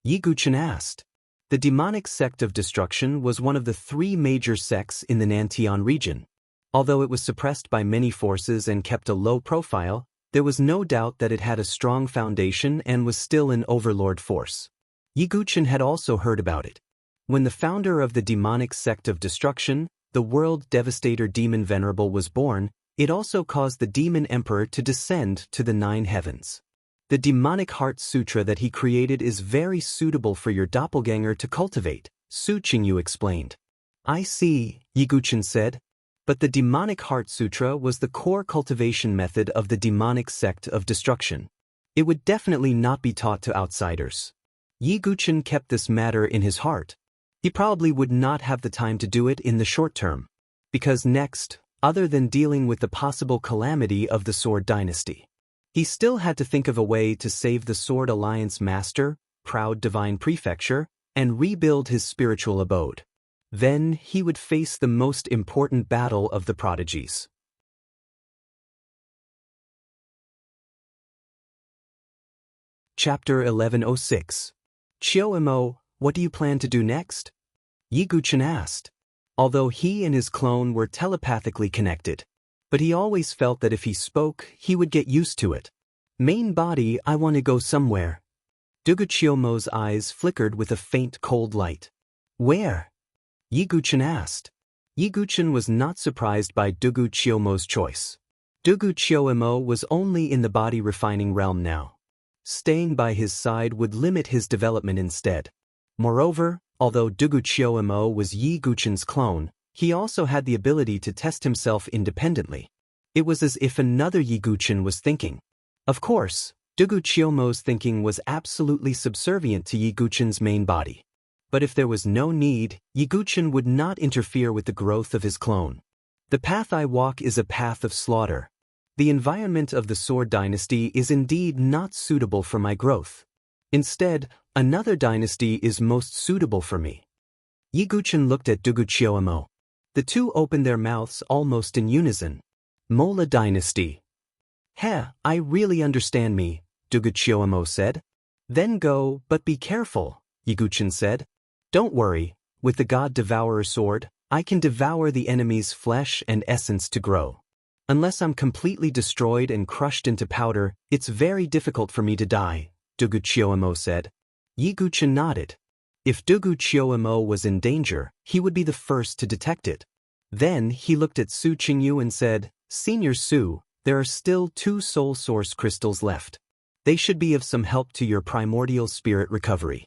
Yi Guchen asked. The demonic sect of destruction was one of the 3 major sects in the Nantian region. Although it was suppressed by many forces and kept a low profile, there was no doubt that it had a strong foundation and was still an overlord force. Yi Guchen had also heard about it. When the founder of the demonic sect of destruction, the world devastator demon Venerable, was born, it also caused the demon emperor to descend to the 9 heavens. The demonic heart sutra that he created is very suitable for your doppelganger to cultivate, Su Qingyu explained. I see, Yi Guchen said. But the demonic heart sutra was the core cultivation method of the demonic sect of destruction. It would definitely not be taught to outsiders. Yi Guchen kept this matter in his heart. He probably would not have the time to do it in the short term. Because next, other than dealing with the possible calamity of the Sword Dynasty, he still had to think of a way to save the Sword Alliance Master, proud divine prefecture, and rebuild his spiritual abode. Then he would face the most important battle of the prodigies. Chapter 1106. Chiou-emo, what do you plan to do next? Yi Guchen asked. Although he and his clone were telepathically connected, but he always felt that if he spoke, he would get used to it. Main body, I want to go somewhere. Duguchiomo's eyes flickered with a faint cold light. Where? Yi Guchen asked. Yi Guchen was not surprised by Duguchiomo's choice. Duguchiomo was only in the body refining realm now. Staying by his side would limit his development instead. Moreover, although Duguchiomo was Yi Guchen's clone, he also had the ability to test himself independently. It was as if another Yi Guchen was thinking. Of course, Duguchiomo's thinking was absolutely subservient to Yi Guchen's main body. But if there was no need, Yi Guchen would not interfere with the growth of his clone. The path I walk is a path of slaughter. The environment of the Sword Dynasty is indeed not suitable for my growth. Instead, another dynasty is most suitable for me. Yi Guchen looked at Duguchiomo. The two opened their mouths almost in unison. Mola Dynasty. Heh, I really understand me, Duguchiomo said. Then go, but be careful, Yi Guchen said. Don't worry, with the God-Devourer sword, I can devour the enemy's flesh and essence to grow. Unless I'm completely destroyed and crushed into powder, it's very difficult for me to die, Duguchiomo said. Yi Guchen nodded. If Duguchiomo was in danger, he would be the first to detect it. Then he looked at Su Qingyu and said, Senior Su, there are still 2 soul source crystals left. They should be of some help to your primordial spirit recovery.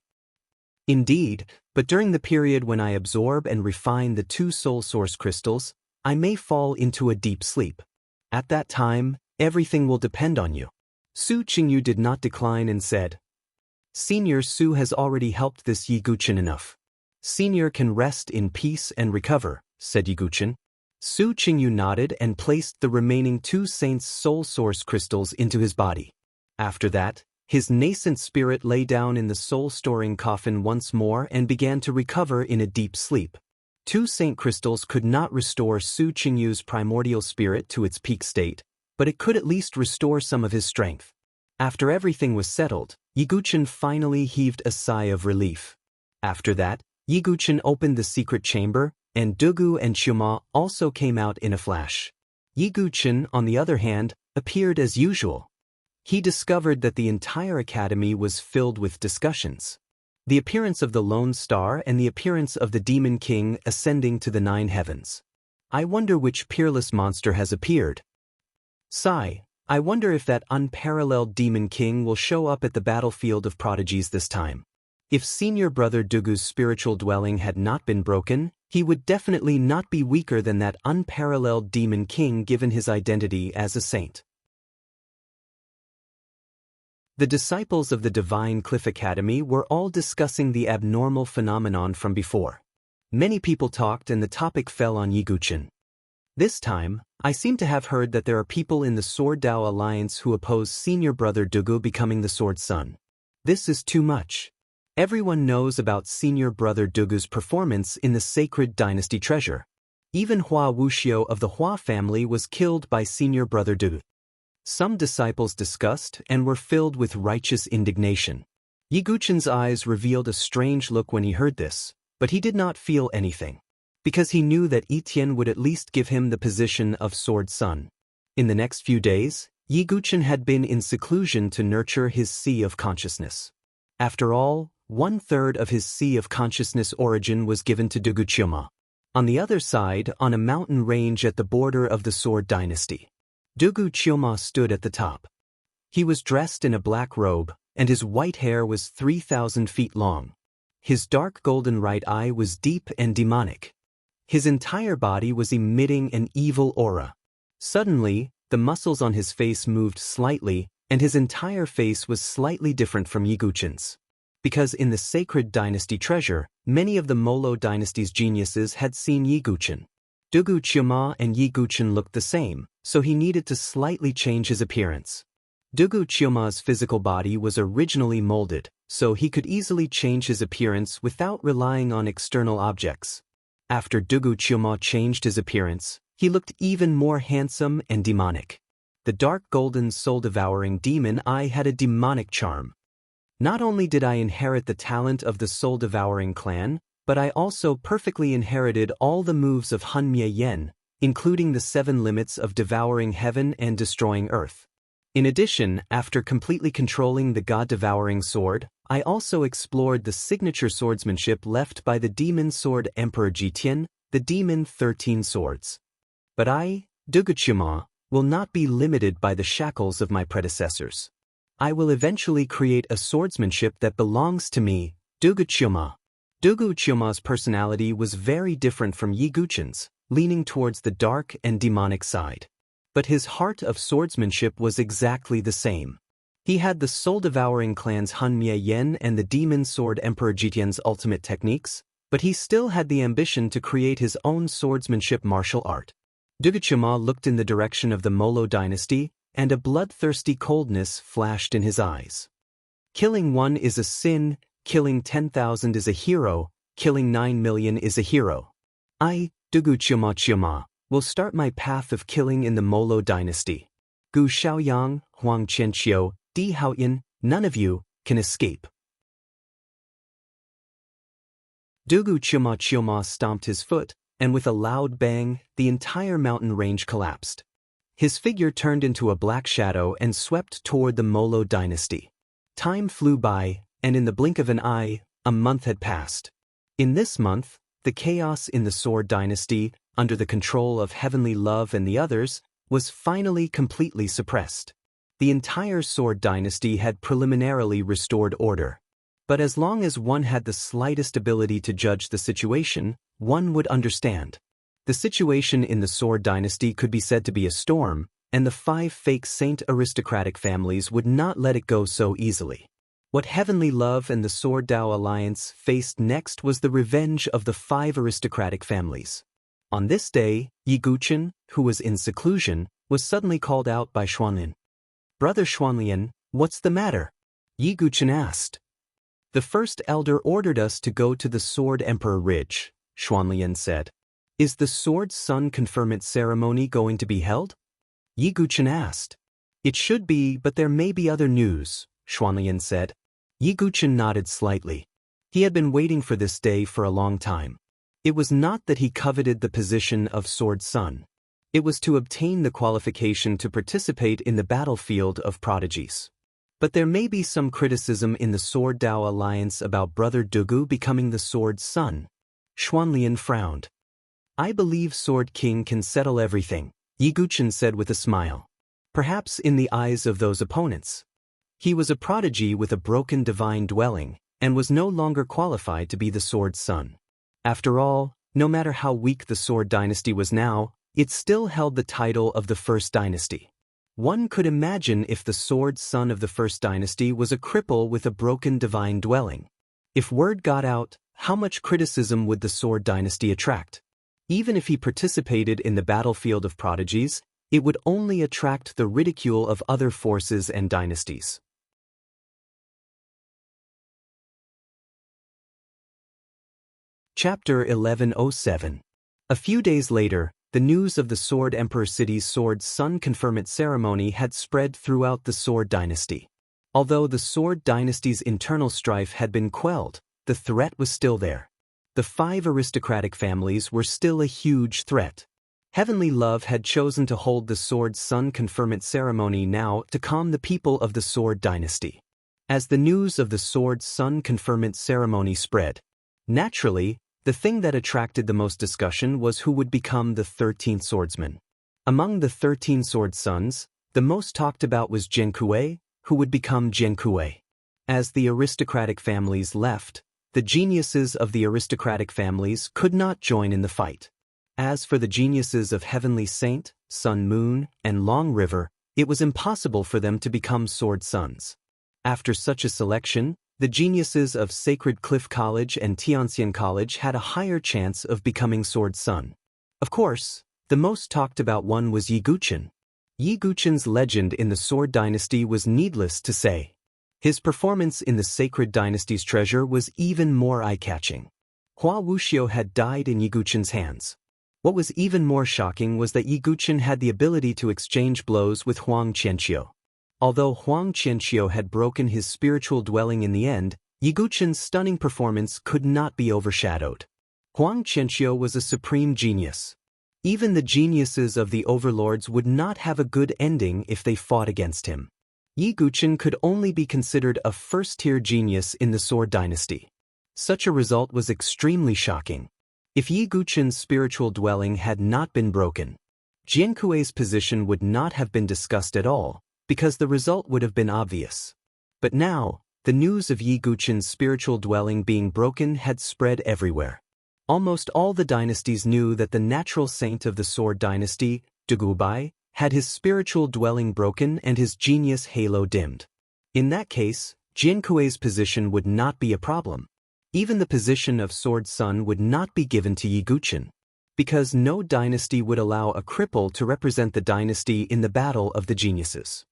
Indeed, but during the period when I absorb and refine the 2 soul source crystals, I may fall into a deep sleep. At that time, Everything will depend on you. Su Qingyu did not decline and said, Senior Su has already helped this Yiguchen enough. Senior can rest in peace and recover, said Yiguchen. Su Qingyu nodded and placed the remaining 2 saints' soul source crystals into his body. After that, his nascent spirit lay down in the soul-storing coffin once more and began to recover in a deep sleep. 2 saint crystals could not restore Su Qingyu's primordial spirit to its peak state, but it could at least restore some of his strength. After everything was settled, Yiguchen finally heaved a sigh of relief. After that, Yiguchen opened the secret chamber, and Dugu and Qiuma also came out in a flash. Yiguchen, on the other hand, appeared as usual. He discovered that the entire academy was filled with discussions. The appearance of the Lone Star and the appearance of the Demon King ascending to the 9 heavens. I wonder which peerless monster has appeared. Sigh. I wonder if that unparalleled Demon King will show up at the battlefield of prodigies this time. If senior brother Dugu's spiritual dwelling had not been broken, he would definitely not be weaker than that unparalleled Demon King given his identity as a saint. The disciples of the Divine Cliff Academy were all discussing the abnormal phenomenon from before. Many people talked and the topic fell on Yiguchen. This time, I seem to have heard that there are people in the Sword Dao Alliance who oppose senior brother Dugu becoming the Sword Son. This is too much. Everyone knows about senior brother Dugu's performance in the Sacred Dynasty Treasure. Even Hua Wuxiu of the Hua family was killed by senior brother Dugu. Some disciples discussed and were filled with righteous indignation. Yiguchen's eyes revealed a strange look when he heard this, but he did not feel anything, because he knew that Etienne would at least give him the position of Sword Son. In the next few days, Yiguchen had been in seclusion to nurture his sea of consciousness. After all, 1/3 of his sea of consciousness origin was given to Dugu Qiuma. On the other side, on a mountain range at the border of the Sword Dynasty, Dugu Qiuma stood at the top. He was dressed in a black robe, and his white hair was 3,000 feet long. His dark golden right eye was deep and demonic. His entire body was emitting an evil aura. Suddenly, the muscles on his face moved slightly, and his entire face was slightly different from Yiguchen's. Because in the Sacred Dynasty Treasure, many of the Molo Dynasty's geniuses had seen Yiguchen. Dugu Qiuma and Yiguchen looked the same, so he needed to slightly change his appearance. Dugu Qiuma's physical body was originally molded, so he could easily change his appearance without relying on external objects. After Dugu Qiuma changed his appearance, he looked even more handsome and demonic. The dark golden soul-devouring demon eye had a demonic charm. Not only did I inherit the talent of the soul-devouring clan, but I also perfectly inherited all the moves of Hunmie Yen, including the 7 limits of devouring heaven and destroying earth. In addition, after completely controlling the god-devouring sword, I also explored the signature swordsmanship left by the demon sword Emperor Jitian, the demon 13 swords. But I, Dugu Qiuma, will not be limited by the shackles of my predecessors. I will eventually create a swordsmanship that belongs to me, Dugu Qiuma. Dugu Qiuma's personality was very different from Yiguchen's, leaning towards the dark and demonic side. But his heart of swordsmanship was exactly the same. He had the soul-devouring clan's Hunmie Yen and the demon sword Emperor Jitian's ultimate techniques, but he still had the ambition to create his own swordsmanship martial art. Dugu Qiuma looked in the direction of the Molo dynasty, and a bloodthirsty coldness flashed in his eyes. Killing 1 is a sin, killing 10,000 is a hero, killing 9 million is a hero. I, Dugu Qiuma, will start my path of killing in the Molo dynasty. Gu Xiaoyang, Huang Qianqiu, Di Haoyan, none of you can escape. Dugu Qiuma stomped his foot, and with a loud bang, the entire mountain range collapsed. His figure turned into a black shadow and swept toward the Molo dynasty. Time flew by, and in the blink of an eye, a month had passed. In this month, the chaos in the Sword Dynasty, under the control of Heavenly Love and the others, was finally completely suppressed. The entire Sword Dynasty had preliminarily restored order. But as long as one had the slightest ability to judge the situation, one would understand. The situation in the Sword Dynasty could be said to be a storm, and the 5 fake saint aristocratic families would not let it go so easily. What Heavenly Love and the Sword Dao Alliance faced next was the revenge of the 5 aristocratic families. On this day, Yi Guchen, who was in seclusion, was suddenly called out by Xuanlian. "Brother Xuanlian, what's the matter?" Yi Guchen asked. "The first elder ordered us to go to the Sword Emperor Ridge," Xuanlian said. "Is the Sword Sun conferment ceremony going to be held?" Yi Guchen asked. "It should be, but there may be other news," Xuanlian said. Yi Guchen nodded slightly. He had been waiting for this day for a long time. It was not that he coveted the position of Sword Sun. It was to obtain the qualification to participate in the battlefield of prodigies. But there may be some criticism in the Sword Dao Alliance about Brother Dugu becoming the Sword Sun. Xuanlian frowned. "I believe Sword King can settle everything," Yi Guchen said with a smile. "Perhaps in the eyes of those opponents. He was a prodigy with a broken divine dwelling, and was no longer qualified to be the Sword Sun. After all, no matter how weak the Sword Dynasty was now, it still held the title of the First Dynasty. One could imagine if the Sword Sun of the First Dynasty was a cripple with a broken divine dwelling. If word got out, how much criticism would the Sword Dynasty attract? Even if he participated in the battlefield of prodigies, it would only attract the ridicule of other forces and dynasties. Chapter 1107. A few days later, the news of the Sword Emperor City's Sword Sun conferment ceremony had spread throughout the Sword Dynasty. Although the Sword Dynasty's internal strife had been quelled, the threat was still there. The 5 aristocratic families were still a huge threat. Heavenly Love had chosen to hold the Sword Sun conferment ceremony now to calm the people of the Sword Dynasty. As the news of the Sword Sun conferment ceremony spread, naturally, the thing that attracted the most discussion was who would become the 13th swordsman. Among the 13 Sword Sons, the most talked about was Jian Kuei, who would become Jian Kuei. As the aristocratic families left, the geniuses of the aristocratic families could not join in the fight. As for the geniuses of Heavenly Saint, Sun Moon, and Long River, it was impossible for them to become Sword Sons. After such a selection, the geniuses of Sacred Cliff College and Tianxian College had a higher chance of becoming Sword Sun. Of course, the most talked about one was Yi Guchen. Yi Guchen's legend in the Sword Dynasty was needless to say. His performance in the Sacred Dynasty's treasure was even more eye-catching. Hua Wuxiu had died in Yi Guchen's hands. What was even more shocking was that Yi Guchen had the ability to exchange blows with Huang Qianqiu. Although Huang Qianqiu had broken his spiritual dwelling in the end, Yi Guchen's stunning performance could not be overshadowed. Huang Qianqiu was a supreme genius. Even the geniuses of the overlords would not have a good ending if they fought against him. Yi Guchen could only be considered a first-tier genius in the Sword Dynasty. Such a result was extremely shocking. If Yi Guchen's spiritual dwelling had not been broken, Jian Kuei's position would not have been discussed at all, because the result would have been obvious. But now, the news of Yi Guchen's spiritual dwelling being broken had spread everywhere. Almost all the dynasties knew that the natural saint of the Sword Dynasty, Dugubai, had his spiritual dwelling broken and his genius halo dimmed. In that case, Jian Kuei's position would not be a problem. Even the position of Sword Sun would not be given to Yi Guchen, because no dynasty would allow a cripple to represent the dynasty in the battle of the geniuses.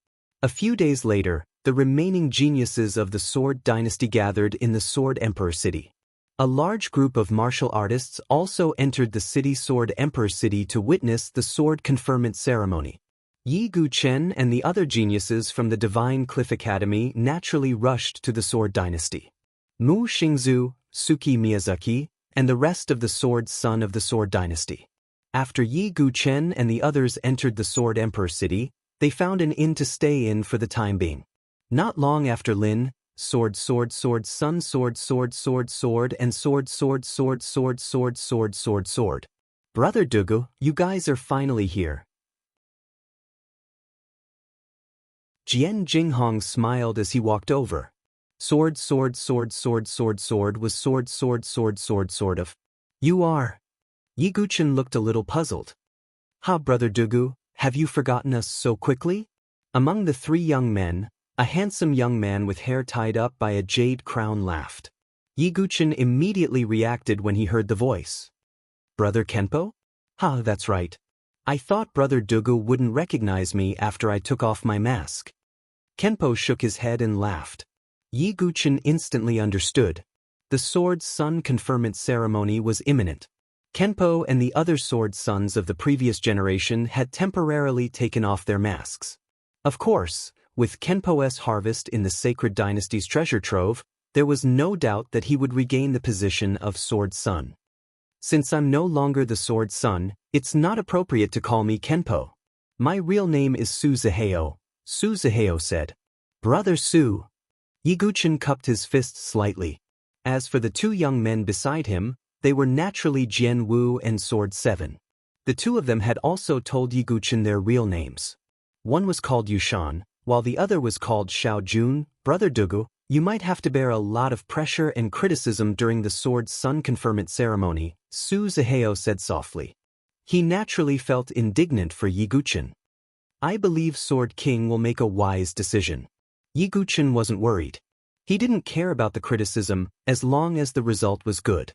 A few days later, the remaining geniuses of the Sword Dynasty gathered in the Sword Emperor City. A large group of martial artists also entered the city Sword Emperor City to witness the sword conferment ceremony. Yi Guchen and the other geniuses from the Divine Cliff Academy naturally rushed to the Sword Dynasty. Mu Xingzu, Suki Miyazaki, and the rest of the Sword Sun of the Sword Dynasty. After Yi Guchen and the others entered the Sword Emperor City, they found an inn to stay in for the time being. Not long after Lin, Sword Sun Sword and Sword. Brother Dugu, you guys are finally here. Jian Jinghong smiled as he walked over. Sword was sword of. You are. Yi Guchen looked a little puzzled. Ha, Brother Dugu, have you forgotten us so quickly? Among the three young men, a handsome young man with hair tied up by a jade crown laughed. Yiguchin immediately reacted when he heard the voice. Brother Kenpo? Ha, that's right. I thought Brother Dugu wouldn't recognize me after I took off my mask. Kenpo shook his head and laughed. Yiguchin instantly understood. The Sword Sun conferment ceremony was imminent. Kenpo and the other Sword Sons of the previous generation had temporarily taken off their masks. Of course, with Kenpo's harvest in the Sacred Dynasty's treasure trove, there was no doubt that he would regain the position of Sword Sun. Since I'm no longer the Sword Sun, it's not appropriate to call me Kenpo. My real name is Suzuheo, Suzuheo said. Brother Su. Yiguchin cupped his fist slightly. As for the two young men beside him, they were naturally Jian Wu and Sword 7. The two of them had also told Yiguchin their real names. One was called Yushan, while the other was called Xiao Jun. Brother Dugu, you might have to bear a lot of pressure and criticism during the Sword Sun conferment ceremony, Suzuheo said softly. He naturally felt indignant for Yiguchin. I believe Sword King will make a wise decision. Yiguchin wasn't worried. He didn't care about the criticism as long as the result was good.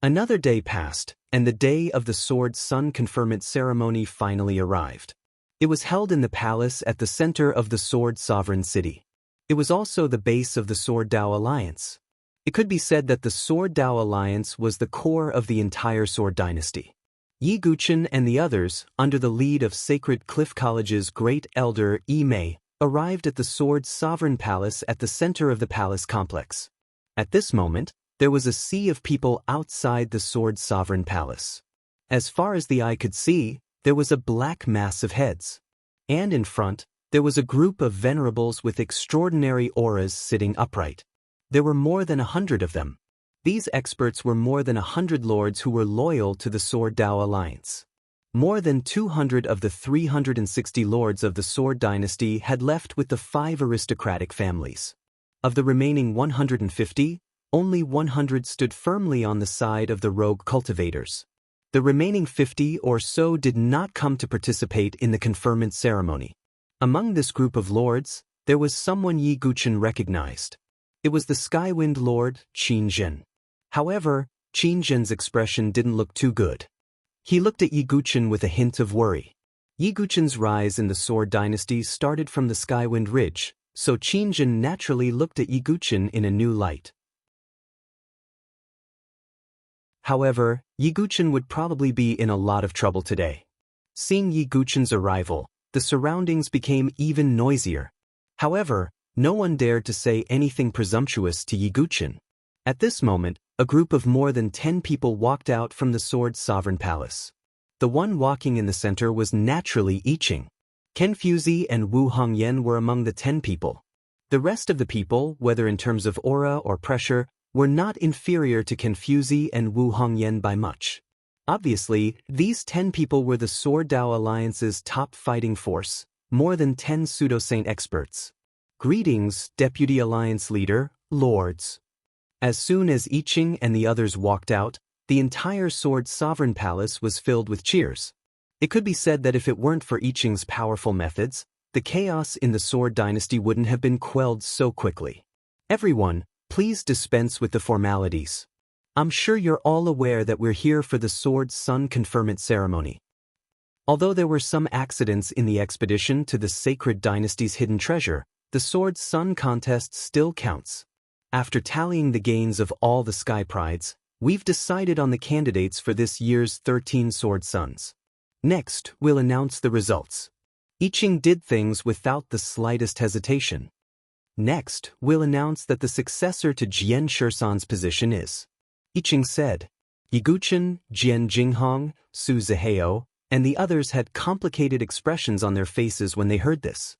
Another day passed, and the day of the Sword Sun conferment ceremony finally arrived. It was held in the palace at the center of the Sword Sovereign City. It was also the base of the Sword Dao Alliance. It could be said that the Sword Dao Alliance was the core of the entire Sword Dynasty. Yiguchin and the others, under the lead of Sacred Cliff College's Great Elder Yi Mei, arrived at the Sword Sovereign Palace at the center of the palace complex. At this moment, there was a sea of people outside the Sword Sovereign Palace. As far as the eye could see, there was a black mass of heads. And in front, there was a group of venerables with extraordinary auras sitting upright. There were more than 100 of them. These experts were more than 100 lords who were loyal to the Sword Dao Alliance. More than 200 of the 360 lords of the Sword Dynasty had left with the 5 aristocratic families. Of the remaining 150, only 100 stood firmly on the side of the rogue cultivators. The remaining 50 or so did not come to participate in the conferment ceremony. Among this group of lords, there was someone Yiguchin recognized. It was the Skywind Lord, Qin Zhen. However, Qin Zhen's expression didn't look too good. He looked at Yiguchin with a hint of worry. Yiguchin's rise in the Sword Dynasty started from the Skywind Ridge, so Qin Zhen naturally looked at Yiguchin in a new light. However, Yiguchin would probably be in a lot of trouble today. Seeing Yiguchin's arrival, the surroundings became even noisier. However, no one dared to say anything presumptuous to Yiguchin. At this moment, a group of more than 10 people walked out from the Sword Sovereign Palace. The one walking in the center was naturally I Ching. Ken Fuzi and Wu Hongyan were among the 10 people. The rest of the people, whether in terms of aura or pressure, were not inferior to Ken Fuzi and Wu Hongyan by much. Obviously, these 10 people were the Sword Dao Alliance's top fighting force, more than 10 pseudo-saint experts. Greetings, Deputy Alliance Leader, Lords. As soon as I Ching and the others walked out, the entire Sword Sovereign Palace was filled with cheers. It could be said that if it weren't for I Ching's powerful methods, the chaos in the Sword Dynasty wouldn't have been quelled so quickly. Everyone, please dispense with the formalities. I'm sure you're all aware that we're here for the Sword Sun conferment ceremony. Although there were some accidents in the expedition to the Sacred Dynasty's hidden treasure, the Sword Sun contest still counts. After tallying the gains of all the Sky Prides, we've decided on the candidates for this year's 13 Sword Suns. Next, we'll announce the results. I Ching did things without the slightest hesitation. Next, we'll announce that the successor to Jian Shursan's position is. I Ching said. Yiguchin, Jian Jinghong, Su Ziheo, and the others had complicated expressions on their faces when they heard this.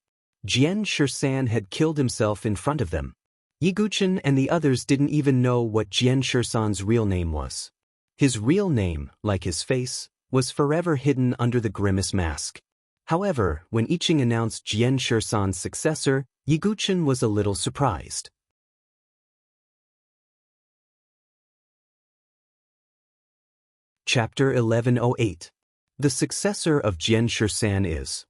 Jian Shursan had killed himself in front of them. Yiguchin and the others didn't even know what Jian Shursan's real name was. His real name, like his face, was forever hidden under the grimace mask. However, when I Ching announced Jian Shursan's successor, Yiguchin was a little surprised. Chapter 1108. The successor of Jian Shursan is.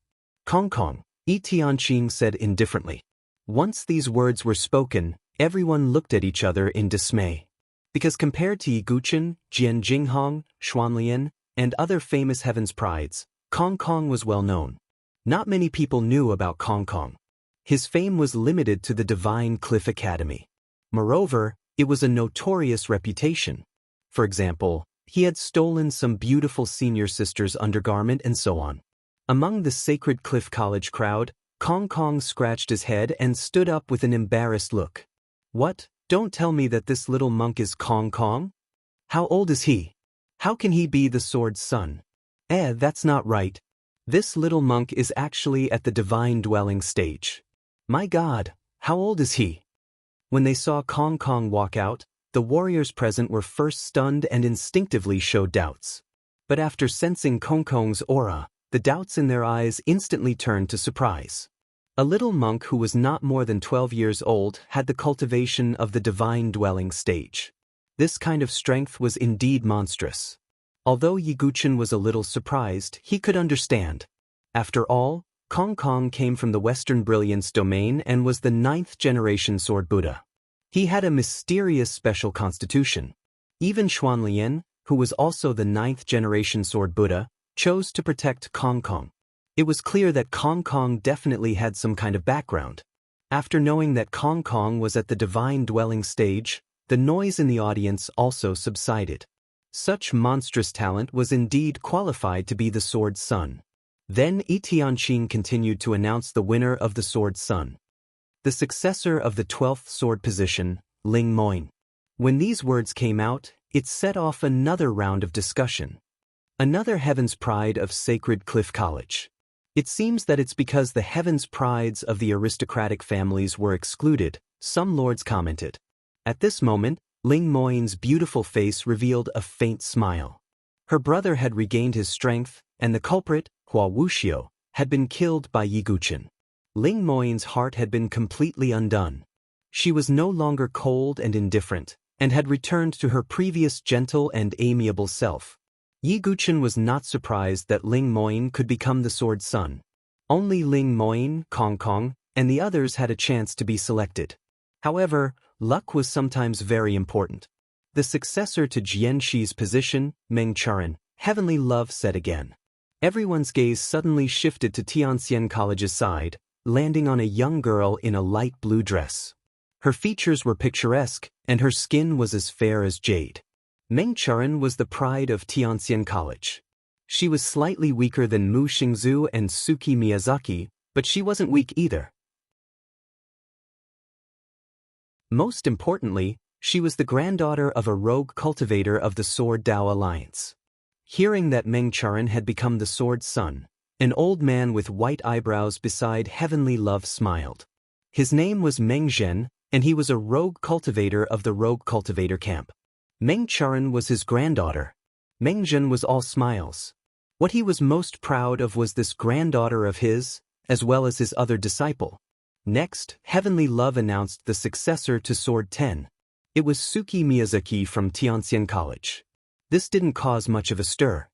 Kong Kong, Yi Tianqing said indifferently. Once these words were spoken, everyone looked at each other in dismay. Because compared to Yi Guqin, Jian Jinghong, Xuanlian, and other famous heavens prides, Kong Kong was well known. Not many people knew about Kong Kong. His fame was limited to the Divine Cliff Academy. Moreover, it was a notorious reputation. For example, he had stolen some beautiful senior sister's undergarment and so on. Among the Sacred Cliff College crowd, Kong Kong scratched his head and stood up with an embarrassed look. What? Don't tell me that this little monk is Kong Kong? How old is he? How can he be the sword's son? That's not right. This little monk is actually at the divine dwelling stage. My God, how old is he? When they saw Kong Kong walk out, the warriors present were first stunned and instinctively showed doubts. But after sensing Kong Kong's aura, the doubts in their eyes instantly turned to surprise. A little monk who was not more than 12 years old had the cultivation of the divine dwelling stage. This kind of strength was indeed monstrous. Although Yi Guqin was a little surprised, he could understand. After all, Kong Kong came from the Western Brilliance domain and was the 9th generation Sword Buddha. He had a mysterious special constitution. Even Xuanlian, who was also the 9th generation Sword Buddha, chose to protect Kong Kong. It was clear that Kong Kong definitely had some kind of background. After knowing that Kong Kong was at the divine dwelling stage, the noise in the audience also subsided. Such monstrous talent was indeed qualified to be the sword's son. Then Yi Tianqing continued to announce the winner of the sword's son. The successor of the 12th sword position, Ling Moin. When these words came out, it set off another round of discussion. Another heaven's pride of Sacred Cliff College. It seems that it's because the heaven's prides of the aristocratic families were excluded, some lords commented. At this moment, Ling Moin's beautiful face revealed a faint smile. Her brother had regained his strength, and the culprit, Hua Wuxiu, had been killed by Yi Guqin. Ling Moin's heart had been completely undone. She was no longer cold and indifferent, and had returned to her previous gentle and amiable self. Yi Guqin was not surprised that Ling Moin could become the sword's son. Only Ling Moin, Kong Kong, and the others had a chance to be selected. However, luck was sometimes very important. The successor to Jianshi's position, Meng Charan, Heavenly Love said again. Everyone's gaze suddenly shifted to Tianxian College's side, landing on a young girl in a light blue dress. Her features were picturesque, and her skin was as fair as jade. Meng Charan was the pride of Tianxian College. She was slightly weaker than Mu Xingzu and Suki Miyazaki, but she wasn't weak either. Most importantly, she was the granddaughter of a rogue cultivator of the Sword Dao Alliance. Hearing that Meng Charan had become the sword's son, an old man with white eyebrows beside Heavenly Love smiled. His name was Meng Zhen, and he was a rogue cultivator of the rogue cultivator camp. Meng Charan was his granddaughter. Meng Zhen was all smiles. What he was most proud of was this granddaughter of his, as well as his other disciple. Next, Heavenly Love announced the successor to Sword 10. It was Suki Miyazaki from Tianxian College. This didn't cause much of a stir.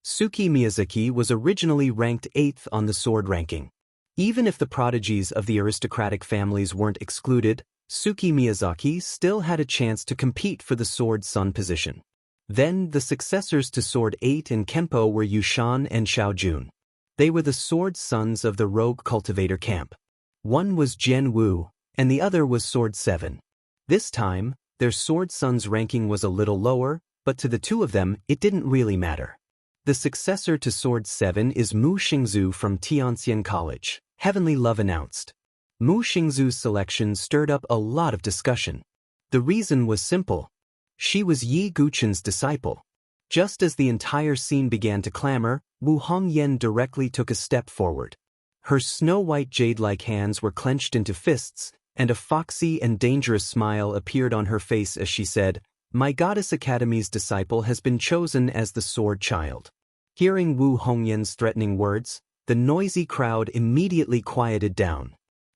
Suki Miyazaki was originally ranked 8th on the sword ranking. Even if the prodigies of the aristocratic families weren't excluded, Suki Miyazaki still had a chance to compete for the sword son position. Then, the successors to Sword 8 and Kempo were Yushan and Xiaojun. They were the sword sons of the rogue cultivator camp. One was Jian Wu, and the other was Sword 7. This time, their sword son's ranking was a little lower, but to the two of them, it didn't really matter. The successor to Sword 7 is Mu Xingzu from Tianxian College, Heavenly Love announced. Mu Xingzu's selection stirred up a lot of discussion. The reason was simple. She was Yi Guqin's disciple. Just as the entire scene began to clamor, Wu Hongyan directly took a step forward. Her snow-white jade-like hands were clenched into fists, and a foxy and dangerous smile appeared on her face as she said, "My Goddess Academy's disciple has been chosen as the sword child." Hearing Wu Hongyan's threatening words, the noisy crowd immediately quieted down.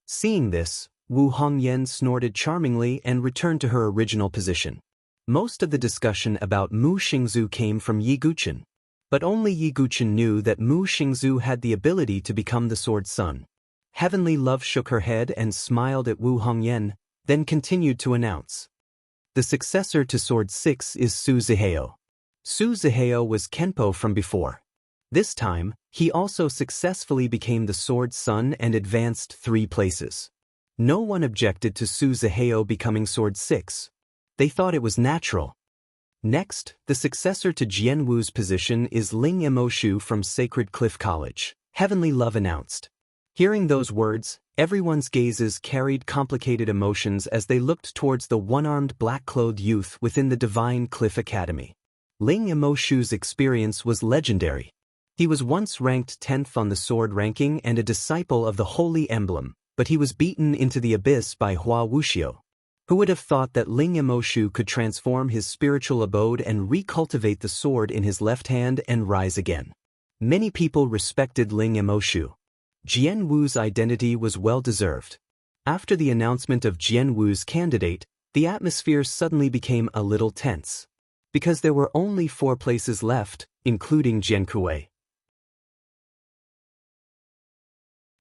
Seeing this, Wu Hongyan snorted charmingly and returned to her original position. Most of the discussion about Mu Xingzu came from Yi Guqin. But only Yi Guqin knew that Mu Xingzu had the ability to become the Sword Son. Heavenly Love shook her head and smiled at Wu Hongyan, then continued to announce. The successor to Sword 6 is Su Zihao. Su Zihao was Kenpo from before. This time, he also successfully became the Sword Son and advanced 3 places. No one objected to Su Zihao becoming Sword 6. They thought it was natural. Next, the successor to Jian Wu's position is Ling Emoshu from Sacred Cliff College, Heavenly Love announced. Hearing those words, everyone's gazes carried complicated emotions as they looked towards the one-armed black-clothed youth within the Divine Cliff Academy. Ling Emoshu's experience was legendary. He was once ranked 10th on the sword ranking and a disciple of the Holy Emblem, but he was beaten into the abyss by Hua Wuxiu. Who would have thought that Ling Emoshu could transform his spiritual abode and recultivate the sword in his left hand and rise again? Many people respected Ling Emoshu. Jian Wu's identity was well-deserved. After the announcement of Jian Wu's candidate, the atmosphere suddenly became a little tense. Because there were only 4 places left, including Jiankui.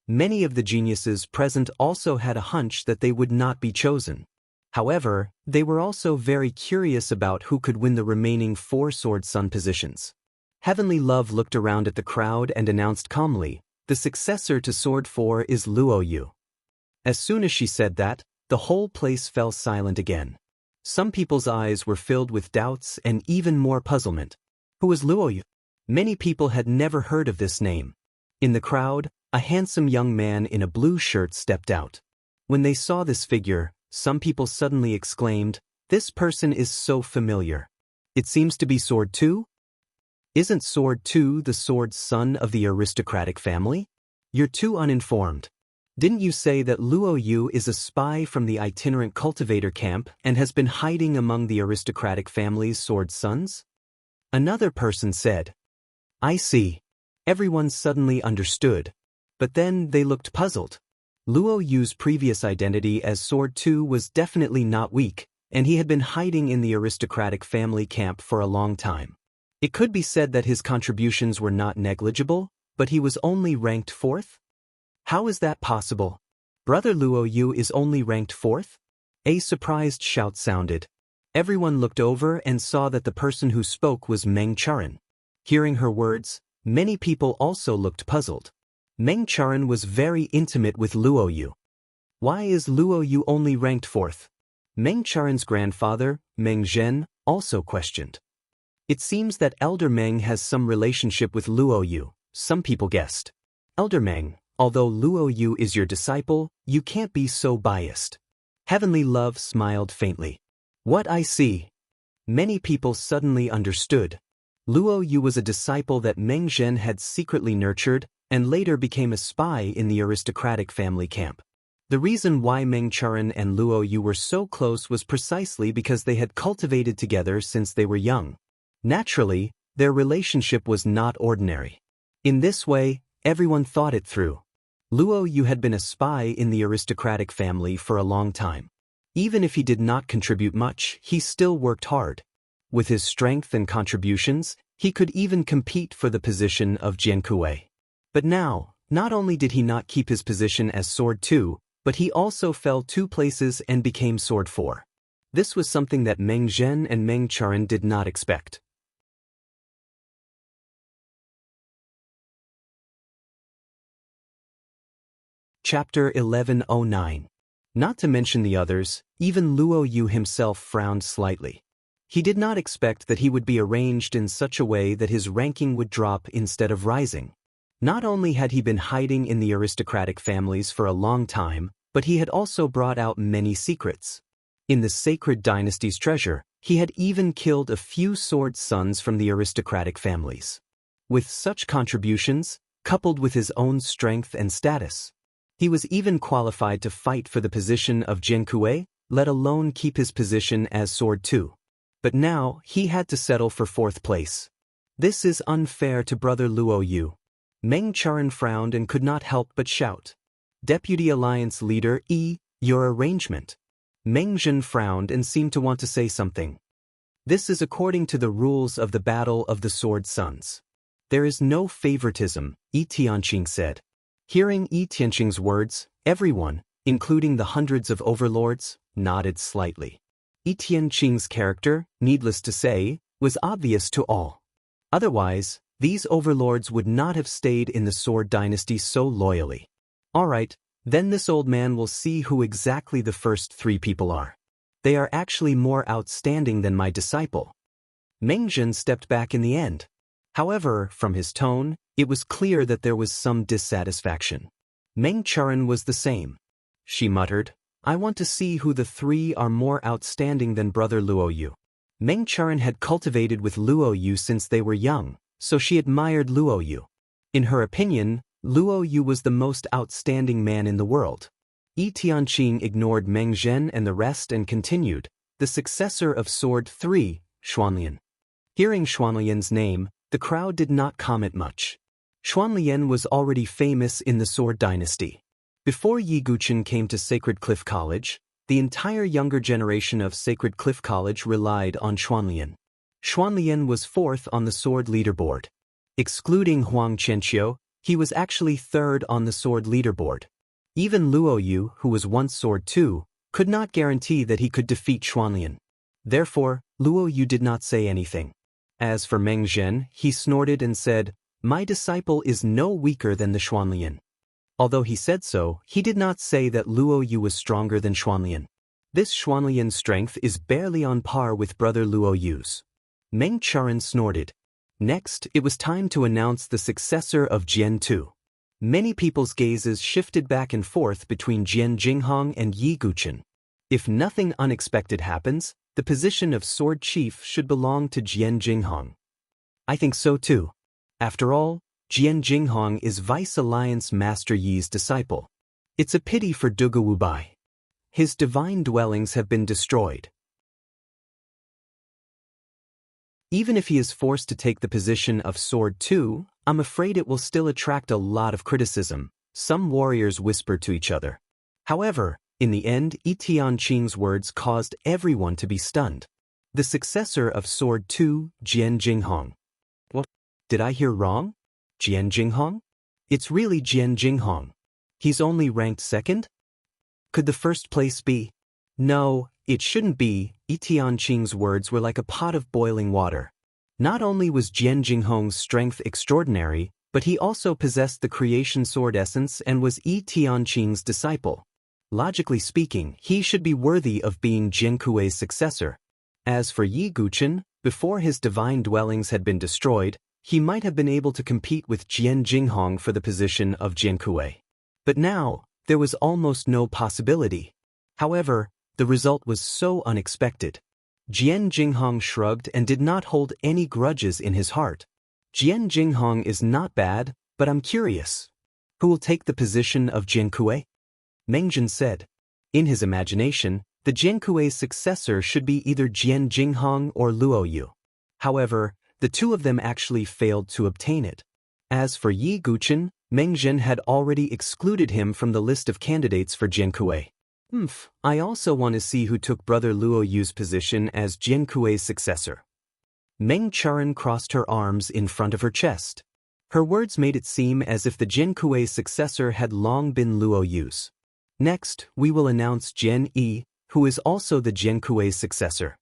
Many of the geniuses present also had a hunch that they would not be chosen. However, they were also very curious about who could win the remaining 4 Sword Son positions. Heavenly Love looked around at the crowd and announced calmly, the successor to Sword 4 is Luo Yu. As soon as she said that, the whole place fell silent again. Some people's eyes were filled with doubts and even more puzzlement. Who was Luo Yu? Many people had never heard of this name. In the crowd, a handsome young man in a blue shirt stepped out. When they saw this figure, some people suddenly exclaimed, "This person is so familiar. It seems to be Sword 2? Isn't Sword 2 the Sword Son of the aristocratic family? You're too uninformed. Didn't you say that Luo Yu is a spy from the itinerant cultivator camp and has been hiding among the aristocratic family's Sword Sons?" Another person said. "I see." Everyone suddenly understood. But then they looked puzzled. Luo Yu's previous identity as Sword 2 was definitely not weak, and he had been hiding in the aristocratic family camp for a long time. It could be said that his contributions were not negligible, but he was only ranked 4th? How is that possible? Brother Luo Yu is only ranked 4th? A surprised shout sounded. Everyone looked over and saw that the person who spoke was Meng Charan. Hearing her words, many people also looked puzzled. Meng Charan was very intimate with Luo Yu. Why is Luo Yu only ranked 4th? Meng Charan's grandfather, Meng Zhen, also questioned. It seems that Elder Meng has some relationship with Luo Yu, some people guessed. Elder Meng, although Luo Yu is your disciple, you can't be so biased. Heavenly Love smiled faintly. What I see. Many people suddenly understood. Luo Yu was a disciple that Meng Zhen had secretly nurtured, and later became a spy in the aristocratic family camp. The reason why Meng Charan and Luo Yu were so close was precisely because they had cultivated together since they were young. Naturally, their relationship was not ordinary. In this way, everyone thought it through. Luo Yu had been a spy in the aristocratic family for a long time. Even if he did not contribute much, he still worked hard. With his strength and contributions, he could even compete for the position of Jiankui. But now, not only did he not keep his position as Sword 2, but he also fell 2 places and became Sword 4. This was something that Meng Zhen and Meng Charan did not expect. Chapter 1109. Not to mention the others, even Luo Yu himself frowned slightly. He did not expect that he would be arranged in such a way that his ranking would drop instead of rising. Not only had he been hiding in the aristocratic families for a long time, but he had also brought out many secrets. In the Sacred Dynasty's treasure, he had even killed a few Sword Sons from the aristocratic families. With such contributions, coupled with his own strength and status, he was even qualified to fight for the position of Jiankui, let alone keep his position as Sword 2. But now, he had to settle for 4th place. This is unfair to Brother Luo Yu. Meng Charan frowned and could not help but shout. Deputy Alliance Leader E, your arrangement. Meng Zhen frowned and seemed to want to say something. This is according to the rules of the Battle of the Sword Sons. There is no favoritism, Yi Tianqing said. Hearing Yi Tianqing's words, everyone, including the hundreds of overlords, nodded slightly. Yi Tianqing's character, needless to say, was obvious to all. Otherwise, these overlords would not have stayed in the Sword Dynasty so loyally. All right, then this old man will see who exactly the first three people are. They are actually more outstanding than my disciple. Meng Zhen stepped back in the end. However, from his tone, it was clear that there was some dissatisfaction. Meng Charan was the same. She muttered, I want to see who the three are more outstanding than brother Luo Yu. Meng Charan had cultivated with Luo Yu since they were young, so she admired Luo Yu. In her opinion, Luo Yu was the most outstanding man in the world. Yi Tianqing ignored Meng Zhen and the rest and continued, the successor of Sword 3, Xuanlian. Hearing Xuanlian's name, the crowd did not comment much. Xuanlian was already famous in the Sword Dynasty. Before Yi Guqin came to Sacred Cliff College, the entire younger generation of Sacred Cliff College relied on Xuanlian. Xuanlian was fourth on the sword leaderboard. Excluding Huang Qianqiu, he was actually third on the sword leaderboard. Even Luo Yu, who was once Sword 2, could not guarantee that he could defeat Xuanlian. Therefore, Luo Yu did not say anything. As for Meng Zhen, he snorted and said, My disciple is no weaker than the Xuanlian. Although he said so, he did not say that Luo Yu was stronger than Xuanlian. This Xuanlian's strength is barely on par with brother Luo Yu's. Meng Charan snorted. Next, it was time to announce the successor of Jian Tu. Many people's gazes shifted back and forth between Jian Jinghong and Yi Guqin. If nothing unexpected happens, the position of Sword Chief should belong to Jian Jinghong. I think so too. After all, Jian Jinghong is Vice Alliance Master Yi's disciple. It's a pity for Dugu Wubai. His divine dwellings have been destroyed. Even if he is forced to take the position of Sword 2, I'm afraid it will still attract a lot of criticism, some warriors whispered to each other. However, in the end, Yi Tianqing's words caused everyone to be stunned. The successor of Sword 2, Jian Jinghong. What? Did I hear wrong? Jian Jinghong? It's really Jian Jinghong. He's only ranked second? Could the first place be? No, it shouldn't be. Yi Tianqing's words were like a pot of boiling water. Not only was Jian Jinghong's strength extraordinary, but he also possessed the creation sword essence and was Yi Tianqing's disciple. Logically speaking, he should be worthy of being Jian Kuei's successor. As for Yi Guqin, before his divine dwellings had been destroyed, he might have been able to compete with Jian Jinghong for the position of Jian Kuei. But now, there was almost no possibility. However, the result was so unexpected. Jian Jinghong shrugged and did not hold any grudges in his heart. Jian Jinghong is not bad, but I'm curious. Who will take the position of Jian Kuei? Meng Zhen said. In his imagination, the Jian Kuei's successor should be either Jian Jinghong or Luo Yu. However, the two of them actually failed to obtain it. As for Yi Guqin, Meng Zhen had already excluded him from the list of candidates for Jian Kuei. I also want to see who took brother Luo Yu's position as Jian Kuei's successor. Meng Charan crossed her arms in front of her chest. Her words made it seem as if the Jian Kuei's successor had long been Luo Yu's. Next, we will announce Jian Yi, who is also the Jian Kuei's successor.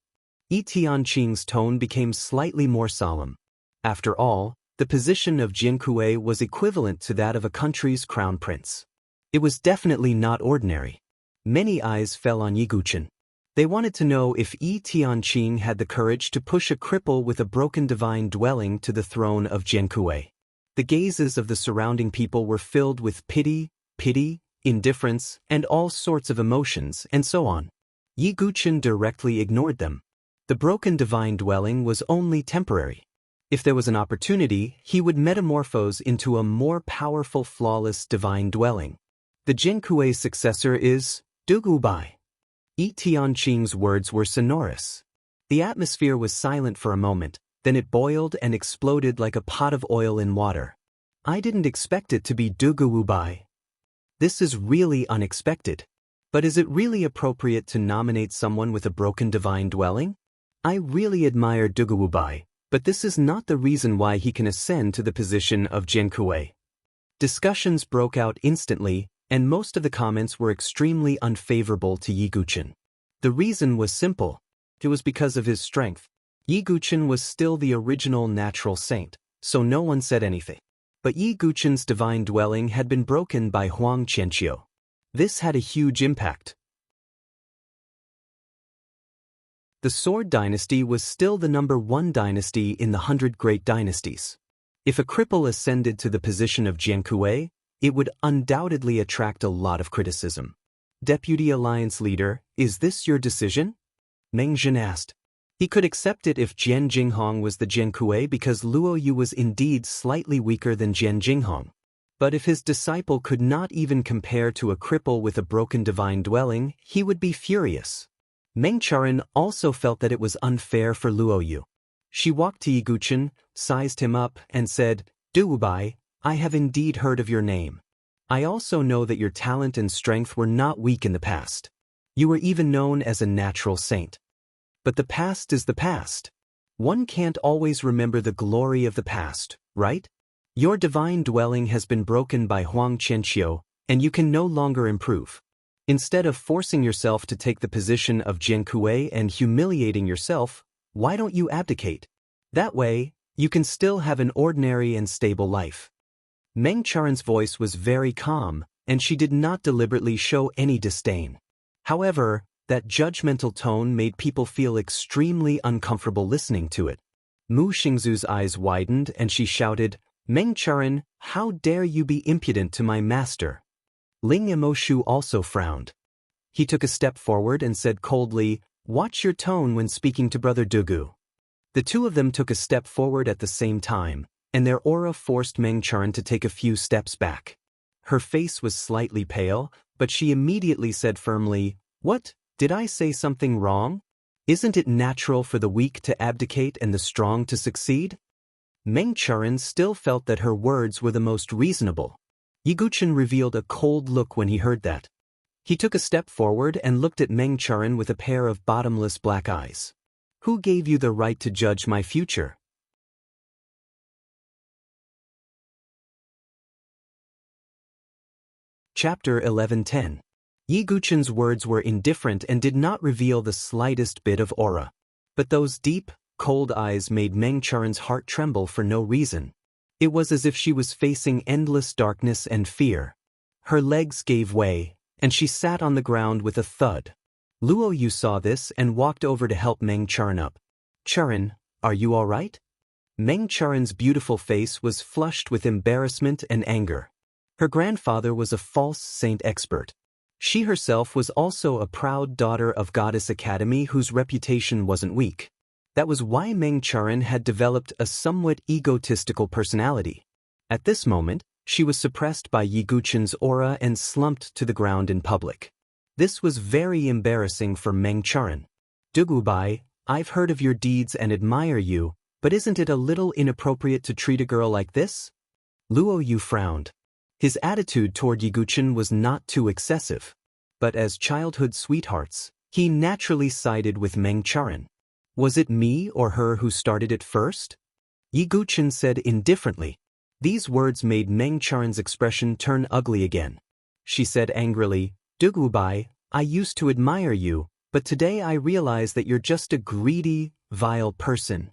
Yi Tianqing's tone became slightly more solemn. After all, the position of Jian Kuei was equivalent to that of a country's crown prince. It was definitely not ordinary. Many eyes fell on Yi Guqin. They wanted to know if Yi Tianqing had the courage to push a cripple with a broken divine dwelling to the throne of Jian Kuei. The gazes of the surrounding people were filled with pity, indifference, and all sorts of emotions, and so on. Yi Guqin directly ignored them. The broken divine dwelling was only temporary. If there was an opportunity, he would metamorphose into a more powerful, flawless divine dwelling. The Jian Kuei's successor is Dugu Bai. Yi Tianqing's words were sonorous. The atmosphere was silent for a moment, then it boiled and exploded like a pot of oil in water. I didn't expect it to be Dugu Wubai. This is really unexpected. But is it really appropriate to nominate someone with a broken divine dwelling? I really admire Dugu Wubai, But this is not the reason why he can ascend to the position of Jiankui. Discussions broke out instantly, and most of the comments were extremely unfavorable to Yi Guqin. The reason was simple. It was because of his strength. Yi Guqin was still the original natural saint, so no one said anything. But Yi Guqin's divine dwelling had been broken by Huang Qianqiu. This had a huge impact. The Sword Dynasty was still the #1 dynasty in the 100 Great Dynasties. If a cripple ascended to the position of Jiankui, it would undoubtedly attract a lot of criticism. Deputy Alliance Leader, is this your decision? Meng Zhen asked. He could accept it if Jian Jinghong was the Jiankui because Luo Yu was indeed slightly weaker than Jian Jinghong. But if his disciple could not even compare to a cripple with a broken divine dwelling, he would be furious. Meng Charan also felt that it was unfair for Luo Yu. She walked to Yi Guqin, sized him up, and said, "Du Bai, I have indeed heard of your name. I also know that your talent and strength were not weak in the past. You were even known as a natural saint. But the past is the past. One can't always remember the glory of the past, right? Your divine dwelling has been broken by Huang Qianqiu, and you can no longer improve. Instead of forcing yourself to take the position of Jiankui and humiliating yourself, why don't you abdicate? That way, you can still have an ordinary and stable life." Meng Charan's voice was very calm, and she did not deliberately show any disdain. However, that judgmental tone made people feel extremely uncomfortable listening to it. Mu Xingzu's eyes widened and she shouted, "Meng Charan, how dare you be impudent to my master?" Ling Yamoshu also frowned. He took a step forward and said coldly, "Watch your tone when speaking to Brother Dugu." The two of them took a step forward at the same time, and their aura forced Meng Charan to take a few steps back. Her face was slightly pale, but she immediately said firmly, "What, did I say something wrong? Isn't it natural for the weak to abdicate and the strong to succeed?" Meng Charan still felt that her words were the most reasonable. Yi Guqin revealed a cold look when he heard that. He took a step forward and looked at Meng Charan with a pair of bottomless black eyes. "Who gave you the right to judge my future?" Chapter 11:10. Yi Guqin's words were indifferent and did not reveal the slightest bit of aura. But those deep, cold eyes made Meng Charan's heart tremble for no reason. It was as if she was facing endless darkness and fear. Her legs gave way, and she sat on the ground with a thud. Luo Yu saw this and walked over to help Meng Charan up. "Charan, are you all right?" Meng Charan's beautiful face was flushed with embarrassment and anger. Her grandfather was a false saint expert. She herself was also a proud daughter of Goddess Academy whose reputation wasn't weak. That was why Meng Charan had developed a somewhat egotistical personality. At this moment, she was suppressed by Yi Guqin's aura and slumped to the ground in public. This was very embarrassing for Meng Charan. "Dugu Bai, I've heard of your deeds and admire you, but isn't it a little inappropriate to treat a girl like this?" Luo Yu frowned. His attitude toward Yi Guqin was not too excessive. But as childhood sweethearts, he naturally sided with Meng Charan. "Was it me or her who started it first?" Yi Guqin said indifferently. These words made Meng Charan's expression turn ugly again. She said angrily, "Dugu Bai, I used to admire you, but today I realize that you're just a greedy, vile person."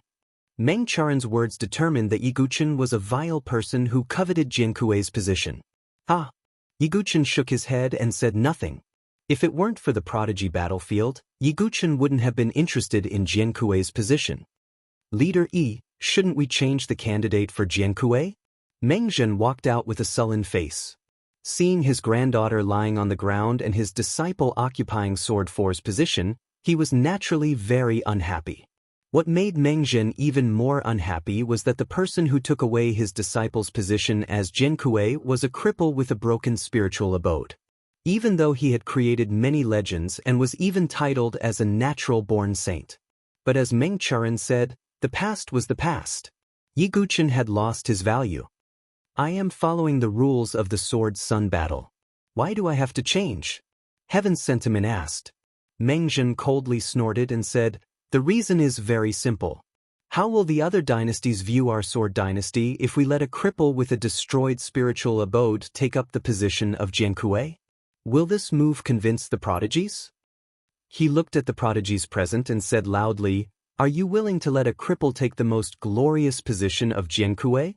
Meng Charan's words determined that Yi Guqin was a vile person who coveted Jiankui's position. "Ah!" Yi Guqin shook his head and said nothing. If it weren't for the prodigy battlefield, Yi Guqin wouldn't have been interested in Jiankui's position. "Leader Yi, shouldn't we change the candidate for Jiankui?" Meng Zhen walked out with a sullen face. Seeing his granddaughter lying on the ground and his disciple occupying Sword 4's position, he was naturally very unhappy. What made Meng Zhen even more unhappy was that the person who took away his disciple's position as Jiankui was a cripple with a broken spiritual abode. Even though he had created many legends and was even titled as a natural-born saint. But as Meng Charan said, the past was the past. Yi Guqin had lost his value. "I am following the rules of the Sword-Sun battle. Why do I have to change?" Heaven Sentiment asked. Meng Zhen coldly snorted and said, "The reason is very simple. How will the other dynasties view our sword dynasty if we let a cripple with a destroyed spiritual abode take up the position of Jiankui? Will this move convince the prodigies? He looked at the prodigies present and said loudly, "Are you willing to let a cripple take the most glorious position of Jiankui?"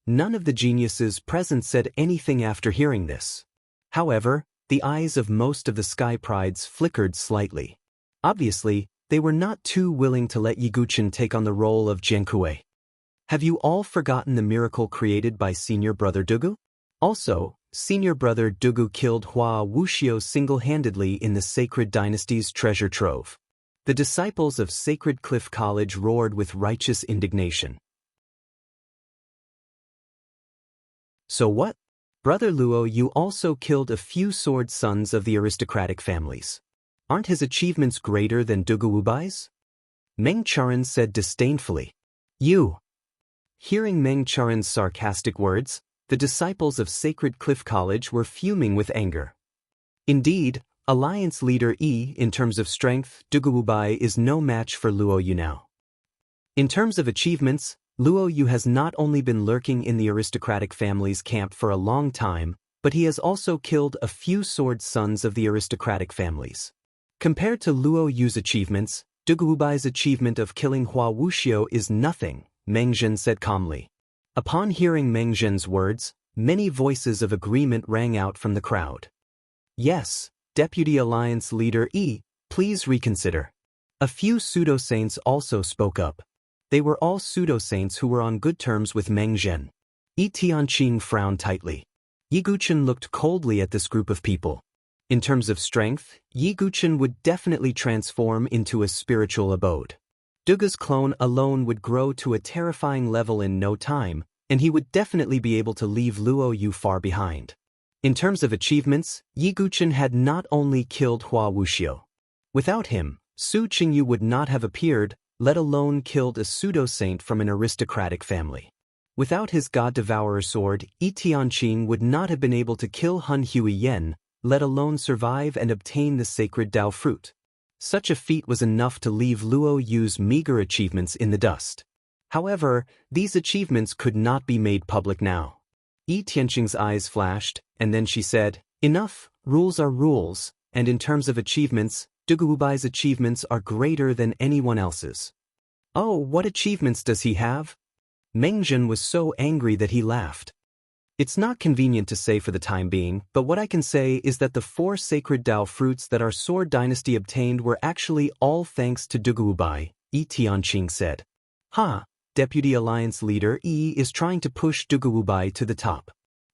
None of the geniuses present said anything after hearing this. However, the eyes of most of the sky prides flickered slightly. Obviously, they were not too willing to let Yiguchen take on the role of Jiankui. Have you all forgotten the miracle created by senior brother Dugu? Also, senior brother Dugu killed Hua Wuxiu single-handedly in the Sacred Dynasty's treasure trove. The disciples of Sacred Cliff College roared with righteous indignation. So what? Brother Luo, you also killed a few sword sons of the aristocratic families. Aren't his achievements greater than Dugu Wubai's? Meng Charan said disdainfully. You. Hearing Meng Charan's sarcastic words, the disciples of Sacred Cliff College were fuming with anger. Indeed, Alliance Leader Yi, in terms of strength, Dugu Wubai is no match for Luo Yu now. In terms of achievements, Luo Yu has not only been lurking in the aristocratic family's camp for a long time, but he has also killed a few sword sons of the aristocratic families. Compared to Luo Yu's achievements, Dugu Wubai's achievement of killing Hua Wuxiu is nothing, Meng Zhen said calmly. Upon hearing Meng Zhen's words, many voices of agreement rang out from the crowd. Yes, Deputy Alliance Leader Yi, please reconsider. A few pseudo-saints also spoke up. They were all pseudo-saints who were on good terms with Meng Zhen. Yi Tianqing frowned tightly. Yiguchen looked coldly at this group of people. In terms of strength, Yiguchen would definitely transform into a spiritual abode. Dugu's clone alone would grow to a terrifying level in no time, and he would definitely be able to leave Luo Yu far behind. In terms of achievements, Yiguchen had not only killed Hua Wuxiu. Without him, Su Qingyu would not have appeared, let alone killed a pseudo-saint from an aristocratic family. Without his God-Devourer sword, Yi Tianqing would not have been able to kill Hun Huiyen, let alone survive and obtain the sacred Dao fruit. Such a feat was enough to leave Luo Yu's meager achievements in the dust. However, these achievements could not be made public now. Yi Tianqing's eyes flashed, and then she said, "Enough, rules are rules, and in terms of achievements, Dugu Wubai's achievements are greater than anyone else's." "Oh, what achievements does he have?" Meng Zhen was so angry that he laughed. "It's not convenient to say for the time being, but what I can say is that the 4 sacred Dao fruits that our sword dynasty obtained were actually all thanks to Dugu Wubai," Yi Tianqing said. "Ha, Deputy Alliance Leader Yi is trying to push Dugu Wubai to the top.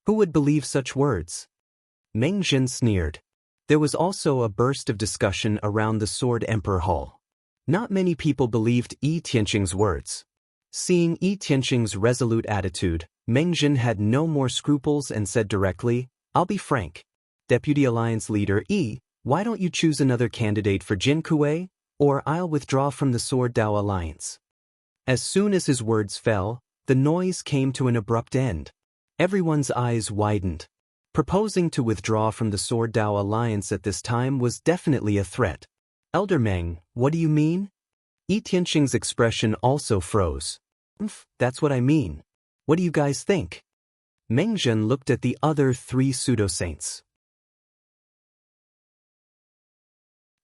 Who would believe such words?" Meng Zhen sneered. There was also a burst of discussion around the Sword Emperor Hall. Not many people believed Yi Tianqing's words. Seeing Yi Tianqing's resolute attitude, Meng Zhen had no more scruples and said directly, "I'll be frank. Deputy Alliance Leader Yi, why don't you choose another candidate for Jiankui, or I'll withdraw from the Sword Dao Alliance." As soon as his words fell, the noise came to an abrupt end. Everyone's eyes widened. Proposing to withdraw from the Sword Dao Alliance at this time was definitely a threat. "Elder Meng, what do you mean?" Yi Tianqing's expression also froze. That's what I mean. What do you guys think?" Meng Zhen looked at the other 3 pseudo-saints.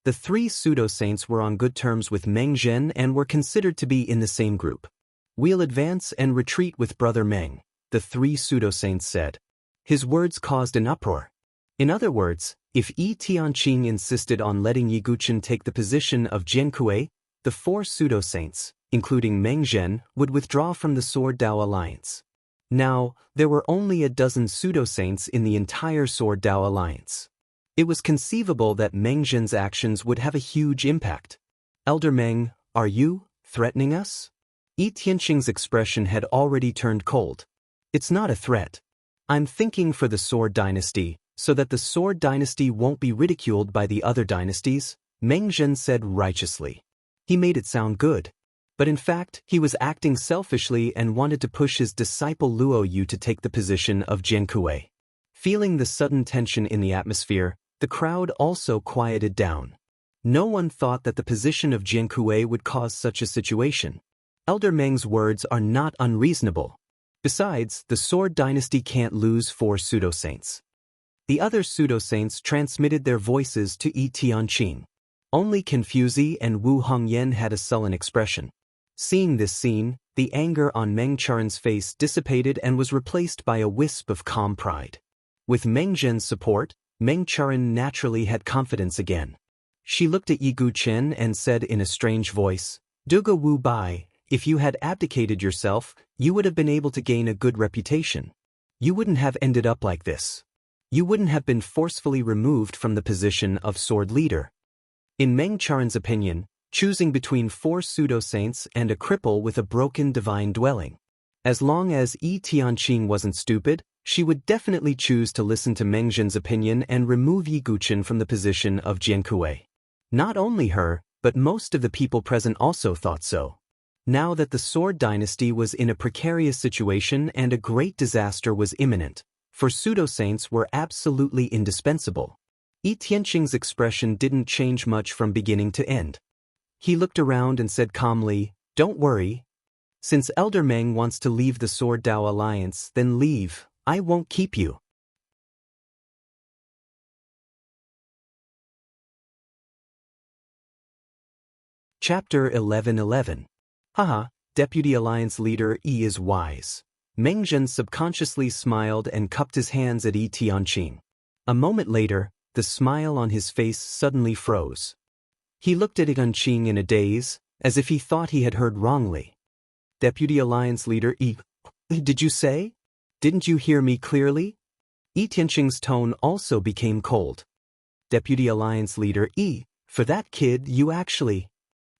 The 3 pseudo-saints were on good terms with Meng Zhen and were considered to be in the same group. "We'll advance and retreat with Brother Meng," the 3 pseudo-saints said. His words caused an uproar. In other words, if Yi Tianqing insisted on letting Yiguchen take the position of Jiankui, the 4 pseudo-saints, including Meng Zhen, would withdraw from the Sword Dao Alliance. Now, there were only a dozen pseudo-saints in the entire Sword Dao Alliance. It was conceivable that Meng Zhen's actions would have a huge impact. "Elder Meng, are you threatening us?" Yi Tianqing's expression had already turned cold. "It's not a threat. I'm thinking for the Sword Dynasty, so that the Sword Dynasty won't be ridiculed by the other dynasties," Meng Zhen said righteously. He made it sound good. But in fact, he was acting selfishly and wanted to push his disciple Luo Yu to take the position of Jiankui. Feeling the sudden tension in the atmosphere, the crowd also quieted down. No one thought that the position of Jiankui would cause such a situation. Elder Meng's words are not unreasonable. Besides, the Sword Dynasty can't lose 4 pseudo-saints. The other pseudo-saints transmitted their voices to Yi Tianqing. Only Confuzi and Wu Hongyan had a sullen expression. Seeing this scene, the anger on Meng Charen's face dissipated and was replaced by a wisp of calm pride. With Meng Zhen's support, Meng Charen naturally had confidence again. She looked at Yi Guchen and said in a strange voice, "Duga Wu Bai, if you had abdicated yourself, you would have been able to gain a good reputation. You wouldn't have ended up like this. You wouldn't have been forcefully removed from the position of sword leader." In Meng Charen's opinion, choosing between 4 pseudo-saints and a cripple with a broken divine dwelling. As long as Yi Tianqing wasn't stupid, she would definitely choose to listen to Meng Zhen's opinion and remove Yi Guchen from the position of Jiankui. Not only her, but most of the people present also thought so. Now that the Sword Dynasty was in a precarious situation and a great disaster was imminent, for pseudo-saints were absolutely indispensable. Yi Tianqing's expression didn't change much from beginning to end. He looked around and said calmly, "Don't worry. Since Elder Meng wants to leave the Sword Dao Alliance, then leave. I won't keep you." Chapter 11:11. Haha, Deputy Alliance Leader Yi is wise. Meng Zhen subconsciously smiled and cupped his hands at Yi Tianqing. A moment later, the smile on his face suddenly froze. He looked at Yi Tianqing in a daze, as if he thought he had heard wrongly. "Deputy Alliance Leader Yi, did you say? Didn't you hear me clearly?" Yi Tianqing's tone also became cold. "Deputy Alliance Leader Yi, for that kid you actually..."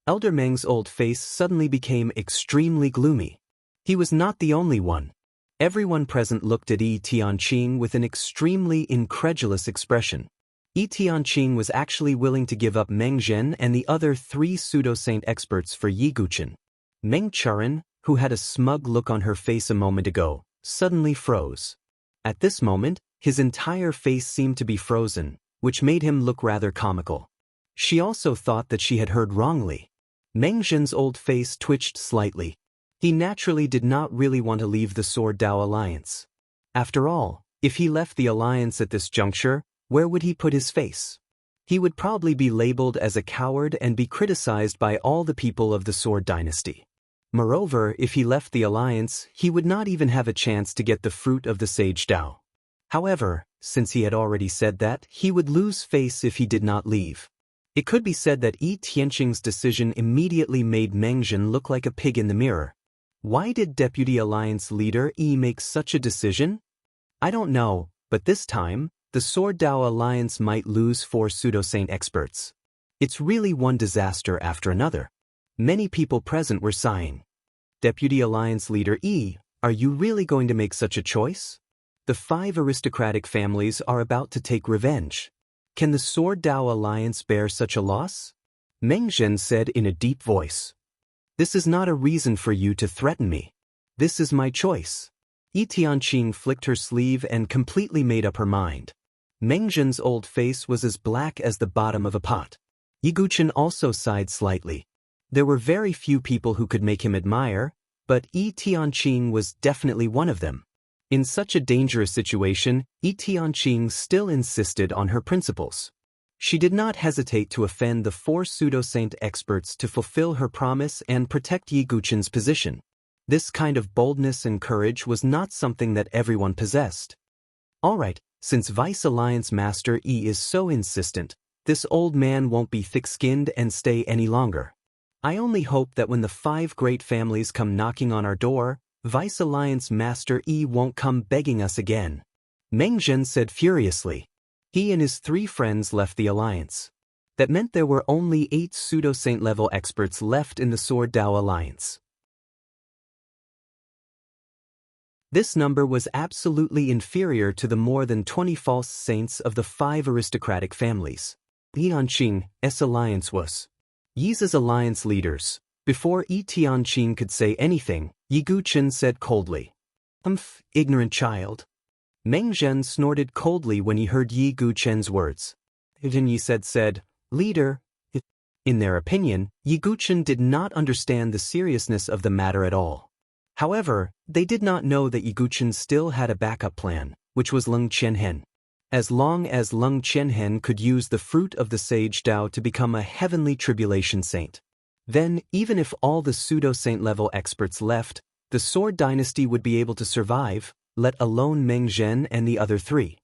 Elder Meng's old face suddenly became extremely gloomy. He was not the only one. Everyone present looked at Yi Tianqing with an extremely incredulous expression. Yi Tianqing was actually willing to give up Meng Zhen and the other 3 pseudo-saint experts for Yi Guchen. Meng Charen, who had a smug look on her face a moment ago, suddenly froze. At this moment, his entire face seemed to be frozen, which made him look rather comical. She also thought that she had heard wrongly. Meng Zhen's old face twitched slightly. He naturally did not really want to leave the Sword Dao Alliance. After all, if he left the alliance at this juncture, where would he put his face? He would probably be labeled as a coward and be criticized by all the people of the Sword Dynasty. Moreover, if he left the alliance, he would not even have a chance to get the fruit of the Sage Dao. However, since he had already said that, he would lose face if he did not leave. It could be said that Yi Tianqing's decision immediately made Meng Zhen look like a pig in the mirror. Why did Deputy Alliance Leader Yi make such a decision? I don't know, but this time, the Sword Dao Alliance might lose 4 pseudo-saint experts. It's really one disaster after another. Many people present were sighing. "Deputy Alliance Leader Yi, are you really going to make such a choice? The 5 aristocratic families are about to take revenge. Can the Sword Dao Alliance bear such a loss?" Meng Zhen said in a deep voice. "This is not a reason for you to threaten me. This is my choice." Yi Tianqing flicked her sleeve and completely made up her mind. Meng Zhen's old face was as black as the bottom of a pot. Yi Guchen also sighed slightly. There were very few people who could make him admire, but Yi Tianqing was definitely one of them. In such a dangerous situation, Yi Tianqing still insisted on her principles. She did not hesitate to offend the 4 pseudo-saint experts to fulfill her promise and protect Yi Guchen's position. This kind of boldness and courage was not something that everyone possessed. All right, since Vice Alliance Master Yi is so insistent, this old man won't be thick-skinned and stay any longer. I only hope that when the 5 great families come knocking on our door, Vice Alliance Master Yi won't come begging us again." Meng Zhen said furiously. He and his 3 friends left the alliance. That meant there were only 8 pseudo-saint level experts left in the Sword Dao Alliance. This number was absolutely inferior to the more than 20 false saints of the 5 aristocratic families. Yi Tianqing's alliance was Yi's alliance leaders. Before Yi Tianqing could say anything, Yi Guchen said coldly, Ignorant child." Meng Zhen snorted coldly when he heard Yi Guchen's words. Then Yi said, "Leader, In their opinion, Yiguchen did not understand the seriousness of the matter at all. However, they did not know that Yiguchen still had a backup plan, which was Leng Qianhen. As long as Leng Qianhen could use the fruit of the Sage Dao to become a heavenly tribulation saint, then, even if all the pseudo-saint level experts left, the Sword Dynasty would be able to survive, let alone Meng Zhen and the other three.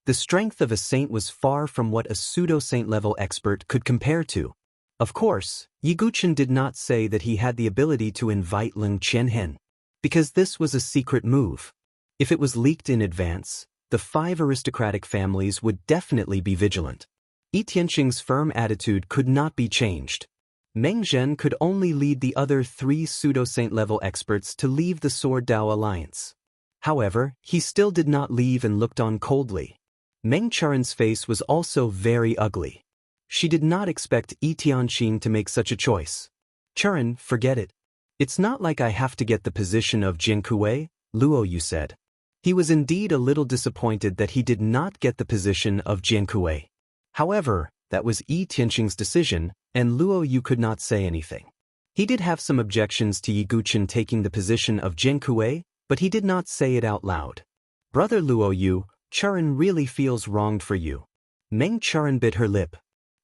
The strength of a saint was far from what a pseudo-saint level expert could compare to. Of course, Yiguchen did not say that he had the ability to invite Leng Qianhen, because this was a secret move. If it was leaked in advance, the 5 aristocratic families would definitely be vigilant. Yi Tianqing's firm attitude could not be changed. Meng Zhen could only lead the other 3 pseudo-saint level experts to leave the Sword Dao Alliance. However, he still did not leave and looked on coldly. Meng Charen's face was also very ugly. She did not expect Yi Tianqing to make such a choice. Charen, forget it. It's not like I have to get the position of Jiankui, Luo Yu said. He was indeed a little disappointed that he did not get the position of Jiankui. However, that was Yi Tianqing's decision, and Luo Yu could not say anything. He did have some objections to Yiguchen taking the position of Jiankui, but he did not say it out loud. Brother Luo Yu, Charen really feels wronged for you. Meng Charen bit her lip.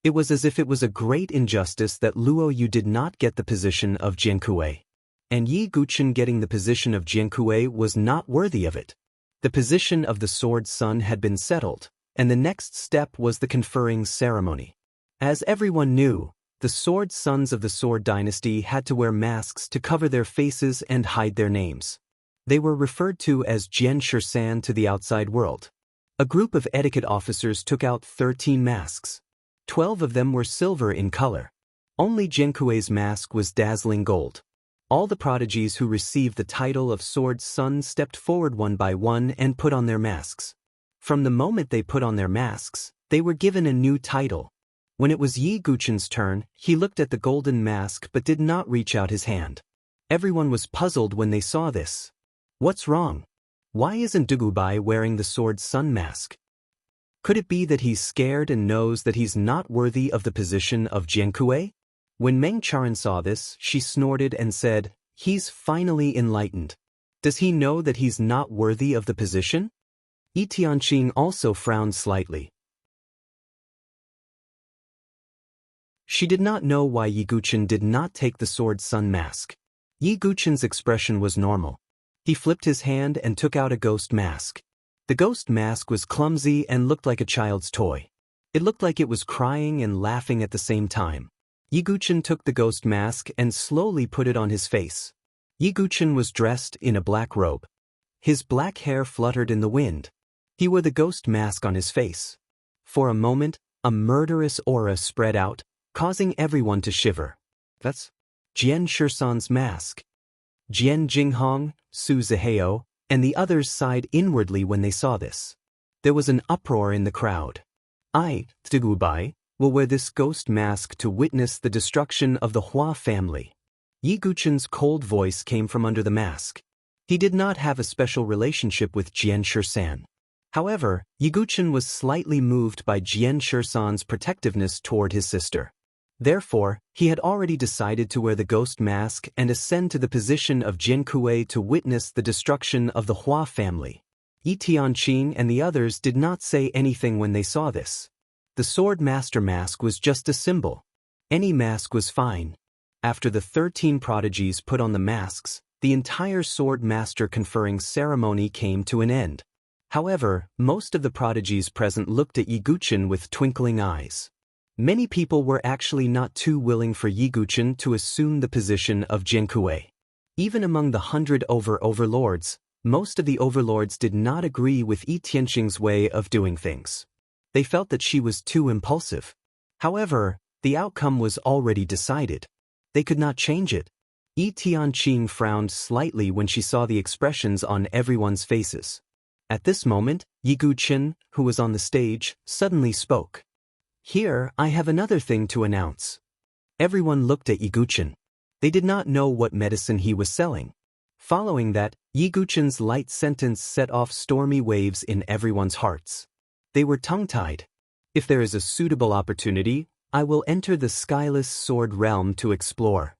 It was as if it was a great injustice that Luo Yu did not get the position of Jiankui. And Yiguchen getting the position of Jiankui was not worthy of it. The position of the Sword Son had been settled, and the next step was the conferring ceremony. As everyone knew, the Sword Sons of the Sword Dynasty had to wear masks to cover their faces and hide their names. They were referred to as Jian Shisan to the outside world. A group of etiquette officers took out 13 masks. 12 of them were silver in color. Only Jiankui's mask was dazzling gold. All the prodigies who received the title of Sword Son stepped forward one by one and put on their masks. From the moment they put on their masks, they were given a new title. When it was Yiguchen's turn, he looked at the golden mask but did not reach out his hand. Everyone was puzzled when they saw this. What's wrong? Why isn't Dugubai wearing the Sword Son mask? Could it be that he's scared and knows that he's not worthy of the position of Jiankui? When Meng Charen saw this, she snorted and said, "He's finally enlightened. Does he know that he's not worthy of the position?" Yi Tianqing also frowned slightly. She did not know why Yiguchen did not take the Sword Son mask. Yiguchen's expression was normal. He flipped his hand and took out a ghost mask. The ghost mask was clumsy and looked like a child's toy. It looked like it was crying and laughing at the same time. Yiguchen took the ghost mask and slowly put it on his face. Yiguchen was dressed in a black robe. His black hair fluttered in the wind. He wore the ghost mask on his face. For a moment, a murderous aura spread out, causing everyone to shiver. That's Jian Shisan's mask. Jian Jinghong, Su Zihao, and the others sighed inwardly when they saw this. There was an uproar in the crowd. Dugubai, will wear this ghost mask to witness the destruction of the Hua family. Yiguchen's cold voice came from under the mask. He did not have a special relationship with Jian Shisan. However, Yiguchen was slightly moved by Jian Shisan's protectiveness toward his sister. Therefore, he had already decided to wear the ghost mask and ascend to the position of Jiankui to witness the destruction of the Hua family. Yi Tianqing and the others did not say anything when they saw this. The Sword Master mask was just a symbol. Any mask was fine. After the 13 prodigies put on the masks, the entire Sword Master conferring ceremony came to an end. However, most of the prodigies present looked at Yiguchen with twinkling eyes. Many people were actually not too willing for Yiguchen to assume the position of Jiankui. Even among the 100 overlords, most of the overlords did not agree with Yi Tianqing's way of doing things. They felt that she was too impulsive. However, the outcome was already decided. They could not change it. Yi Tianqing frowned slightly when she saw the expressions on everyone's faces. At this moment, Yiguchen, who was on the stage, suddenly spoke. "Here, I have another thing to announce." Everyone looked at Yiguchen. They did not know what medicine he was selling. Following that, Yiguchen's light sentence set off stormy waves in everyone's hearts. They were tongue-tied. If there is a suitable opportunity, I will enter the skyless sword realm to explore.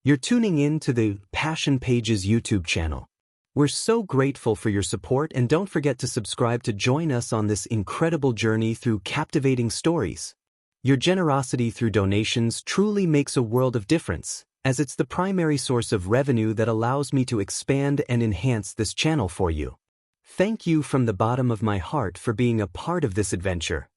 You're tuning in to the Passion Pages YouTube channel. We're so grateful for your support, and don't forget to subscribe to join us on this incredible journey through captivating stories. Your generosity through donations truly makes a world of difference, as it's the primary source of revenue that allows me to expand and enhance this channel for you. Thank you from the bottom of my heart for being a part of this adventure.